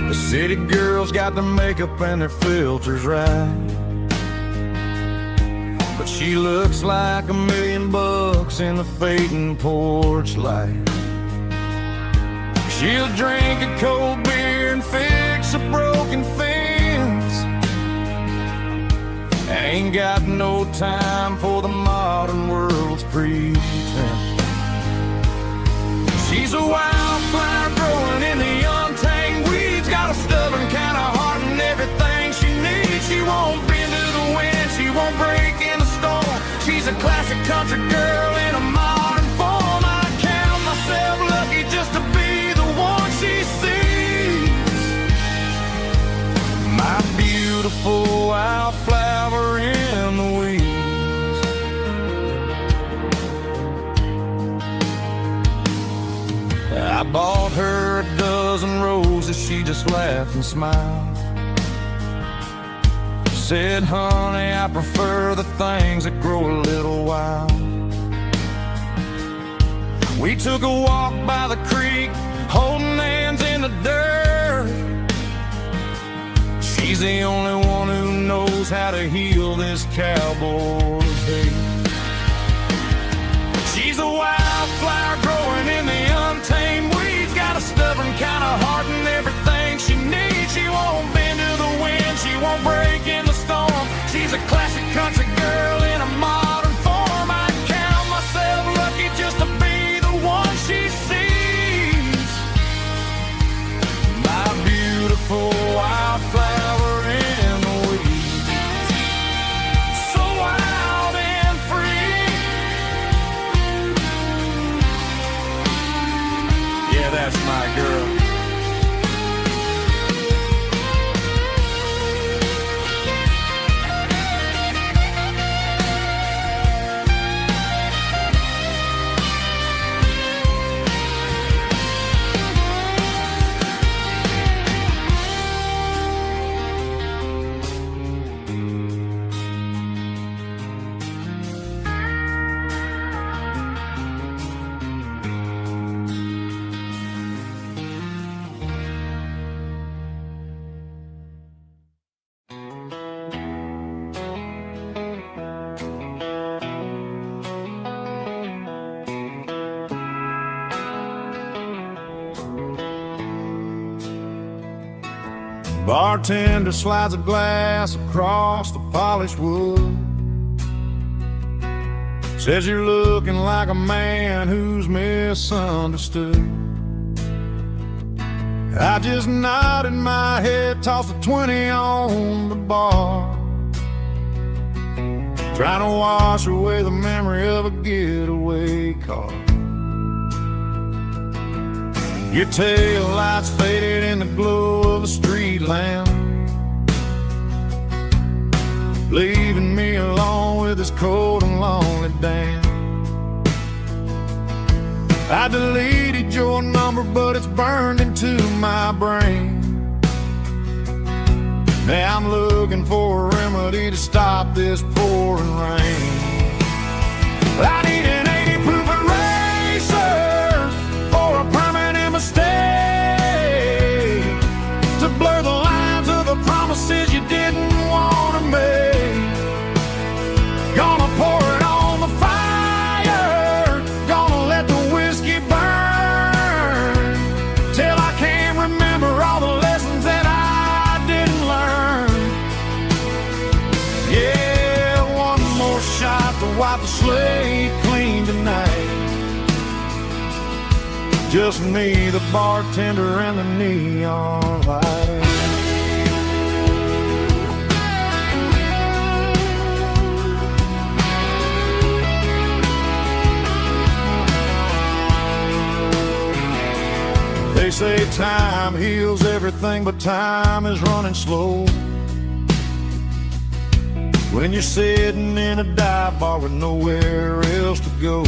The city girls got their makeup and their filters right, but she looks like $1,000,000 in the fading porch light. She'll drink a cold beer and fix a broken fence. Ain't got no time for the modern world's pretense. She's a wildflower growing in the untamed weeds. Got a stubborn kind of heart and everything she needs. She won't bend to the wind, she won't break in the storm. She's a classic country girl in a modern form. I count myself lucky just to be the one she sees. My beautiful wildflower in the weeds. I bought her a dozen roses, she just laughed and smiled. She said, honey, I prefer the things that grow a little wild. We took a walk by the creek, holding hands in the dirt. She's the only one who knows how to heal this cowboy's hate. She's a wildflower growing in the untamed weeds. Got a stubborn kind of heart and everything she needs. She won't bend to the wind, she won't break in the storm. She's a classic country girl in a modern form. I count myself lucky just to be the one she sees. My beautiful wildflower in the weeds. So wild and free. Yeah, that's my girl. Bartender slides a glass across the polished wood. Says you're looking like a man who's misunderstood. I just nodded my head, tossed a 20 on the bar, trying to wash away the memory of a getaway car. Your tail lights faded in the glow of a street lamp, leaving me alone with this cold and lonely damn. I deleted your number, but it's burned into my brain. Now I'm looking for a remedy to stop this pouring rain. I need an 80 proof eraser for a permanent mistake, to blur the lines of the promises you didn't want to make. Gonna pour it on the fire, gonna let the whiskey burn, till I can't remember all the lessons that I didn't learn. Yeah, one more shot to wipe the slate clean tonight. Just me, the bartender, and the neon light. They say time heals everything, but time is running slow. when you're sitting in a dive bar with nowhere else to go.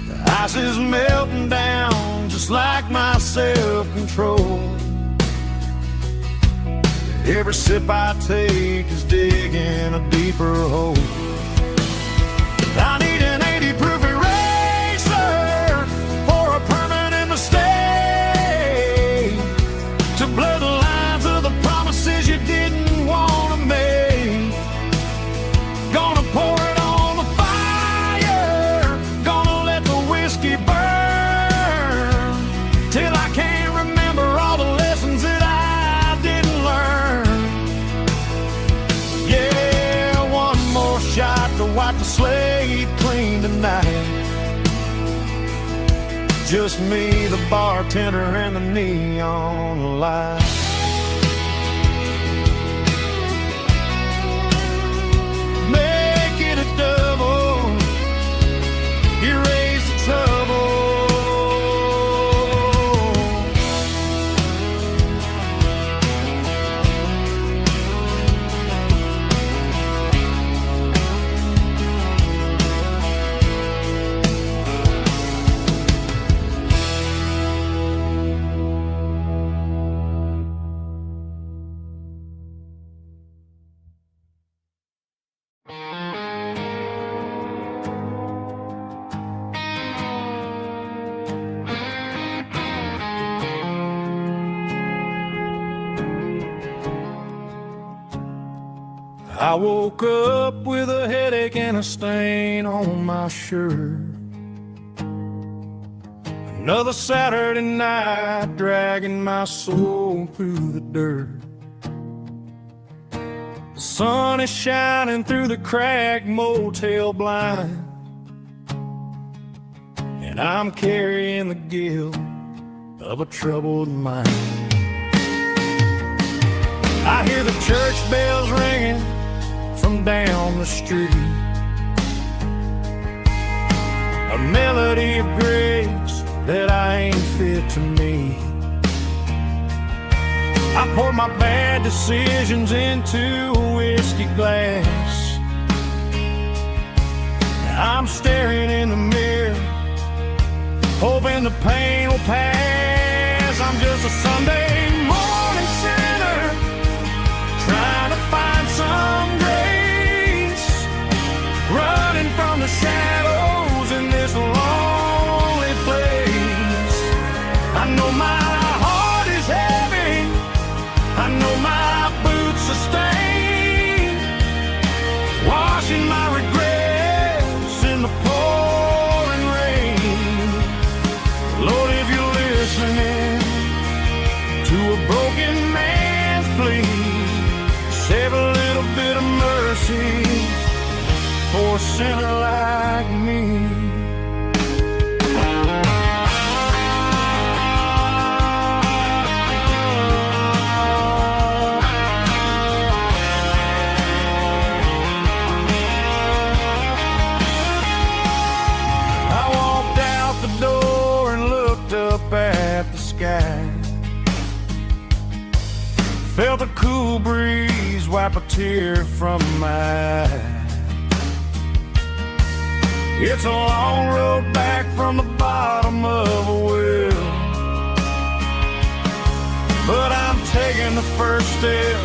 The ice is melting down just like my self-control. Every sip I take is digging a deeper hole. I need an 80 proof eraser for a permanent mistake, to blur the lines of the promises you didn't want to make. Gonna pour it on the fire, gonna let the whiskey burn, till I can't remember all the lessons that I didn't learn. Yeah, one more shot to wipe the slate clean tonight. Just me, the bartender, and the neon light. Make it a double, erase the trouble. I woke up with a headache and a stain on my shirt. Another Saturday night dragging my soul through the dirt. The sun is shining through the cracked motel blind, and I'm carrying the guilt of a troubled mind. I hear the church bells ringing from down the street, a melody of grace that I ain't fit to meet. I pour my bad decisions into a whiskey glass. I'm staring in the mirror, hoping the pain will pass. I'm just a Sunday morning sinner, trying to find some grace, running from the shadows in this lonely place. I know my heart is heavy, I know my boots are stained, washing my regrets in the pouring rain. Lord, if you're listening to a broken man's plea, save a little bit of mercy for a sinner like me. I walked out the door and looked up at the sky, felt a cool breeze wipe a tear from my eye. It's a long road back from the bottom of a well, but I'm taking the first step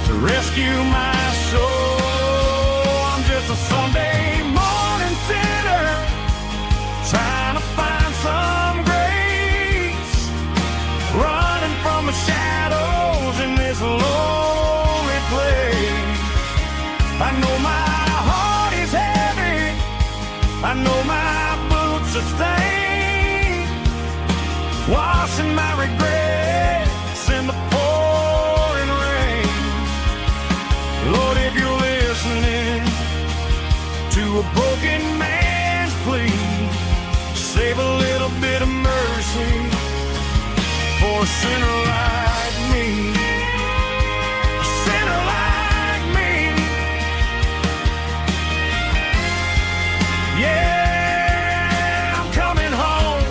to rescue my soul. I'm just a Sunday morning sinner, trying to find some grace, running from the shadows in this lonely place. I know my heart is heavy, I know my boots are stained, washing my regrets in the pouring rain. Lord, if you're listening to a broken man's plea, save a little bit of mercy for a sinner like me. A sinner like me. Yeah, I'm coming home.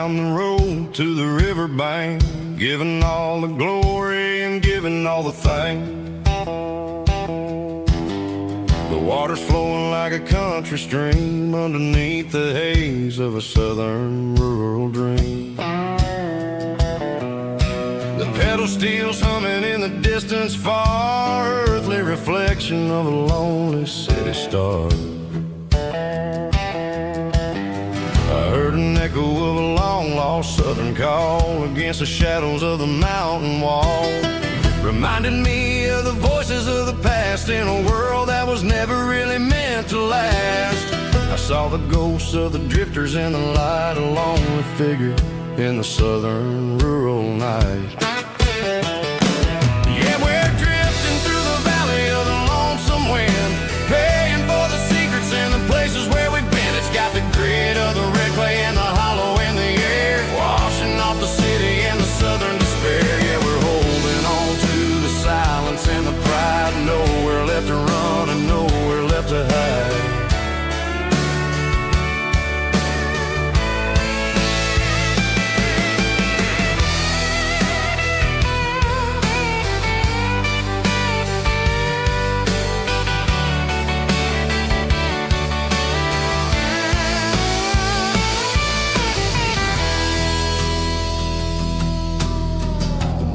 down the road to the riverbank, giving all the glory and giving all the thanks. The water's flowing like a country stream underneath the haze of a southern rural dream. The pedal steel's humming in the distance far, earthly reflection of a lonely city star. I heard an echo of a long-lost southern call against the shadows of the mountain wall, reminded me of the voices of the past in a world that was never really meant to last. I saw the ghosts of the drifters in the light, a lonely figure in the southern rural night. Yeah, we're drifting through the valley of the lonesome wind, paying for the secrets and the places where we've been. It's got the grit of the red clay and the hollow in the air, washing off the city and the southern despair. Yeah, we're holding on to the silence and the pride, nowhere left to run and nowhere left to hide.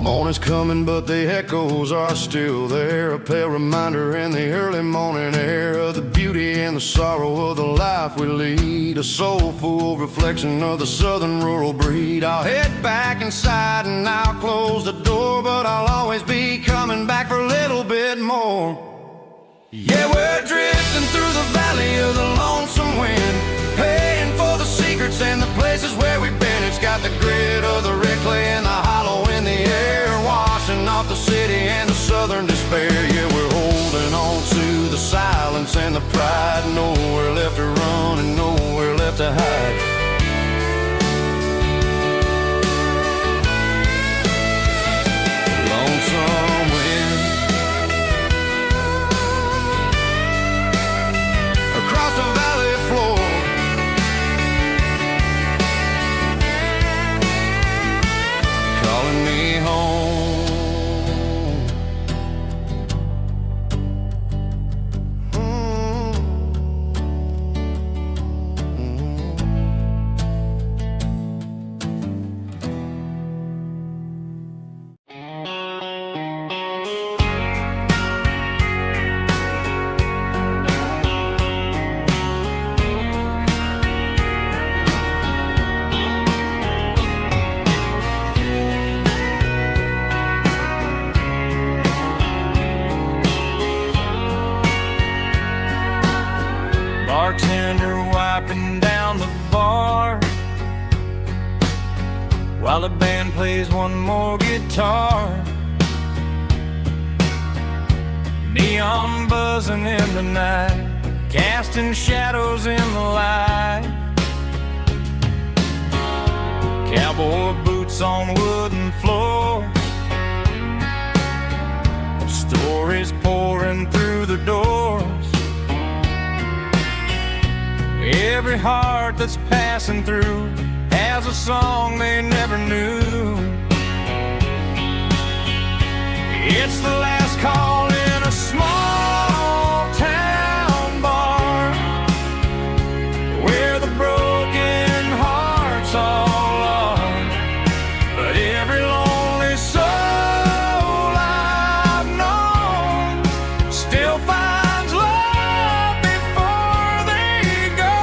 Morning's coming, but the echoes are still there, a pale reminder in the early morning air of the beauty and the sorrow of the life we lead, a soulful reflection of the southern rural breed. I'll head back inside and I'll close the door, but I'll always be coming back for a little bit more. Yeah, we're drifting through the valley of the lonesome wind, paying for the secrets and the places where we've been. It's got the grit of the red clay and the hollow in the air, washing off the city and the southern despair. Yeah, we're holding on to the silence and the pride, nowhere left to run and nowhere left to hide. Lonesome wind across the valley floor, calling me home. Bartender wiping down the bar while the band plays one more guitar. Neon buzzing in the night, casting shadows in the light. Cowboy boots on wooden floors, stories pouring through the doors. Every heart that's passing through has a song they never knew. It's the last call in a small town bar, where the broken hearts all are. But every lonely soul I've known still finds love before they go.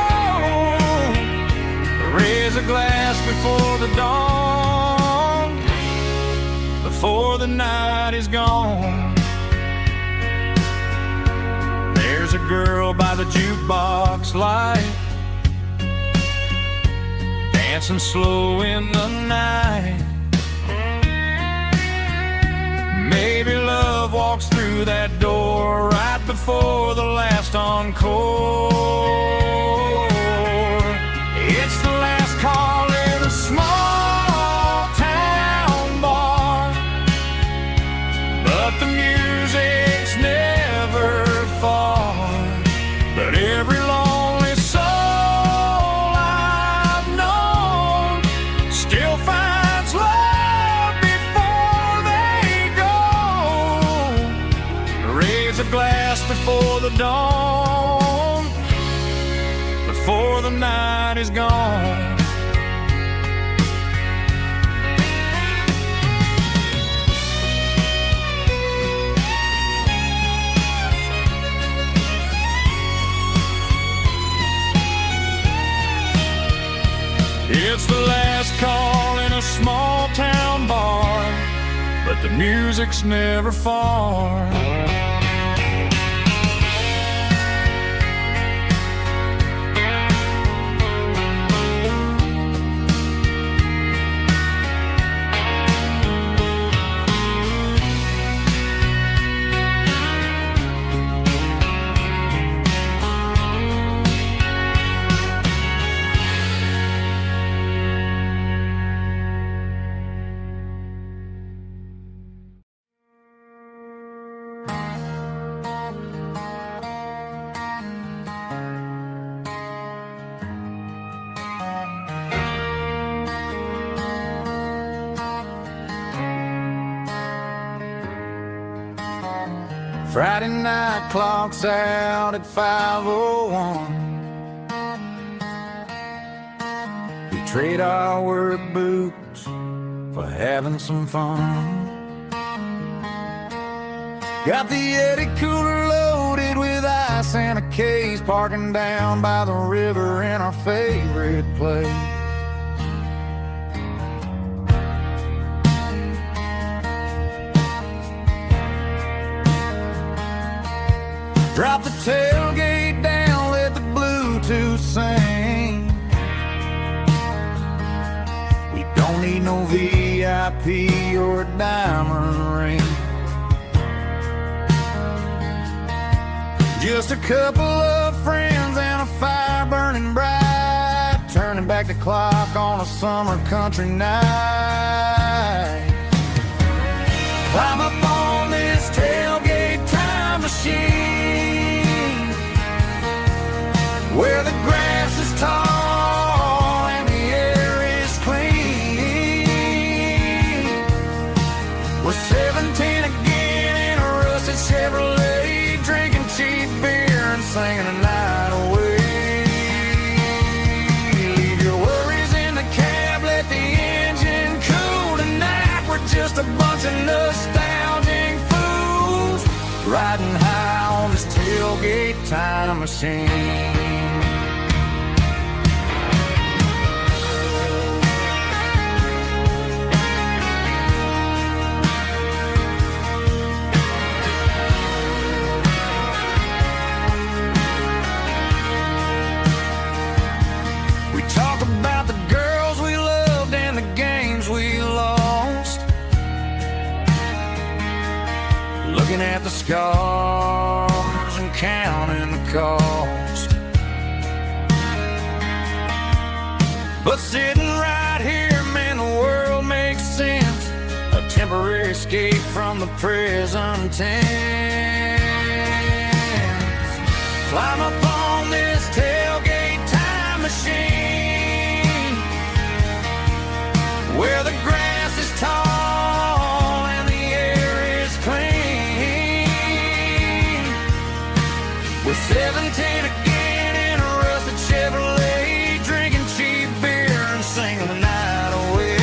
Raise a glass before the dawn, before the night is gone. There's a girl by the jukebox light, dancing slow in the night. Maybe love walks through that door right before the last encore. It's the last call in a small town bar, but the music's never far. But every lonely soul I've known before the dawn, before the night is gone. It's the last call in a small town bar, but the music's never far. Friday night clock's out at 5:01. We trade our work boots for having some fun. Got the Yeti cooler loaded with ice and a case, parking down by the river in our favorite place. Drop the tailgate down, let the Bluetooth sing. We don't need no VIP or a diamond ring. Just a couple of friends and a fire burning bright, turning back the clock on a summer country night. Climb up on this tailgate time machine, where the grass is tall and the air is clean. We're 17 again in a rusted Chevrolet, drinking cheap beer and singing the night away. Leave your worries in the cab, let the engine cool tonight. We're just a bunch of nostalgic fools, riding high on this tailgate time machine. We talk about the girls we loved and the games we lost, looking at the scars and counting the cost. But sitting right here, man, the world makes sense. A temporary escape from the present tense. Climb up on this tailgate time machine, where the grass is tall and the air is clean. We're 17 again in a rusted Chevrolet, drinking cheap beer and singing the night away.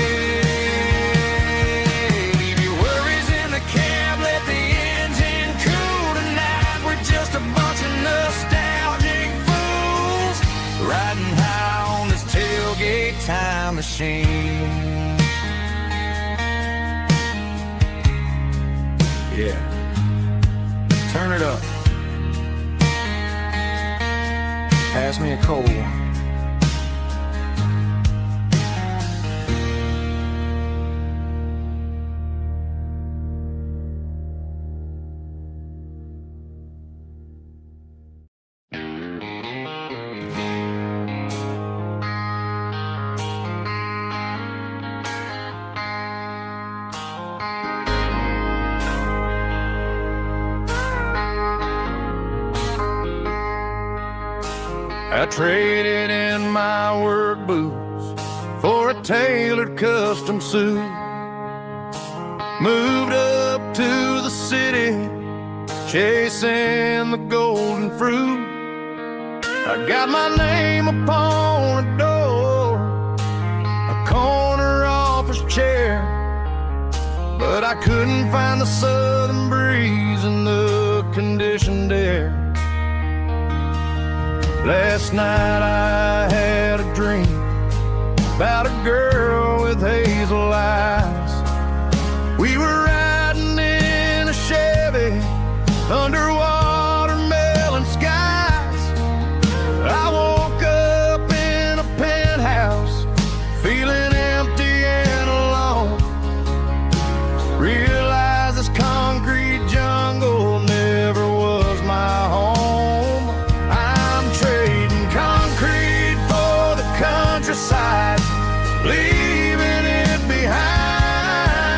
Leave your worries in the cab, let the engine cool tonight. We're just a bunch of nostalgic fools, riding high on this tailgate time machine. Yeah, turn it up. Pass me a cold one. I traded in my work boots for a tailored custom suit. Moved up to the city chasing the golden fruit. I got my name upon a door, a corner office chair, but I couldn't find the southern breeze in the conditioned air. Last night I had a dream about a girl with hazel eyes. We were riding in a Chevy under watermelon skies. I woke up in a penthouse feeling empty and alone. Realized this concrete jungle never was my home. I'm trading concrete for the countryside, leaving it behind,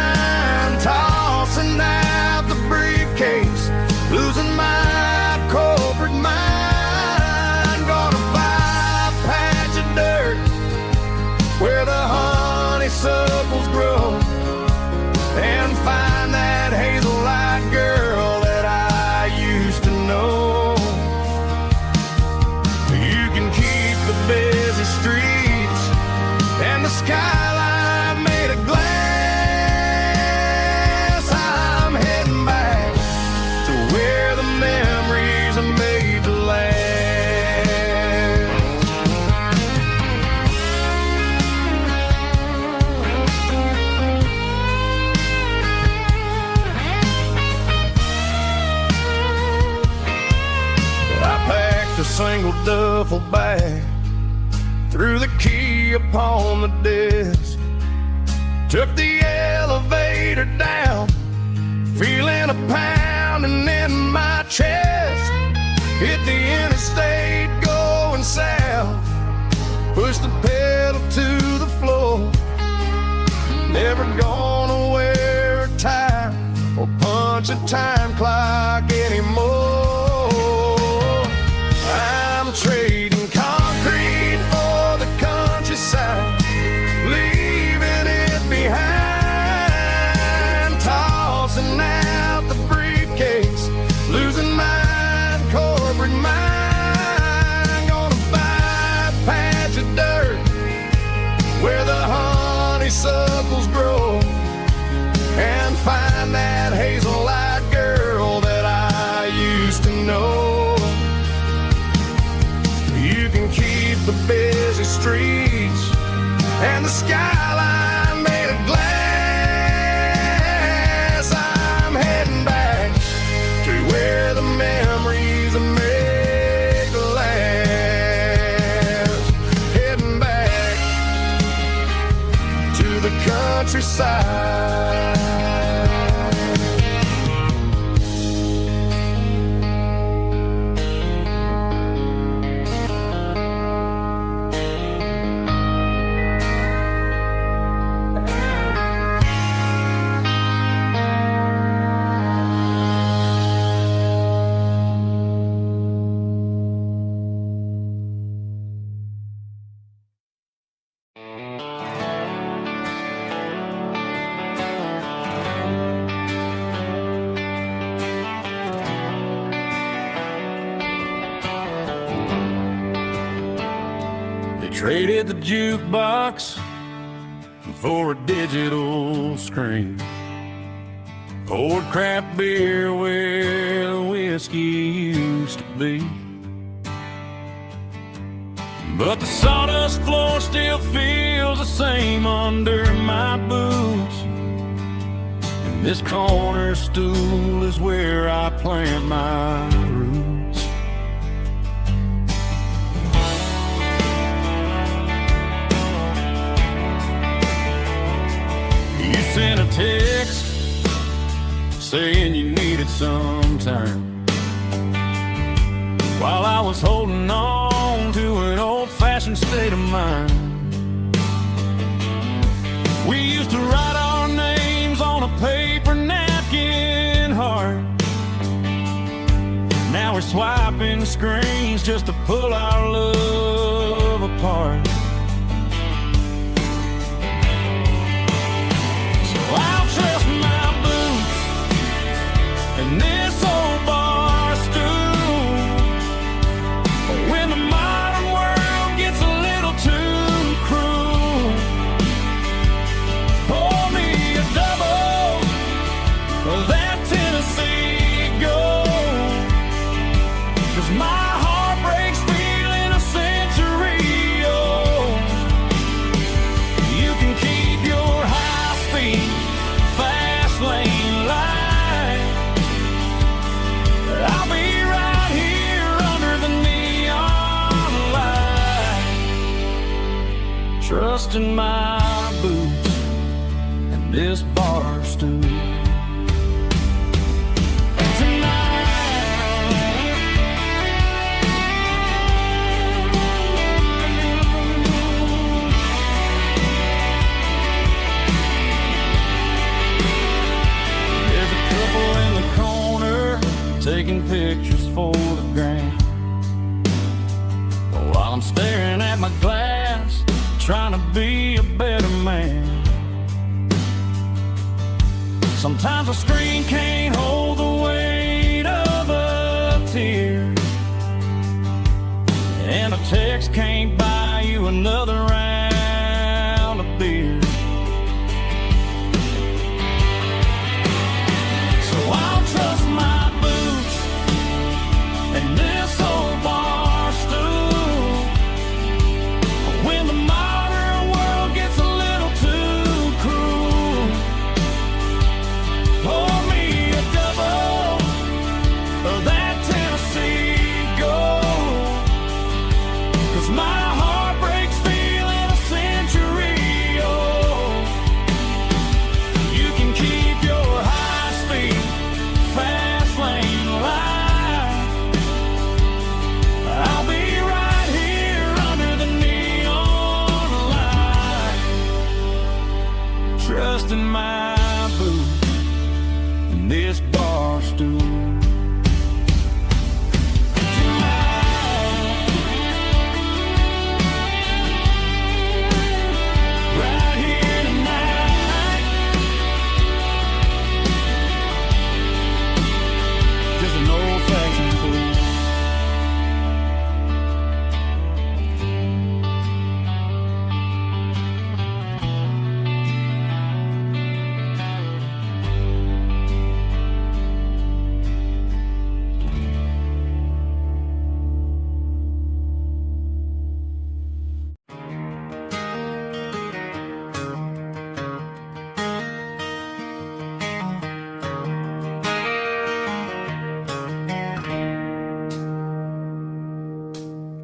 tossing out the briefcase, losing my corporate mind. Gonna buy a patch of dirt where the honeysuckles grow and find that hazel-eyed girl that I used to know. You can keep the busy streets and the skyline made of glass. I'm heading back to where the memories are made to last. I packed a single duffel bag, threw the key upon the desk, took the elevator down, feeling a pounding in my chest. Hit the interstate going south, pushed the pedal to the floor. Never gonna wear a tie or punch a time clock anymore. I'm trading concrete for the countryside, leaving it behind, tossing out the briefcase, losing my corporate mind. Gonna buy a patch of dirt where the honeysuckles grow and find that hazel-eyed girl that I used to know. You can keep the busy streets and the skyline made of glass. I'm heading back to where the memories are made to last. Heading back to the countryside. Traded the jukebox for a digital screen, poured craft beer where the whiskey used to be. But the sawdust floor still feels the same under my boots, and this corner stool is where I plant my roots. You sent a text saying you needed some time, while I was holding on to an old-fashioned state of mind. We used to write our names on a paper napkin heart. Now we're swiping screens just to pull our love apart. So I'll trust my boots and this old bar in my boots and this bar stool. Taking pictures for the gram, while I'm staring at my glass, trying to be a better man. Sometimes a screen can't hold the weight of a tear, and a text can't buy you another round of beer. So I'll trust my and this old bar stool when the modern world gets a little too cruel. Pour me a double of that Tennessee Gold, 'cause my heart breaks feeling a century old. You can keep your high-speed fast lane life. I'll be right here under the neon light, trusting my boots and this bar stool. Right here tonight, just an old-fashioned fool.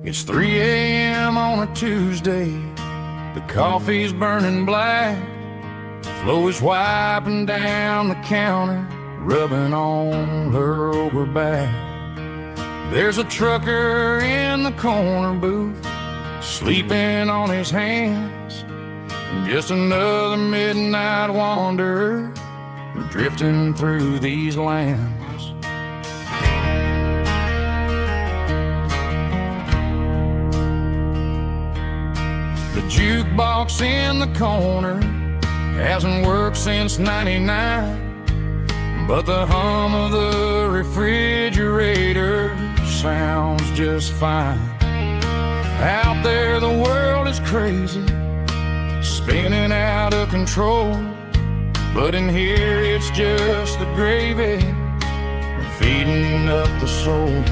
It's 3 a.m. on a Tuesday. The coffee's burning black. Flo is wiping down the counter, rubbing on her over back. There's a trucker in the corner booth, sleeping on his hands. Just another midnight wanderer, drifting through these lands. The jukebox in the corner hasn't worked since '99, but the hum of the refrigerator sounds just fine. Out there the world is crazy, spinning out of control, but in here it's just the gravy feeding up the soul.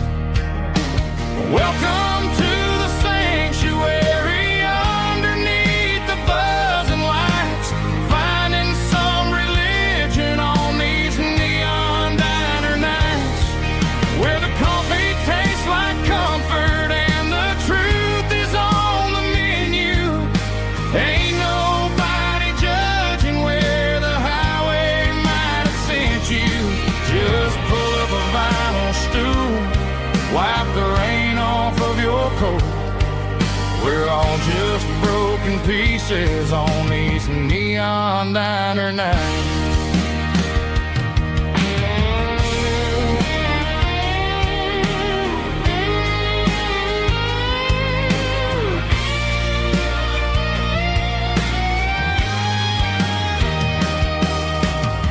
Welcome to the sanctuary underneath the buzzing lights, finding some religion on these neon diner nights, where the coffee tastes like comfort and the truth is on the menu. Ain't nobody judging where the highway might have sent you. Just pull up a vinyl stool, wipe the rain off of your coat. We're all just broken pieces on these neon diner nights.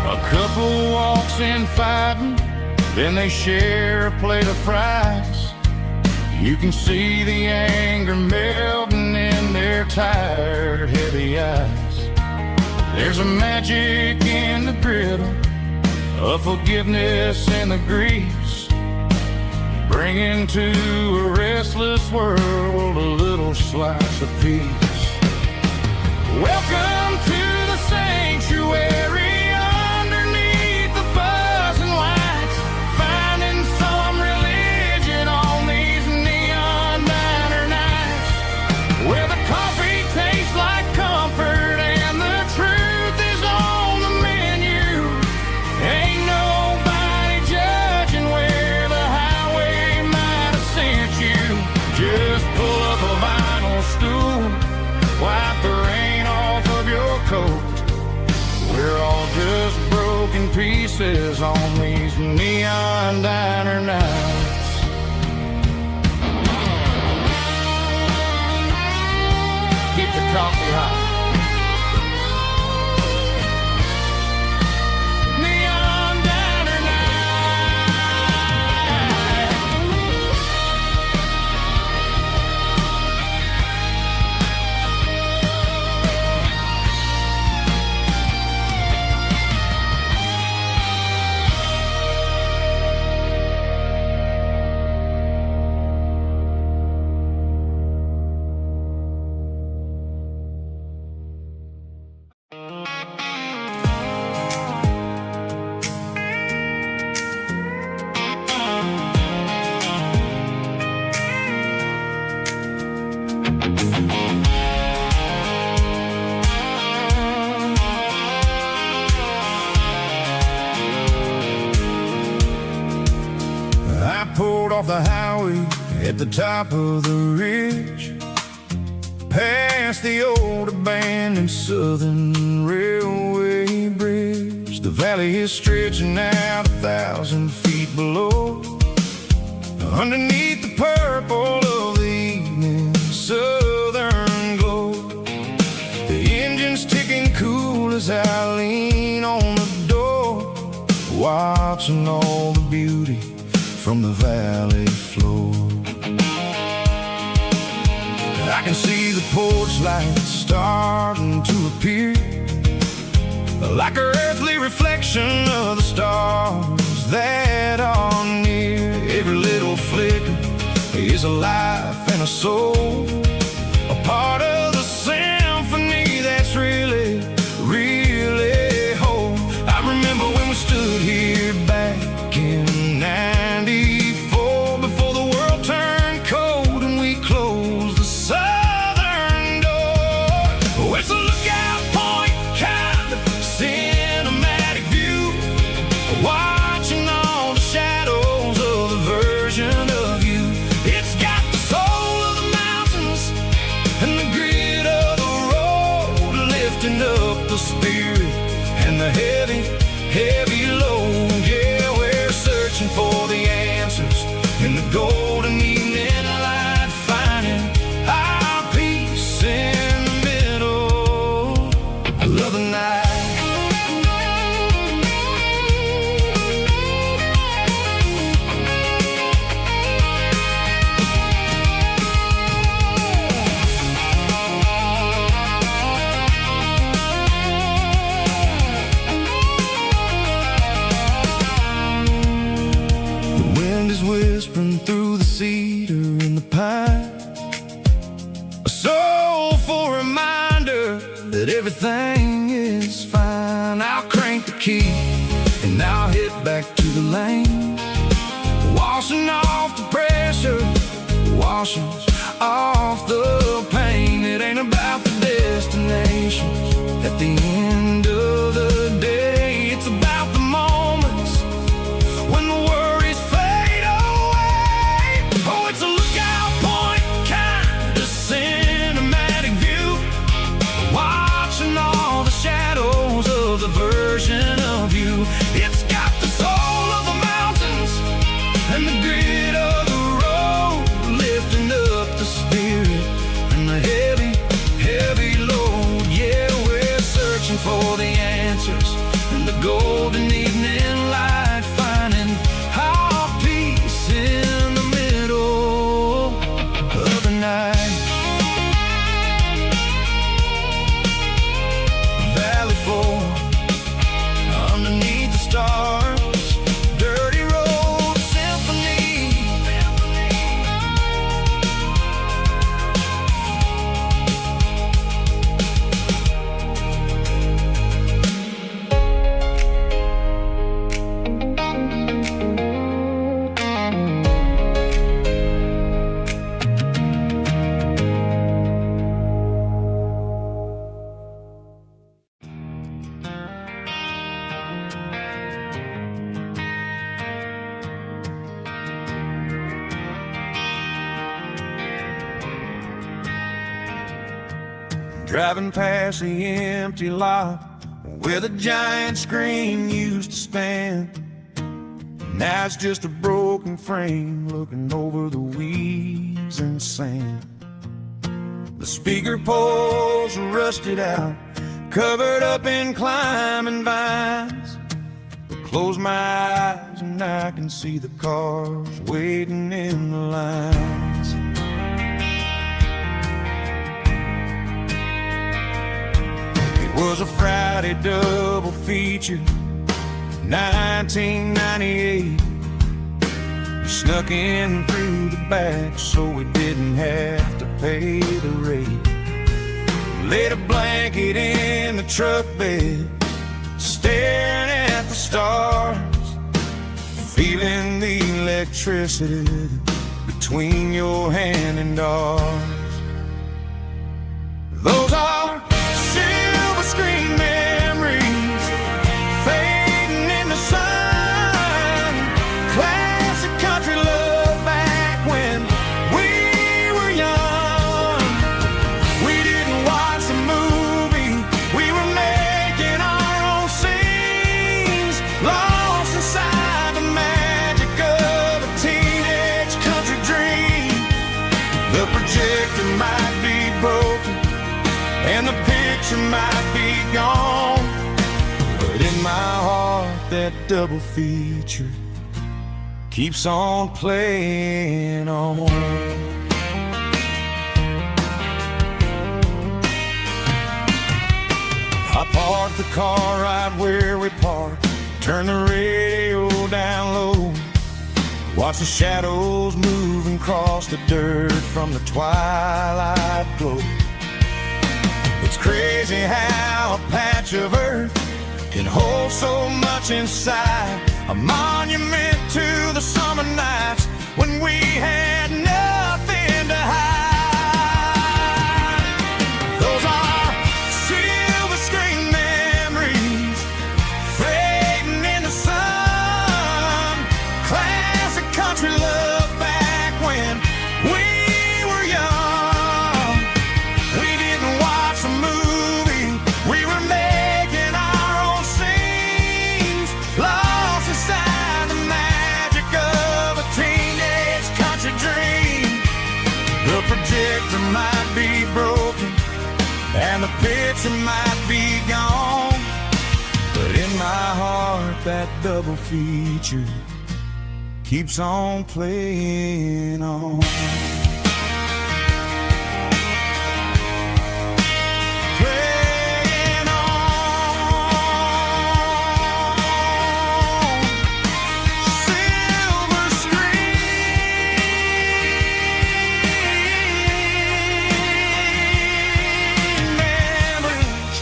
A couple walks in fighting, then they share a plate of fries. You can see the anger melting in their tired, heavy eyes. There's a magic in the griddle, a forgiveness in the grease, bringing to a restless world a little slice of peace. Welcome to the sanctuary. Where the coffee tastes like comfort pieces on these neon diner nights. Keep the coffee hot. Off the highway at the top of the ridge, past the old abandoned Southern Railway bridge. The valley is stretching out 1,000 feet below, underneath the purple of the evening southern glow. The engine's ticking cool as I lean on the door, watching all the beauty from the valley floor. I can see the porch lights starting to appear, like an earthly reflection of the stars that are near. Every little flicker is a life and a soul, a part of the symphony that's really, really whole. I remember when we stood here back in '94, before the world turned cold and we closed the southern door. Oh, it's a lookout point, kind of cinematic view, watching all the shadows of the version of you. It's got the soul of the mountains and the grit of the road, lifting up the spirit and the heavy, heavy load. Yeah, we're searching for the answers in the golden evening light, finding our peace in the middle of the night. Whispering through the cedar and the pine, a soulful reminder that everything is fine. I'll crank the key and I'll hit back to the lane, washing off the pressure, washing off the pain. It ain't about the destination at the end of the day, it's about the moments when the worries fade away. Oh, it's a lookout point, kind of cinematic view, watching all the shadows of the version of you. It's got the soul of the mountains and the grit of the road, lifting up the spirit and the heavy, heavy load. Yeah, we're searching for the answers in the golden evening light, finding our peace in the middle of the night. Valley floor, underneath the stars, dirty road symphony. Driving past the empty lot, where the giant screen used to stand. Now it's just a broken frame looking over the weeds and sand. The speaker poles are rusted out, covered up in climbing vines. I close my eyes and I can see the cars waiting in the lines. It was a Friday double feature, 1998. We snuck in through the back so we didn't have to pay the rate. Laid a blanket in the truck bed, staring at the stars, feeling the electricity between your hand and ours. Those are silver screen memories fading in the sun. Classic country love back when we were young. We didn't watch the movie, we were making our own scenes, lost inside the magic of a teenage country dream. The projector might be broken and the picture might be gone, but in my heart that double feature keeps on playing on. I parked the car right where we parked, turned the radio down low, watch the shadows moving across the dirt from the twilight glow. It's crazy how a patch of earth can hold so much inside, a monument to the summer nights when we had nothing to hide. Those are silver screen memories fading in the sun. Classic country love back when we were young. We didn't watch the movie, we were making our own scenes, lost inside the magic of a teenage country dream. The projector might be broken and the picture might be gone, but in my heart that double feature keeps on playing on. Playing on. Silver screen memories.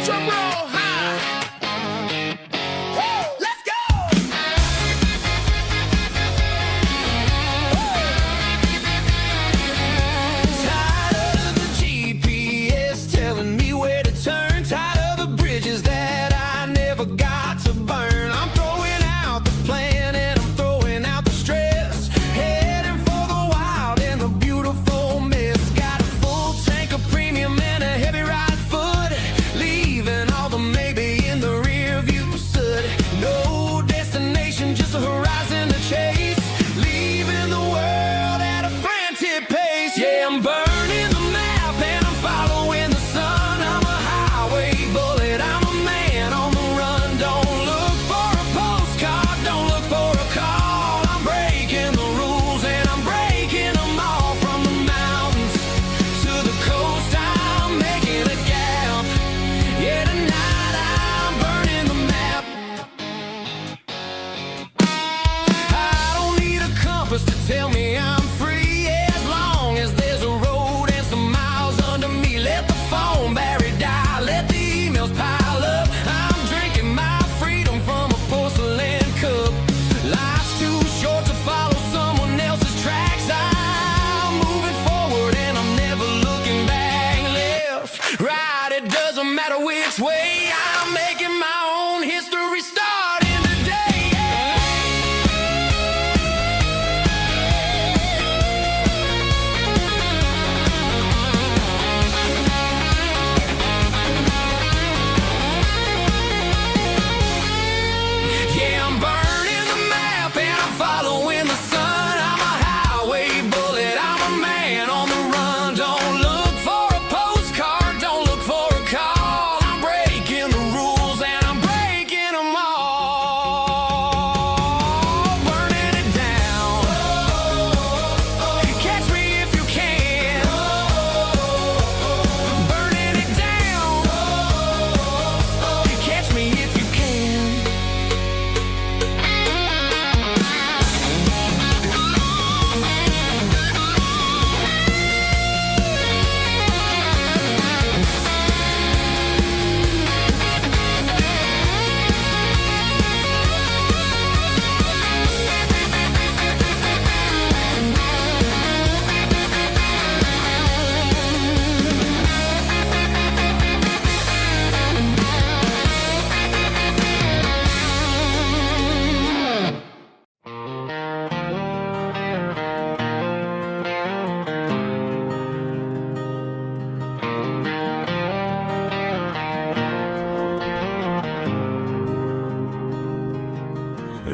Drum roll high. Woo, let's go. Tired of the GPS telling me where to turn, tired of the bridges that I never got to burn. I'm throwing out the plan and I'm throwing out the stress, heading for the wild and the beautiful mess. Got a full tank of premium and a heavy right foot, leaving all the maybe in the rear view soot. No destination, just a horizon to chase, leaving the world at a frantic pace. Yeah, I'm burning the map and I'm following the sun. I'm a highway bullet, I'm a man on the run. Don't look for a postcard, don't look for a call. I'm breaking the rules and I'm breaking them all. From the mountains to the coast, I'm making a gap. Yeah, tonight I'm burning the map. I don't need a compass to tell me I'm free, as long as there's a road and some miles under me. Let the phone battery die, let the emails pile up. I'm drinking my freedom from a porcelain cup. Life's too short to follow someone else's tracks. I'm moving forward and I'm never looking back. Left, right, it doesn't matter which way. I'm making my own history starting today.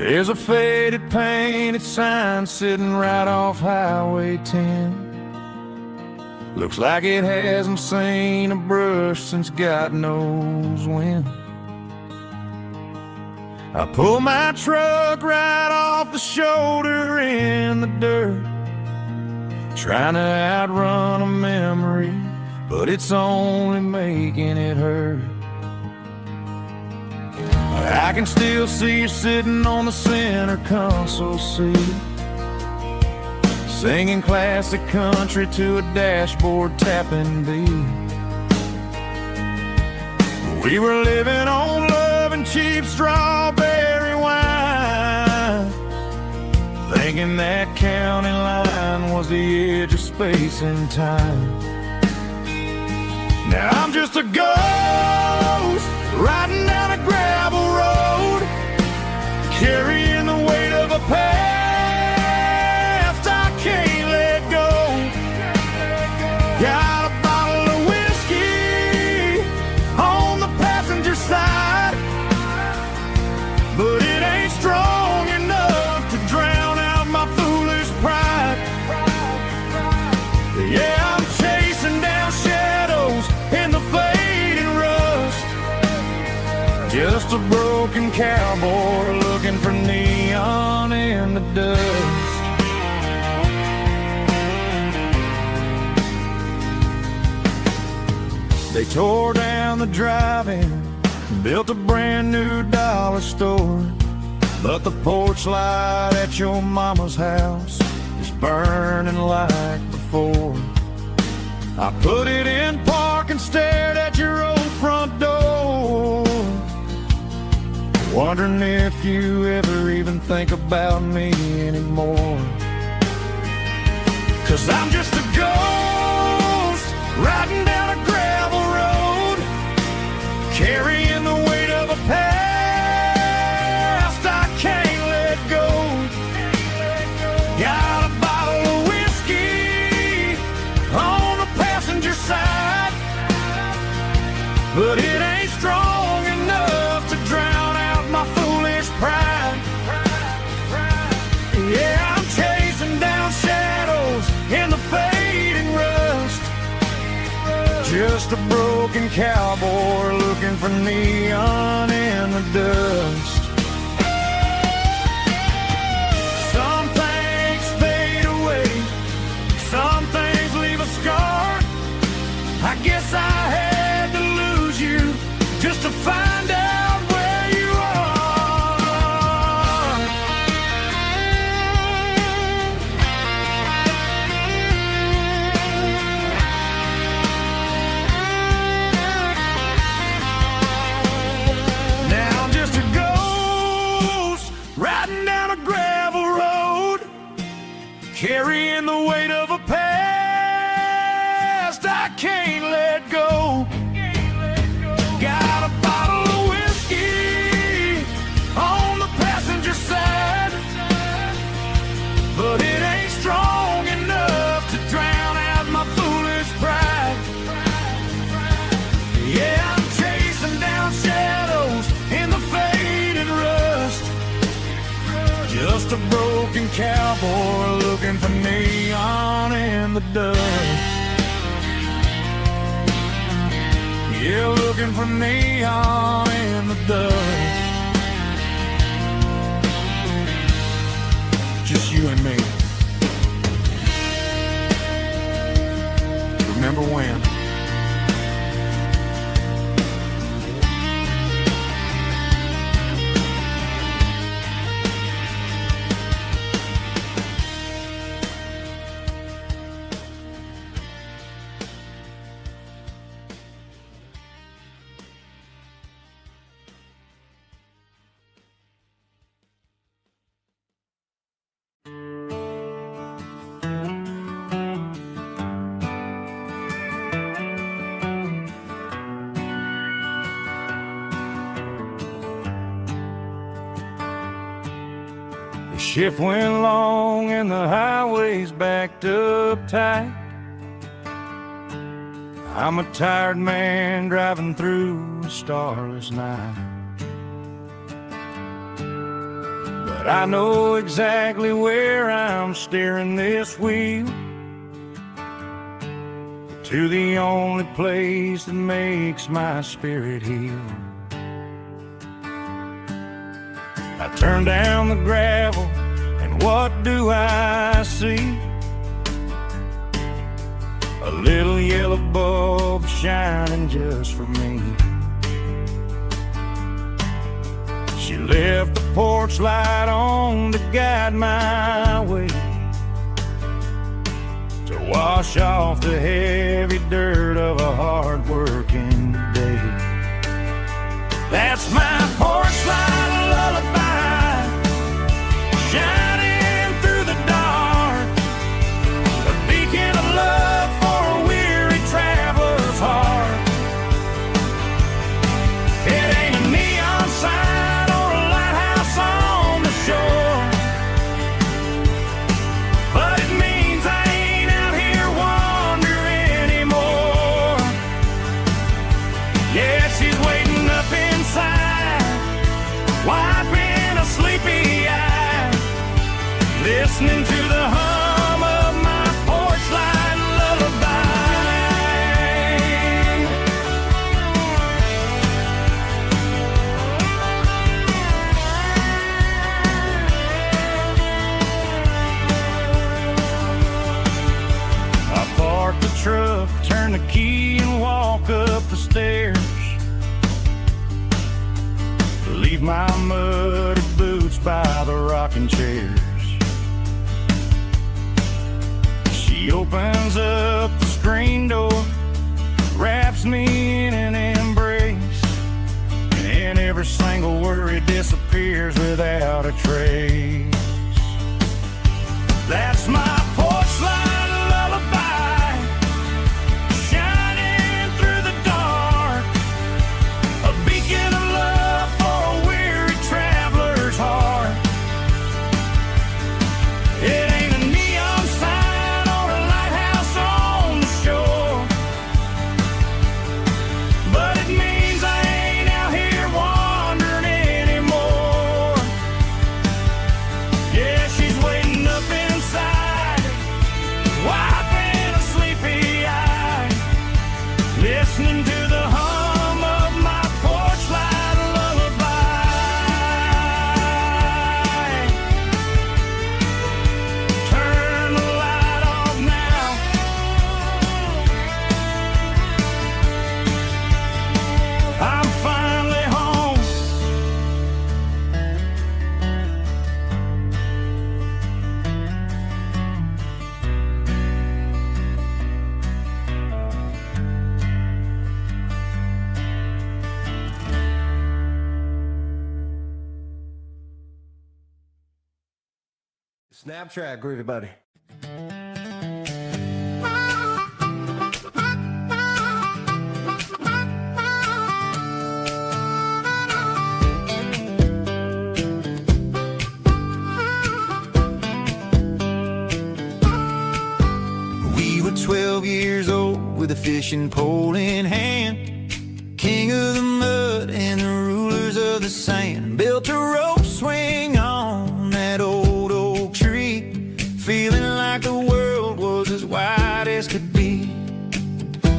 There's a faded painted sign sitting right off Highway 10. Looks like it hasn't seen a brush since God knows when. I pull my truck right off the shoulder in the dirt, trying to outrun a memory, but it's only making it hurt. I can still see you sitting on the center console seat, singing classic country to a dashboard tapping beat. We were living on love and cheap strawberry wine, thinking that county line was the edge of space and time. Now I'm just a ghost riding down a gravel road, carrying the weight of a past I can't let go. Got a bottle of whiskey on the passenger side, but it ain't strong enough to drown out my foolish pride. Yeah, I'm chasing down shadows in the fading rust, just a broken cowboy looking for neon in the dust. They tore down the drive-in, built a brand new dollar store, but the porch light at your mama's house is burning like before. I put it in park and stared at your old front door, wondering if you ever even think about me anymore. 'Cause I'm just a ghost riding down a gravel road, carrying the weight of a past I can't let go. Got a bottle of whiskey on the passenger side, but it ain't strong enough to drown out my foolish pride. Yeah, I'm chasing down shadows in the fading rust, just a broken cowboy looking for neon in the dust. Some things fade away, some things leave a scar. I guess I had to lose you just to find out where you are. Now I'm just a ghost riding down a gravel road, carrying the weight of a past I can't let go. Got a bottle of whiskey on the passenger side, but it ain't strong enough to drown out my foolish pride. Yeah, I'm chasing down shadows in the faded rust, just a broken cowboy looking for neon in the dust. Yeah, looking for neon in the dust. Just you and me. Remember when? Shift went long and the highway's backed up tight. I'm a tired man driving through a starless night, but but I know exactly where I'm steering this wheel, to the only place that makes my spirit heal. I turn down the gravel, and what do I see? A little yellow bulb shining just for me. She left the porch light on to guide my way, to wash off the heavy dirt of a hard-working day. That's my porch light lullaby, shining through the dark, a beacon of love for a weary traveler's heart. It ain't a neon sign or a lighthouse on the shore, but it means I ain't out here wandering anymore. Yeah, she's waiting up inside, wiping a sleepy eye, listening to the hum of my porch light lullaby. I park the truck, turn the key and walk up the stairs, leave my muddy boots by the rocking chairs. She opens up the screen door, wraps me in an embrace, and every single worry disappears without a trace. That's my porch light lullaby, shining through the dark, a beacon of love for a weary traveler's heart. It ain't a neon sign or a lighthouse on the shore, but it means I ain't out here wandering anymore. Yeah, she's waiting up inside, wiping a sleepy eye, listening to the hum of my porch light lullaby. Turn the light off now, I'm finally home. Snapchat, groovy buddy. We were 12 years old with a fishing pole in hand, king of the mud and the rulers of the sand. Built a rope swing on that old oak tree, feeling like the world was as wide as could be.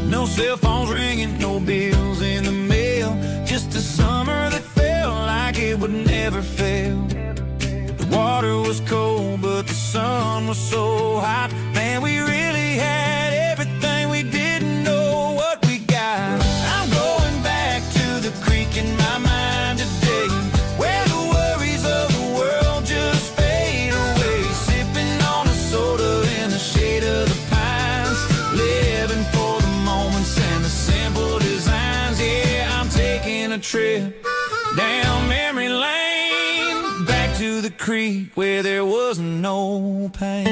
No cell phones ringing, no bills in the mail, just a summer that felt like it would never fail. The water was cold, but the sun was so hot. Man, we really had everything, we didn't know what we got. I'm going back to the creek in my mind today, where the worries of the world just fade away. Sipping on a soda in the shade of the pines, living for the moments and the simple designs. Yeah, I'm taking a trip down memory lane, back to the creek where there was no pain.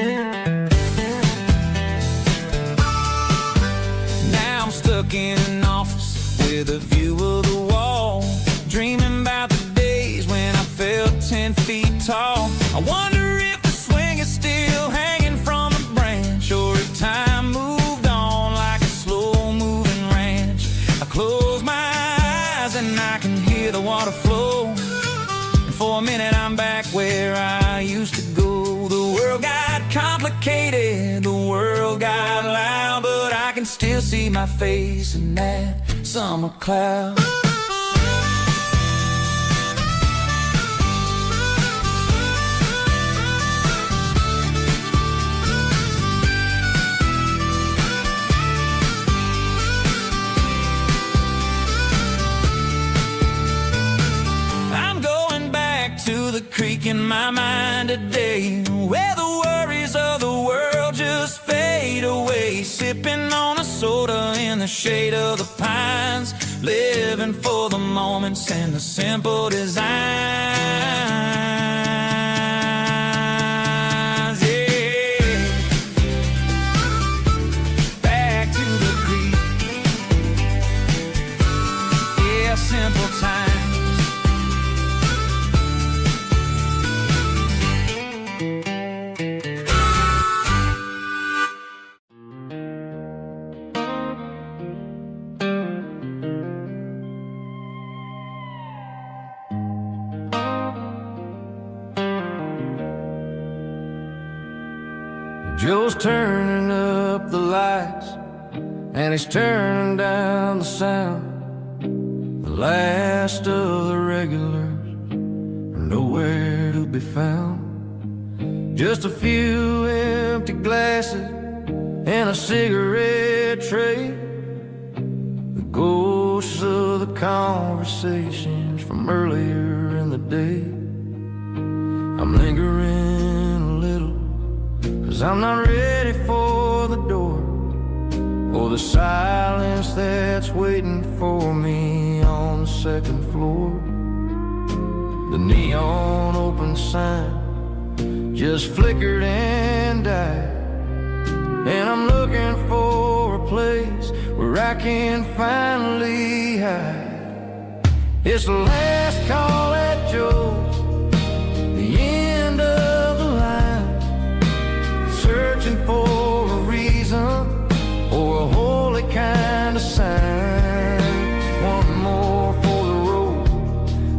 Now I'm stuck in an office with a view of the wall, dreaming about the days when I felt 10 feet tall. I wonder if the swing is still hanging from a branch, or if time moved on like a slow-moving ranch. I close my eyes and I can hear the water flow, and for For a minute I'm back where I used to go. The world got complicated, the world got loud, but I can still see my face in that summer cloud. To the creek in my mind today, where the worries of the world just fade away. Sipping on a soda in the shade of the pines, living for the moments and the simple designs. Yeah, back to the creek. Yeah, simple times. Joe's turning up the lights, and he's turning down the sound. The last of the regulars are nowhere to be found. Just a few empty glasses and a cigarette tray, the ghosts of the conversations from earlier in the day. I'm lingering a little, 'cause I'm not ready for the door, or the silence that's waiting for me on the second floor. The neon open sign just flickered and died, and I'm looking for a place where I can finally hide. It's the last call at Joe's, the end of the line, searching for a reason or a holy kind of sign. One more for the road,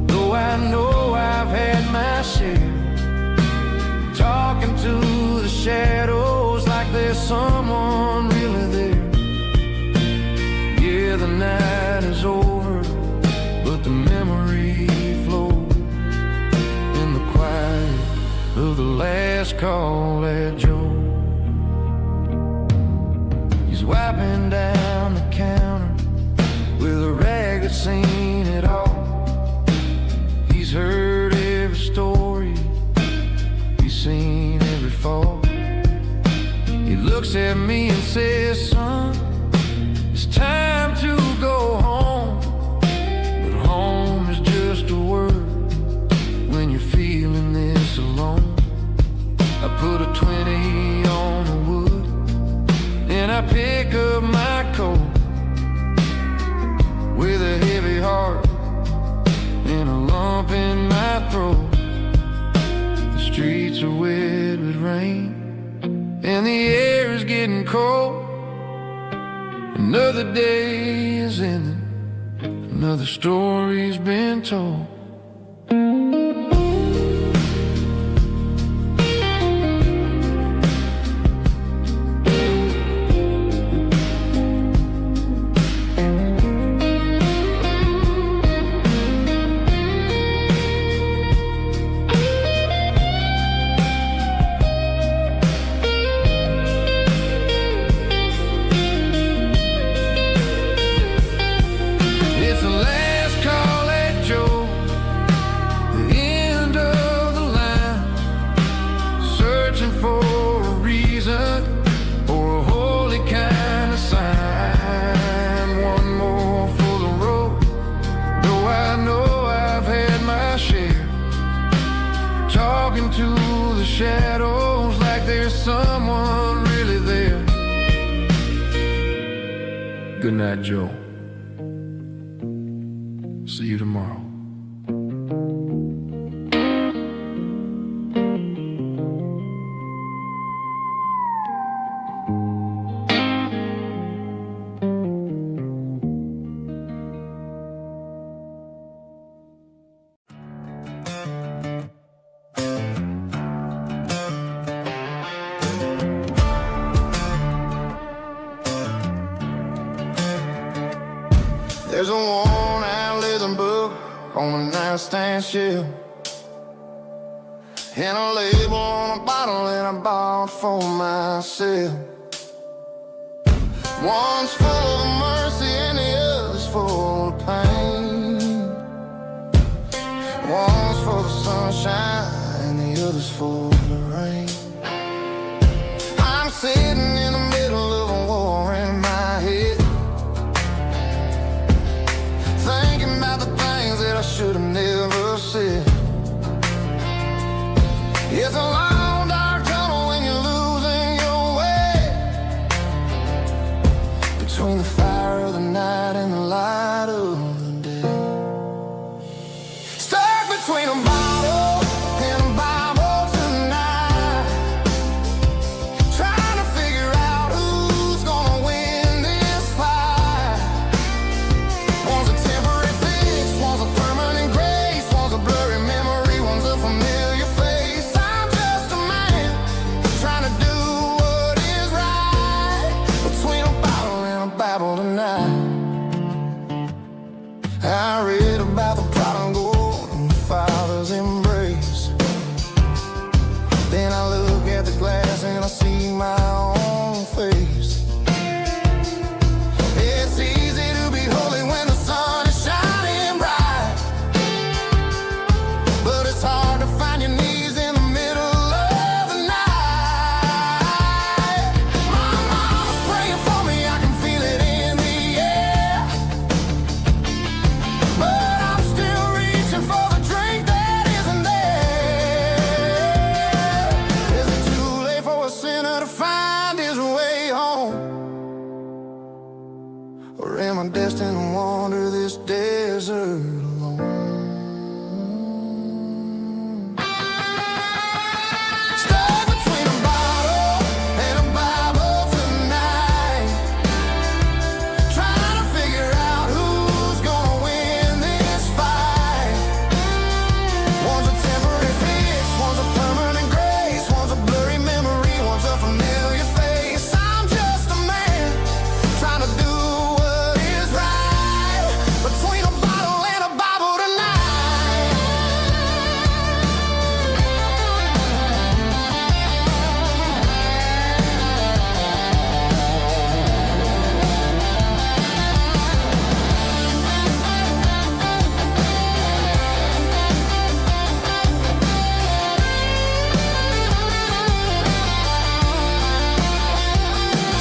though I know I've had my share, talking to the shadows like there's someone really there. Yeah, the night is over, but the memory flows in the quiet of the last call at Joe. He's wiping down the counter with a rag that's seen it all. He's heard every story, he's seen every fall. He looks at me and says, son, it's time to go home. But home is just a word when you're feeling this alone. I put a 20 on the wood, and I pick up my coat with a heavy heart and a lump in my throat. The streets are wet with rain, and the air is getting cold. Another day is ending, another story's been told. Shadows like there's someone really there. Good night, Joe. See you tomorrow. There's a worn-out leather book on the nightstand shelf, and a label on a bottle that I bought for myself. One's full of mercy and the other's full of pain. One's for the sunshine and the other's for the rain. I'm sitting in the middle of a war in my head, thinking about the things that I should have never said. It's a long dark tunnel when you're losing your way, between the fire of the night and the light of the day. Stuck between a bottle and a Bible tonight, trying to figure out who's gonna win this fight. One's a temporary fix, one's a permanent grace, one's a blurry memory, one's a familiar face. I'm just a man trying to do what is right, between a bottle and a Bible tonight. I read about the prodigal and the father's embrace. Then I look at the glass and I see my own face. It's easy to be holy when the sun is shining bright, but it's hard to find your knees in the middle of the night. My mama's praying for me, I can feel it in the air, but I'm still reaching for the drink that isn't there. Is it too late for a sinner to find his way home? Or am I destined to wander this desert alone? Stuck between a bottle and a Bible tonight, trying to figure out who's gonna win this fight. One's a temporary fix, one's a permanent grace, one's a blurry memory, one's a familiar face. I'm just a man trying to do what is right, between a bottle and a Bible tonight.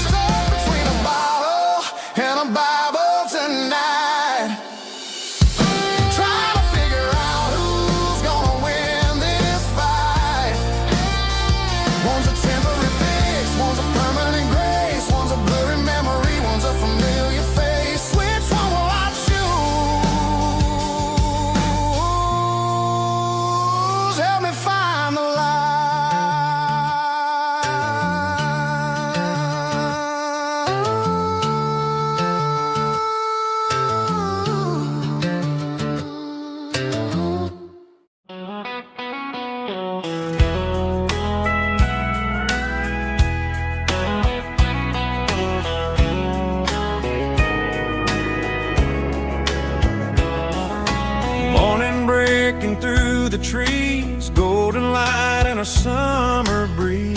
Stuck between a bottle and a Bible tonight, trying to figure out who's gonna win this fight. One's a temporary fix, one's a permanent grace, one's a blurry memory, one's a familiar face. Which one will I choose? Help me find the light. Morning breaking through the trees, golden light and a summer breeze.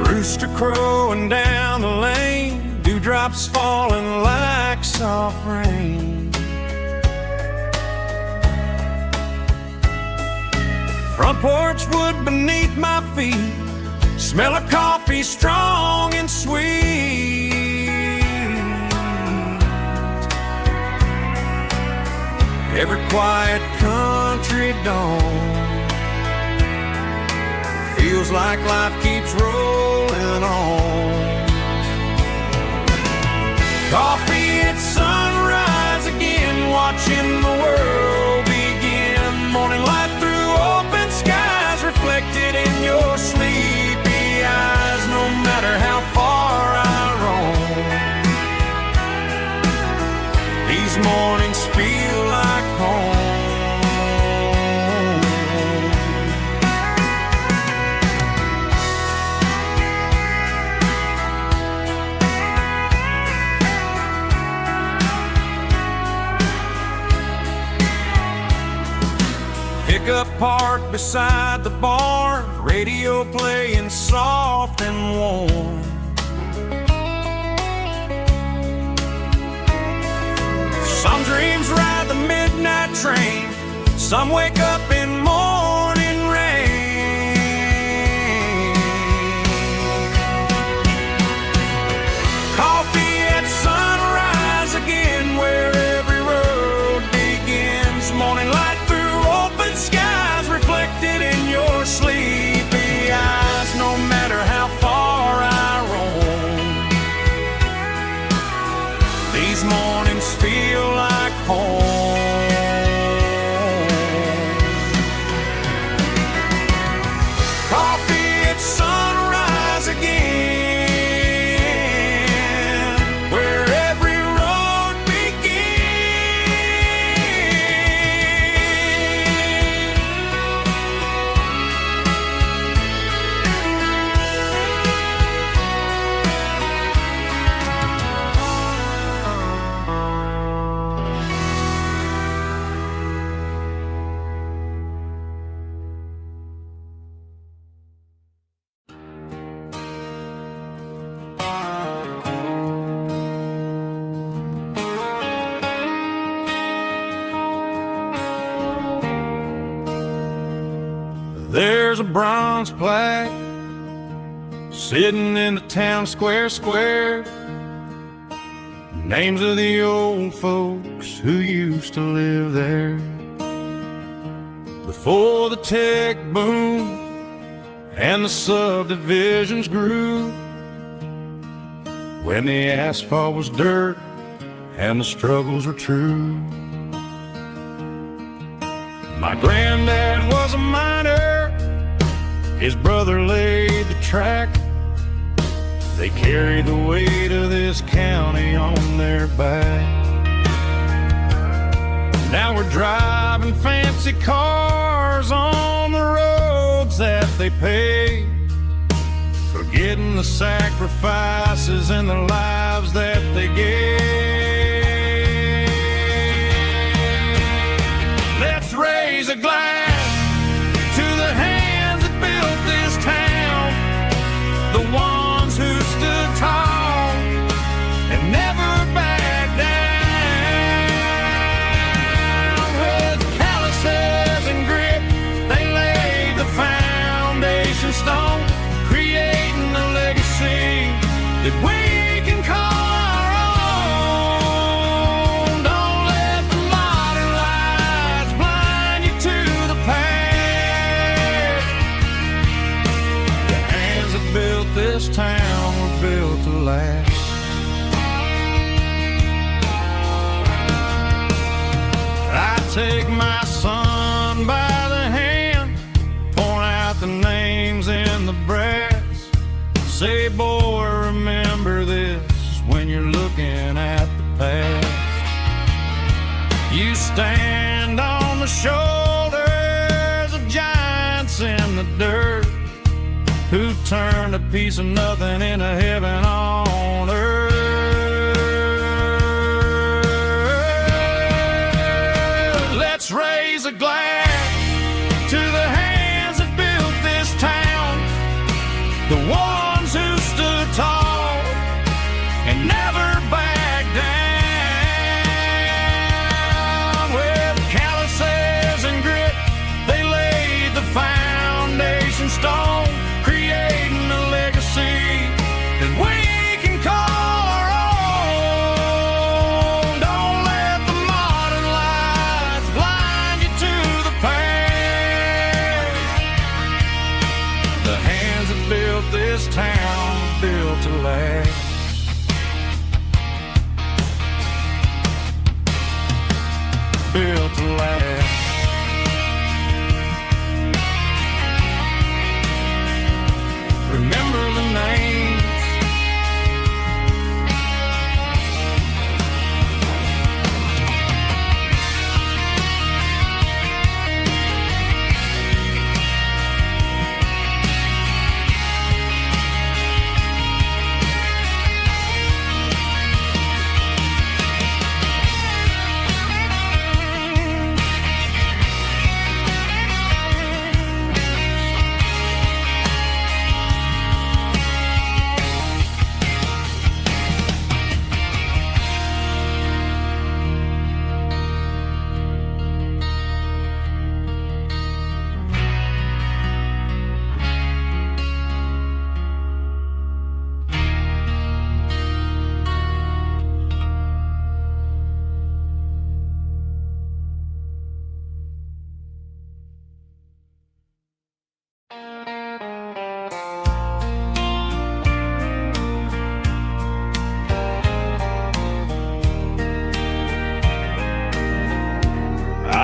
Rooster crowing down the lane, dewdrops falling like soft rain. Front porch wood beneath my feet, smell of coffee strong and sweet. Every quiet country dawn feels like life keeps rolling on. Coffee at sunrise again, watching the world begin. Morning light through open skies, reflected in your sleepy eyes. No matter how far I roam, these mornings feel like home. pickup parked beside the barn, radio playing soft and warm. Some dreams ride the midnight train, some wake up in morning rain. Coffee at sunrise again, where every road begins. Morning light through open skies, reflected in your sleepy eyes. No matter how far I roam, these mornings feel like home. Coffee at sunrise again, where every road There's a bronze plaque sitting in the town square. Names of the old folks who used to live there. Before the tech boom and the subdivisions grew, when the asphalt was dirt and the struggles were true. My granddad was a miner, his brother laid the track. They carried the weight of this county on their back. Now we're driving fancy cars on the roads that they paved, forgetting the sacrifices and the lives that they gave. Let's raise a glass to the hands that built this town, the ones who stood tall and never backed down. With calluses and grit, they laid the foundation stone, creating a legacy that we can call our own. Don't let the modern lights blind you to the past. The hands that built this town were built to last. I take my son by the hand, point out the names in the brass. Say, boy, remember this when you're looking at the past. You stand on the shoulders of giants in the dirt, who turned a piece of nothing into heaven on earth. Let's raise a glass to the hands that built this town, the ones who stood tall and never backed down. With calluses and grit, they laid the foundation stone, creating a legacy that we can call our own. Don't let the modern lights blind you to the past. The hands that built this town built to last. Built to last. Remember the names.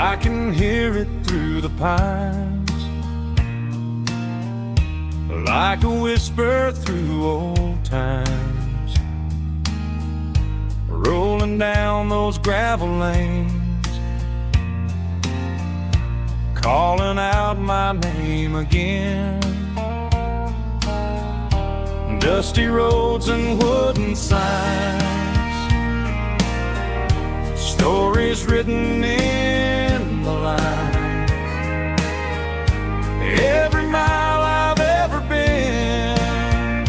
I can hear it through the pines, like a whisper through old times, rolling down those gravel lanes, calling out my name again. Dusty roads and wooden signs, stories written in the lines. Every mile I've ever been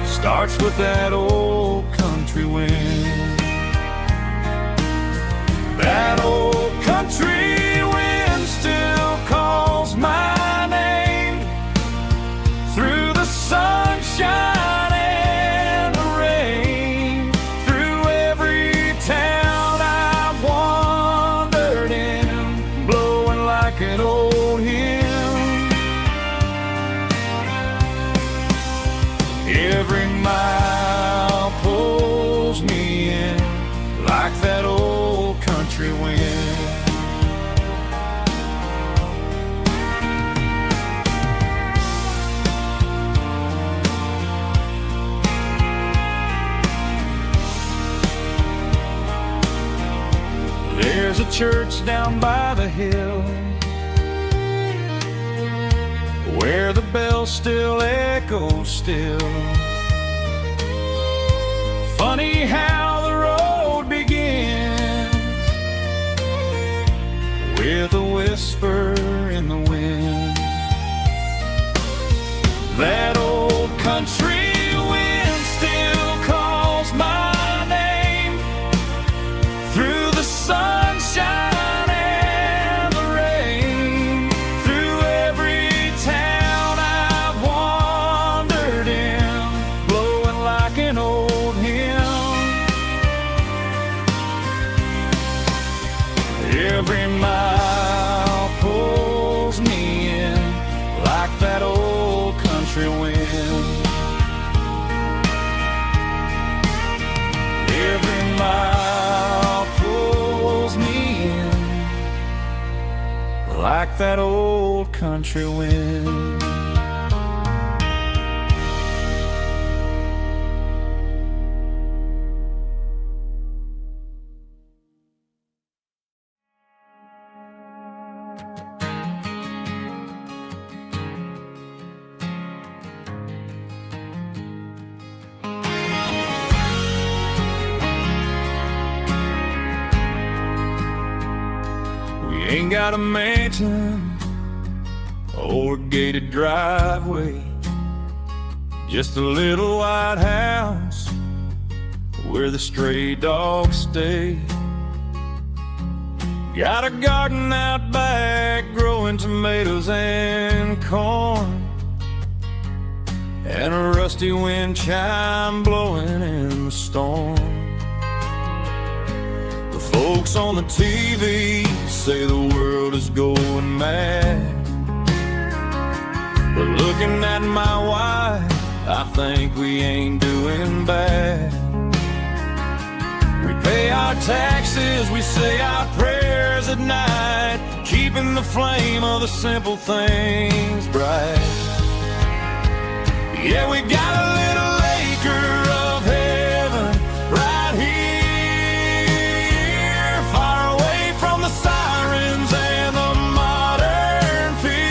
starts with that old country wind. That old country wind still calls my name through the sunshine and the rain, through every town I've wandered in, blowing like an old hymn. Every mile pulls me in like that old country wind. There's a church down by the hill where the bells still echo still. Funny how the road begins with a whisper in the wind. That old country wind still calls my name through the sunshine and the rain, through every town I've wandered in, blowing like an old hymn. Every mile pulls me in like that old country wind. Every mile pulls me in like that old country wind. Ain't got a mansion or a gated driveway, just a little white house where the stray dogs stay. Got a garden out back growing tomatoes and corn, and a rusty wind chime blowing in the storm. Folks on the TV say the world is going mad, but looking at my wife, I think we ain't doing bad. We pay our taxes, we say our prayers at night, keeping the flame of the simple things bright. Yeah, we got a little acre of heaven right here, sirens and the modern fear,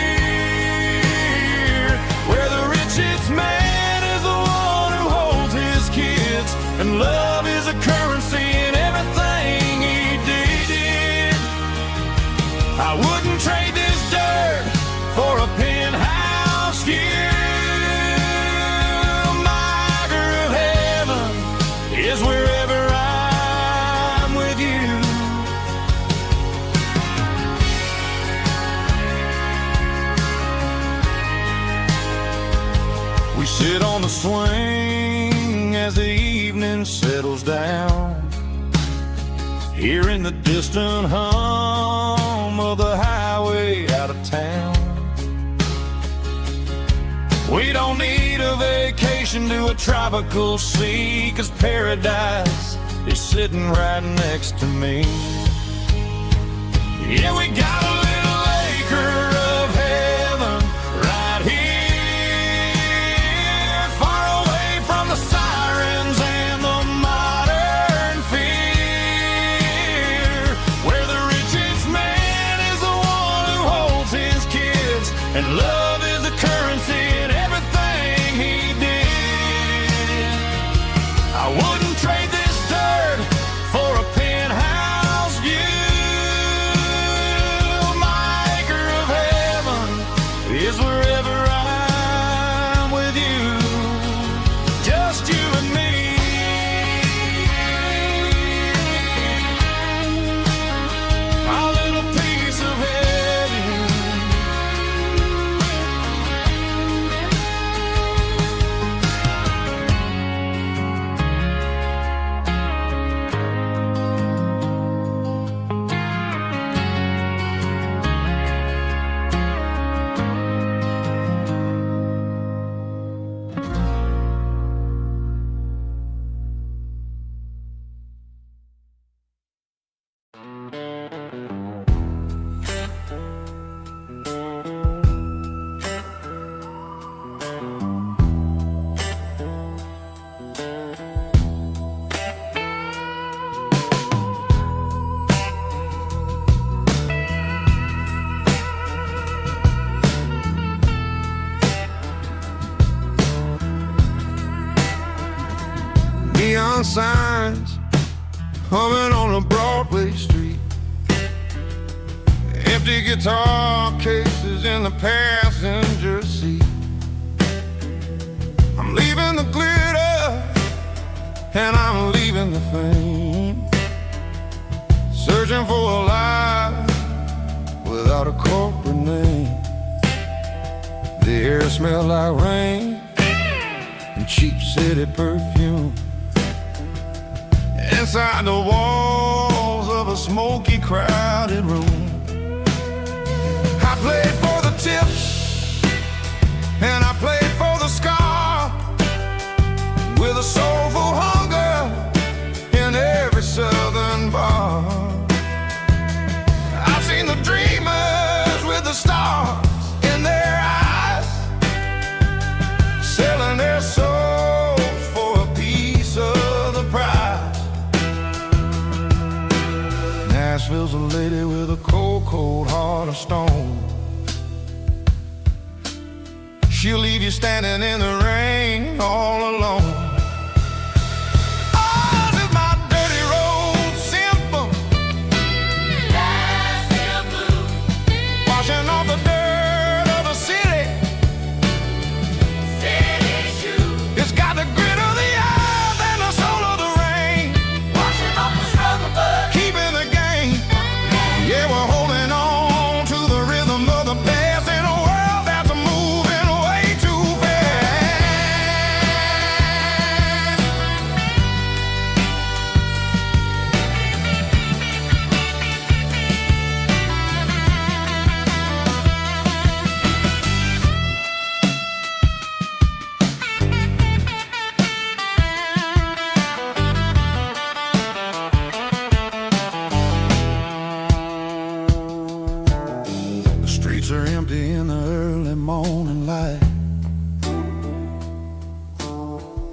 where the richest man is the one who holds his kids, and love is a currency in everything he did. I wouldn't trade this dirt for a penthouse view. My acre of heaven is wherever I'm with you. We sit on the swing as the evening settles down, hearing the distant hum of the highway out of town. We don't need a vacation to a tropical sea, 'cause paradise is sitting right next to me. Yeah, we got a little acre of heaven right here, far away from the sirens and the modern fear, where the richest man is the one who holds his kids, and love is the currency in everything he did. I wouldn't trade this dirt for a penthouse view. My acre of heaven is wherever I'm with you, just you and me. My little piece of heaven. Neon signs humming on a Broadway street, empty guitar cases in the passenger seat. I'm leaving the glitter and I'm leaving the fame, searching for a life without a corporate name. The air smelled like rain and cheap city perfume. Inside the walls of a smoky, crowded room, I played for the tips and I played for the scar, with a soulful hunger in every southern bar. I've seen the dreamers with the stars in their eyes, selling their souls for a piece of the prize. Nashville's a lady with a cold, cold heart of stone. She'll leave you standing in the rain all alone. Oh, this is my dirty road symphony, Nashville blues, washing off the dirt of the city, city shoes. It's got the grit of the earth and the soul of the rain, washing off the struggle, but keeping the game. Yeah, we're holding on to the rhythm of the past in a world that's moving way too fast. The streets are empty in the early morning light,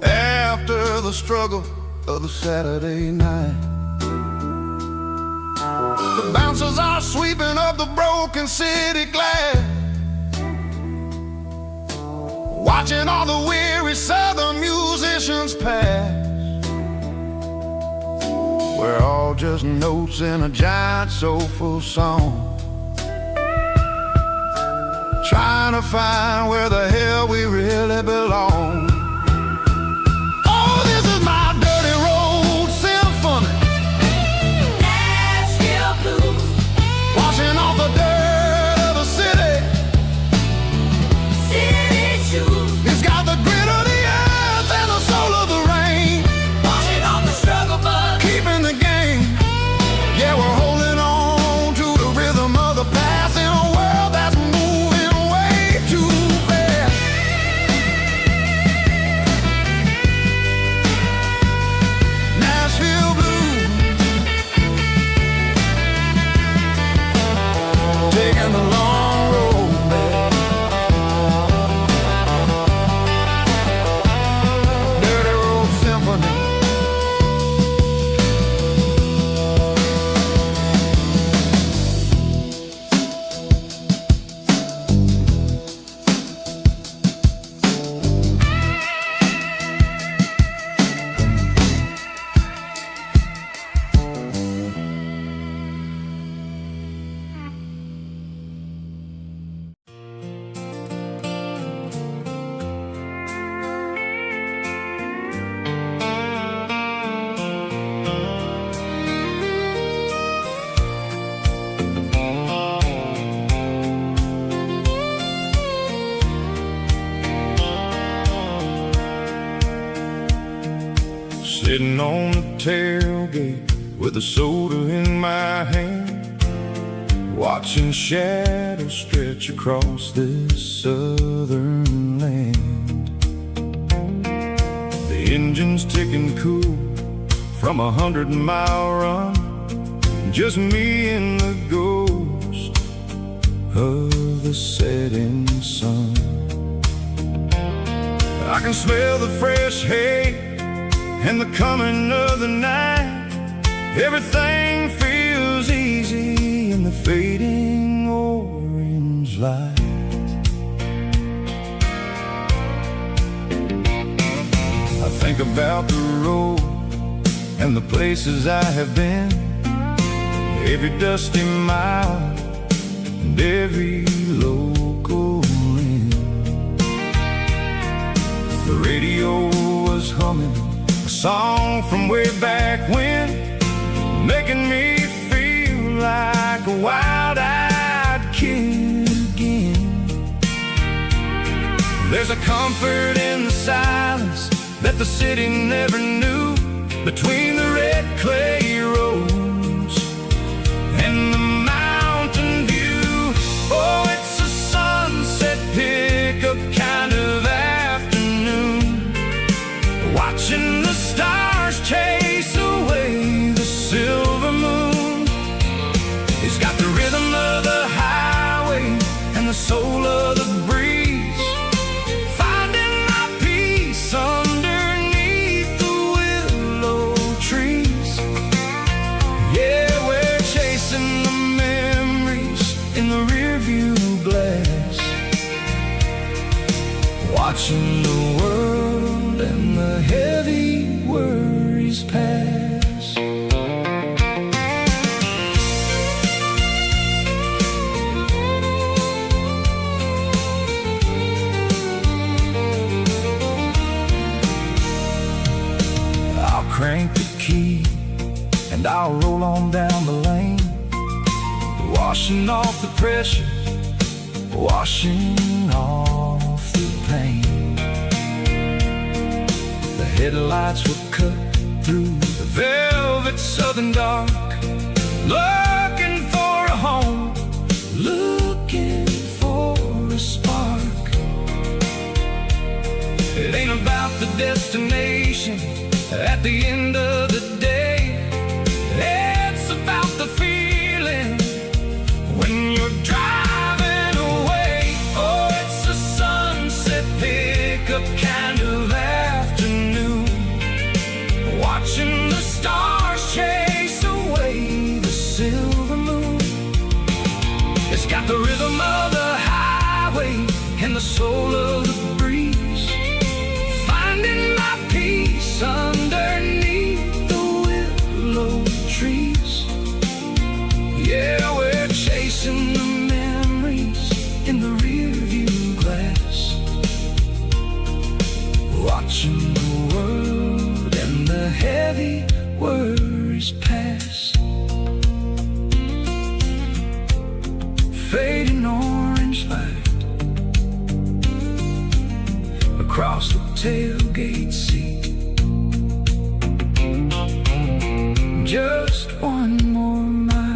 after the struggle of the Saturday night. The bouncers are sweeping up the broken city glass, watching all the weary southern musicians pass. We're all just notes in a giant soulful song, trying to find where the hell we really belong. Oh, this is my dirty road symphony, Nashville blues, washing off the dirt of the city, city shoes. It's got the grit of the earth and the soul of the rain, washing off the struggle, but keeping the game. Yeah, we're holding on to the rhythm of the past in a world that's moving way too fast. Sitting on the tailgate with a soda in my hand, watching shadows stretch across this southern land. The engine's ticking cool from 100-mile run, just me and the ghost of the setting sun. I can smell the fresh hay and the coming of the night. Everything feels easy in the fading orange light. I think about the road and the places I have been, every dusty mile and every local inn. The radio was humming a song from way back when, making me feel like a wild-eyed kid again. There's a comfort in the silence that the city never knew, between the red clay roads and the mountain view. Oh, it's a sunset pickup kind of afternoon, watching the stars chase away the silver moon. It's got the rhythm of the highway and the soul of the breeze, finding my peace underneath the willow trees. Yeah, we're chasing the memories in the rearview glass, watching the world and the heavy worries pass. I'll crank the key and I'll roll on down the lane, washing off the pressure, washing off the pain. The headlights will cut through the velvet southern dark, looking for a home, looking for a spark. It ain't about the destination at the end of the day, it's about the feeling when you're driving away. Oh, it's a sunset pickup kind of afternoon, watching the stars chase away the silver moon. It's got the rhythm of the highway and the soul of the breeze, finding my peace underneath the willow trees. Yeah, we're chasing the memories in the rearview glass, watching the world and the heavy worries pass. Fading orange light across the tailgate seat, just one more mile.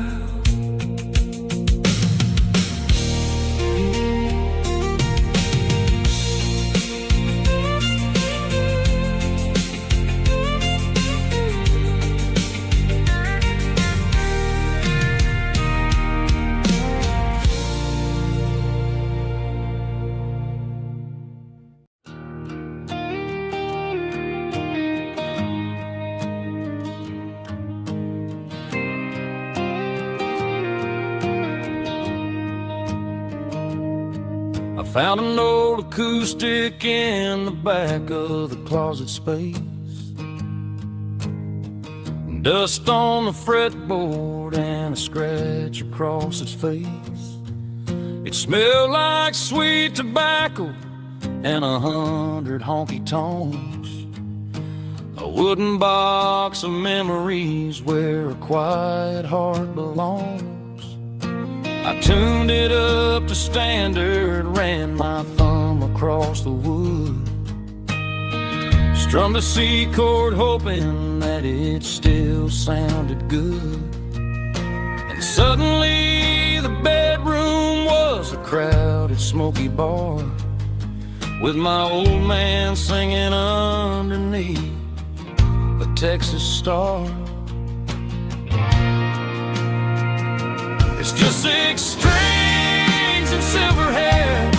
Found an old acoustic in the back of the closet space, dust on the fretboard and a scratch across its face. It smelled like sweet tobacco and 100 honky-tonks, a wooden box of memories where a quiet heart belongs. I tuned it up to standard, ran my thumb across the wood, Strummed a C chord hoping that it still sounded good. And suddenly the bedroom was a crowded, smoky bar, with my old man singing underneath the Texas star. It's just 6 strings and silver hair,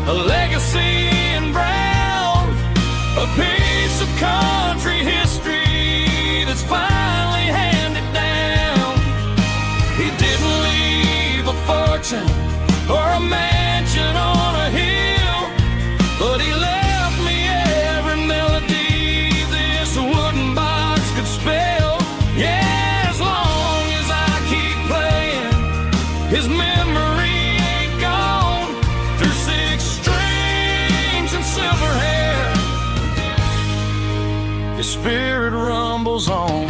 a legacy in brown, a piece of country history that's finally handed down. He didn't leave a fortune or a mansion on a hill, but he left me every melody this wooden box could spell. Yeah, as long as I keep playing, his memory ain't gone. Through 6 strings and silver hair, his spirit rumbles on.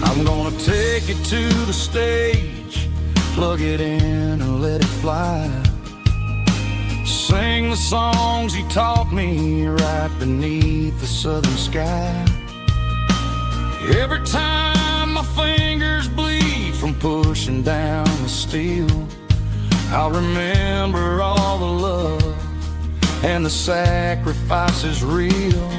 I'm gonna take it to the stage, plug it in and let it fly. Sing the songs he taught me right beneath the southern sky. Every time my fingers bleed from pushing down the steel, I'll remember all the love and the sacrifices real.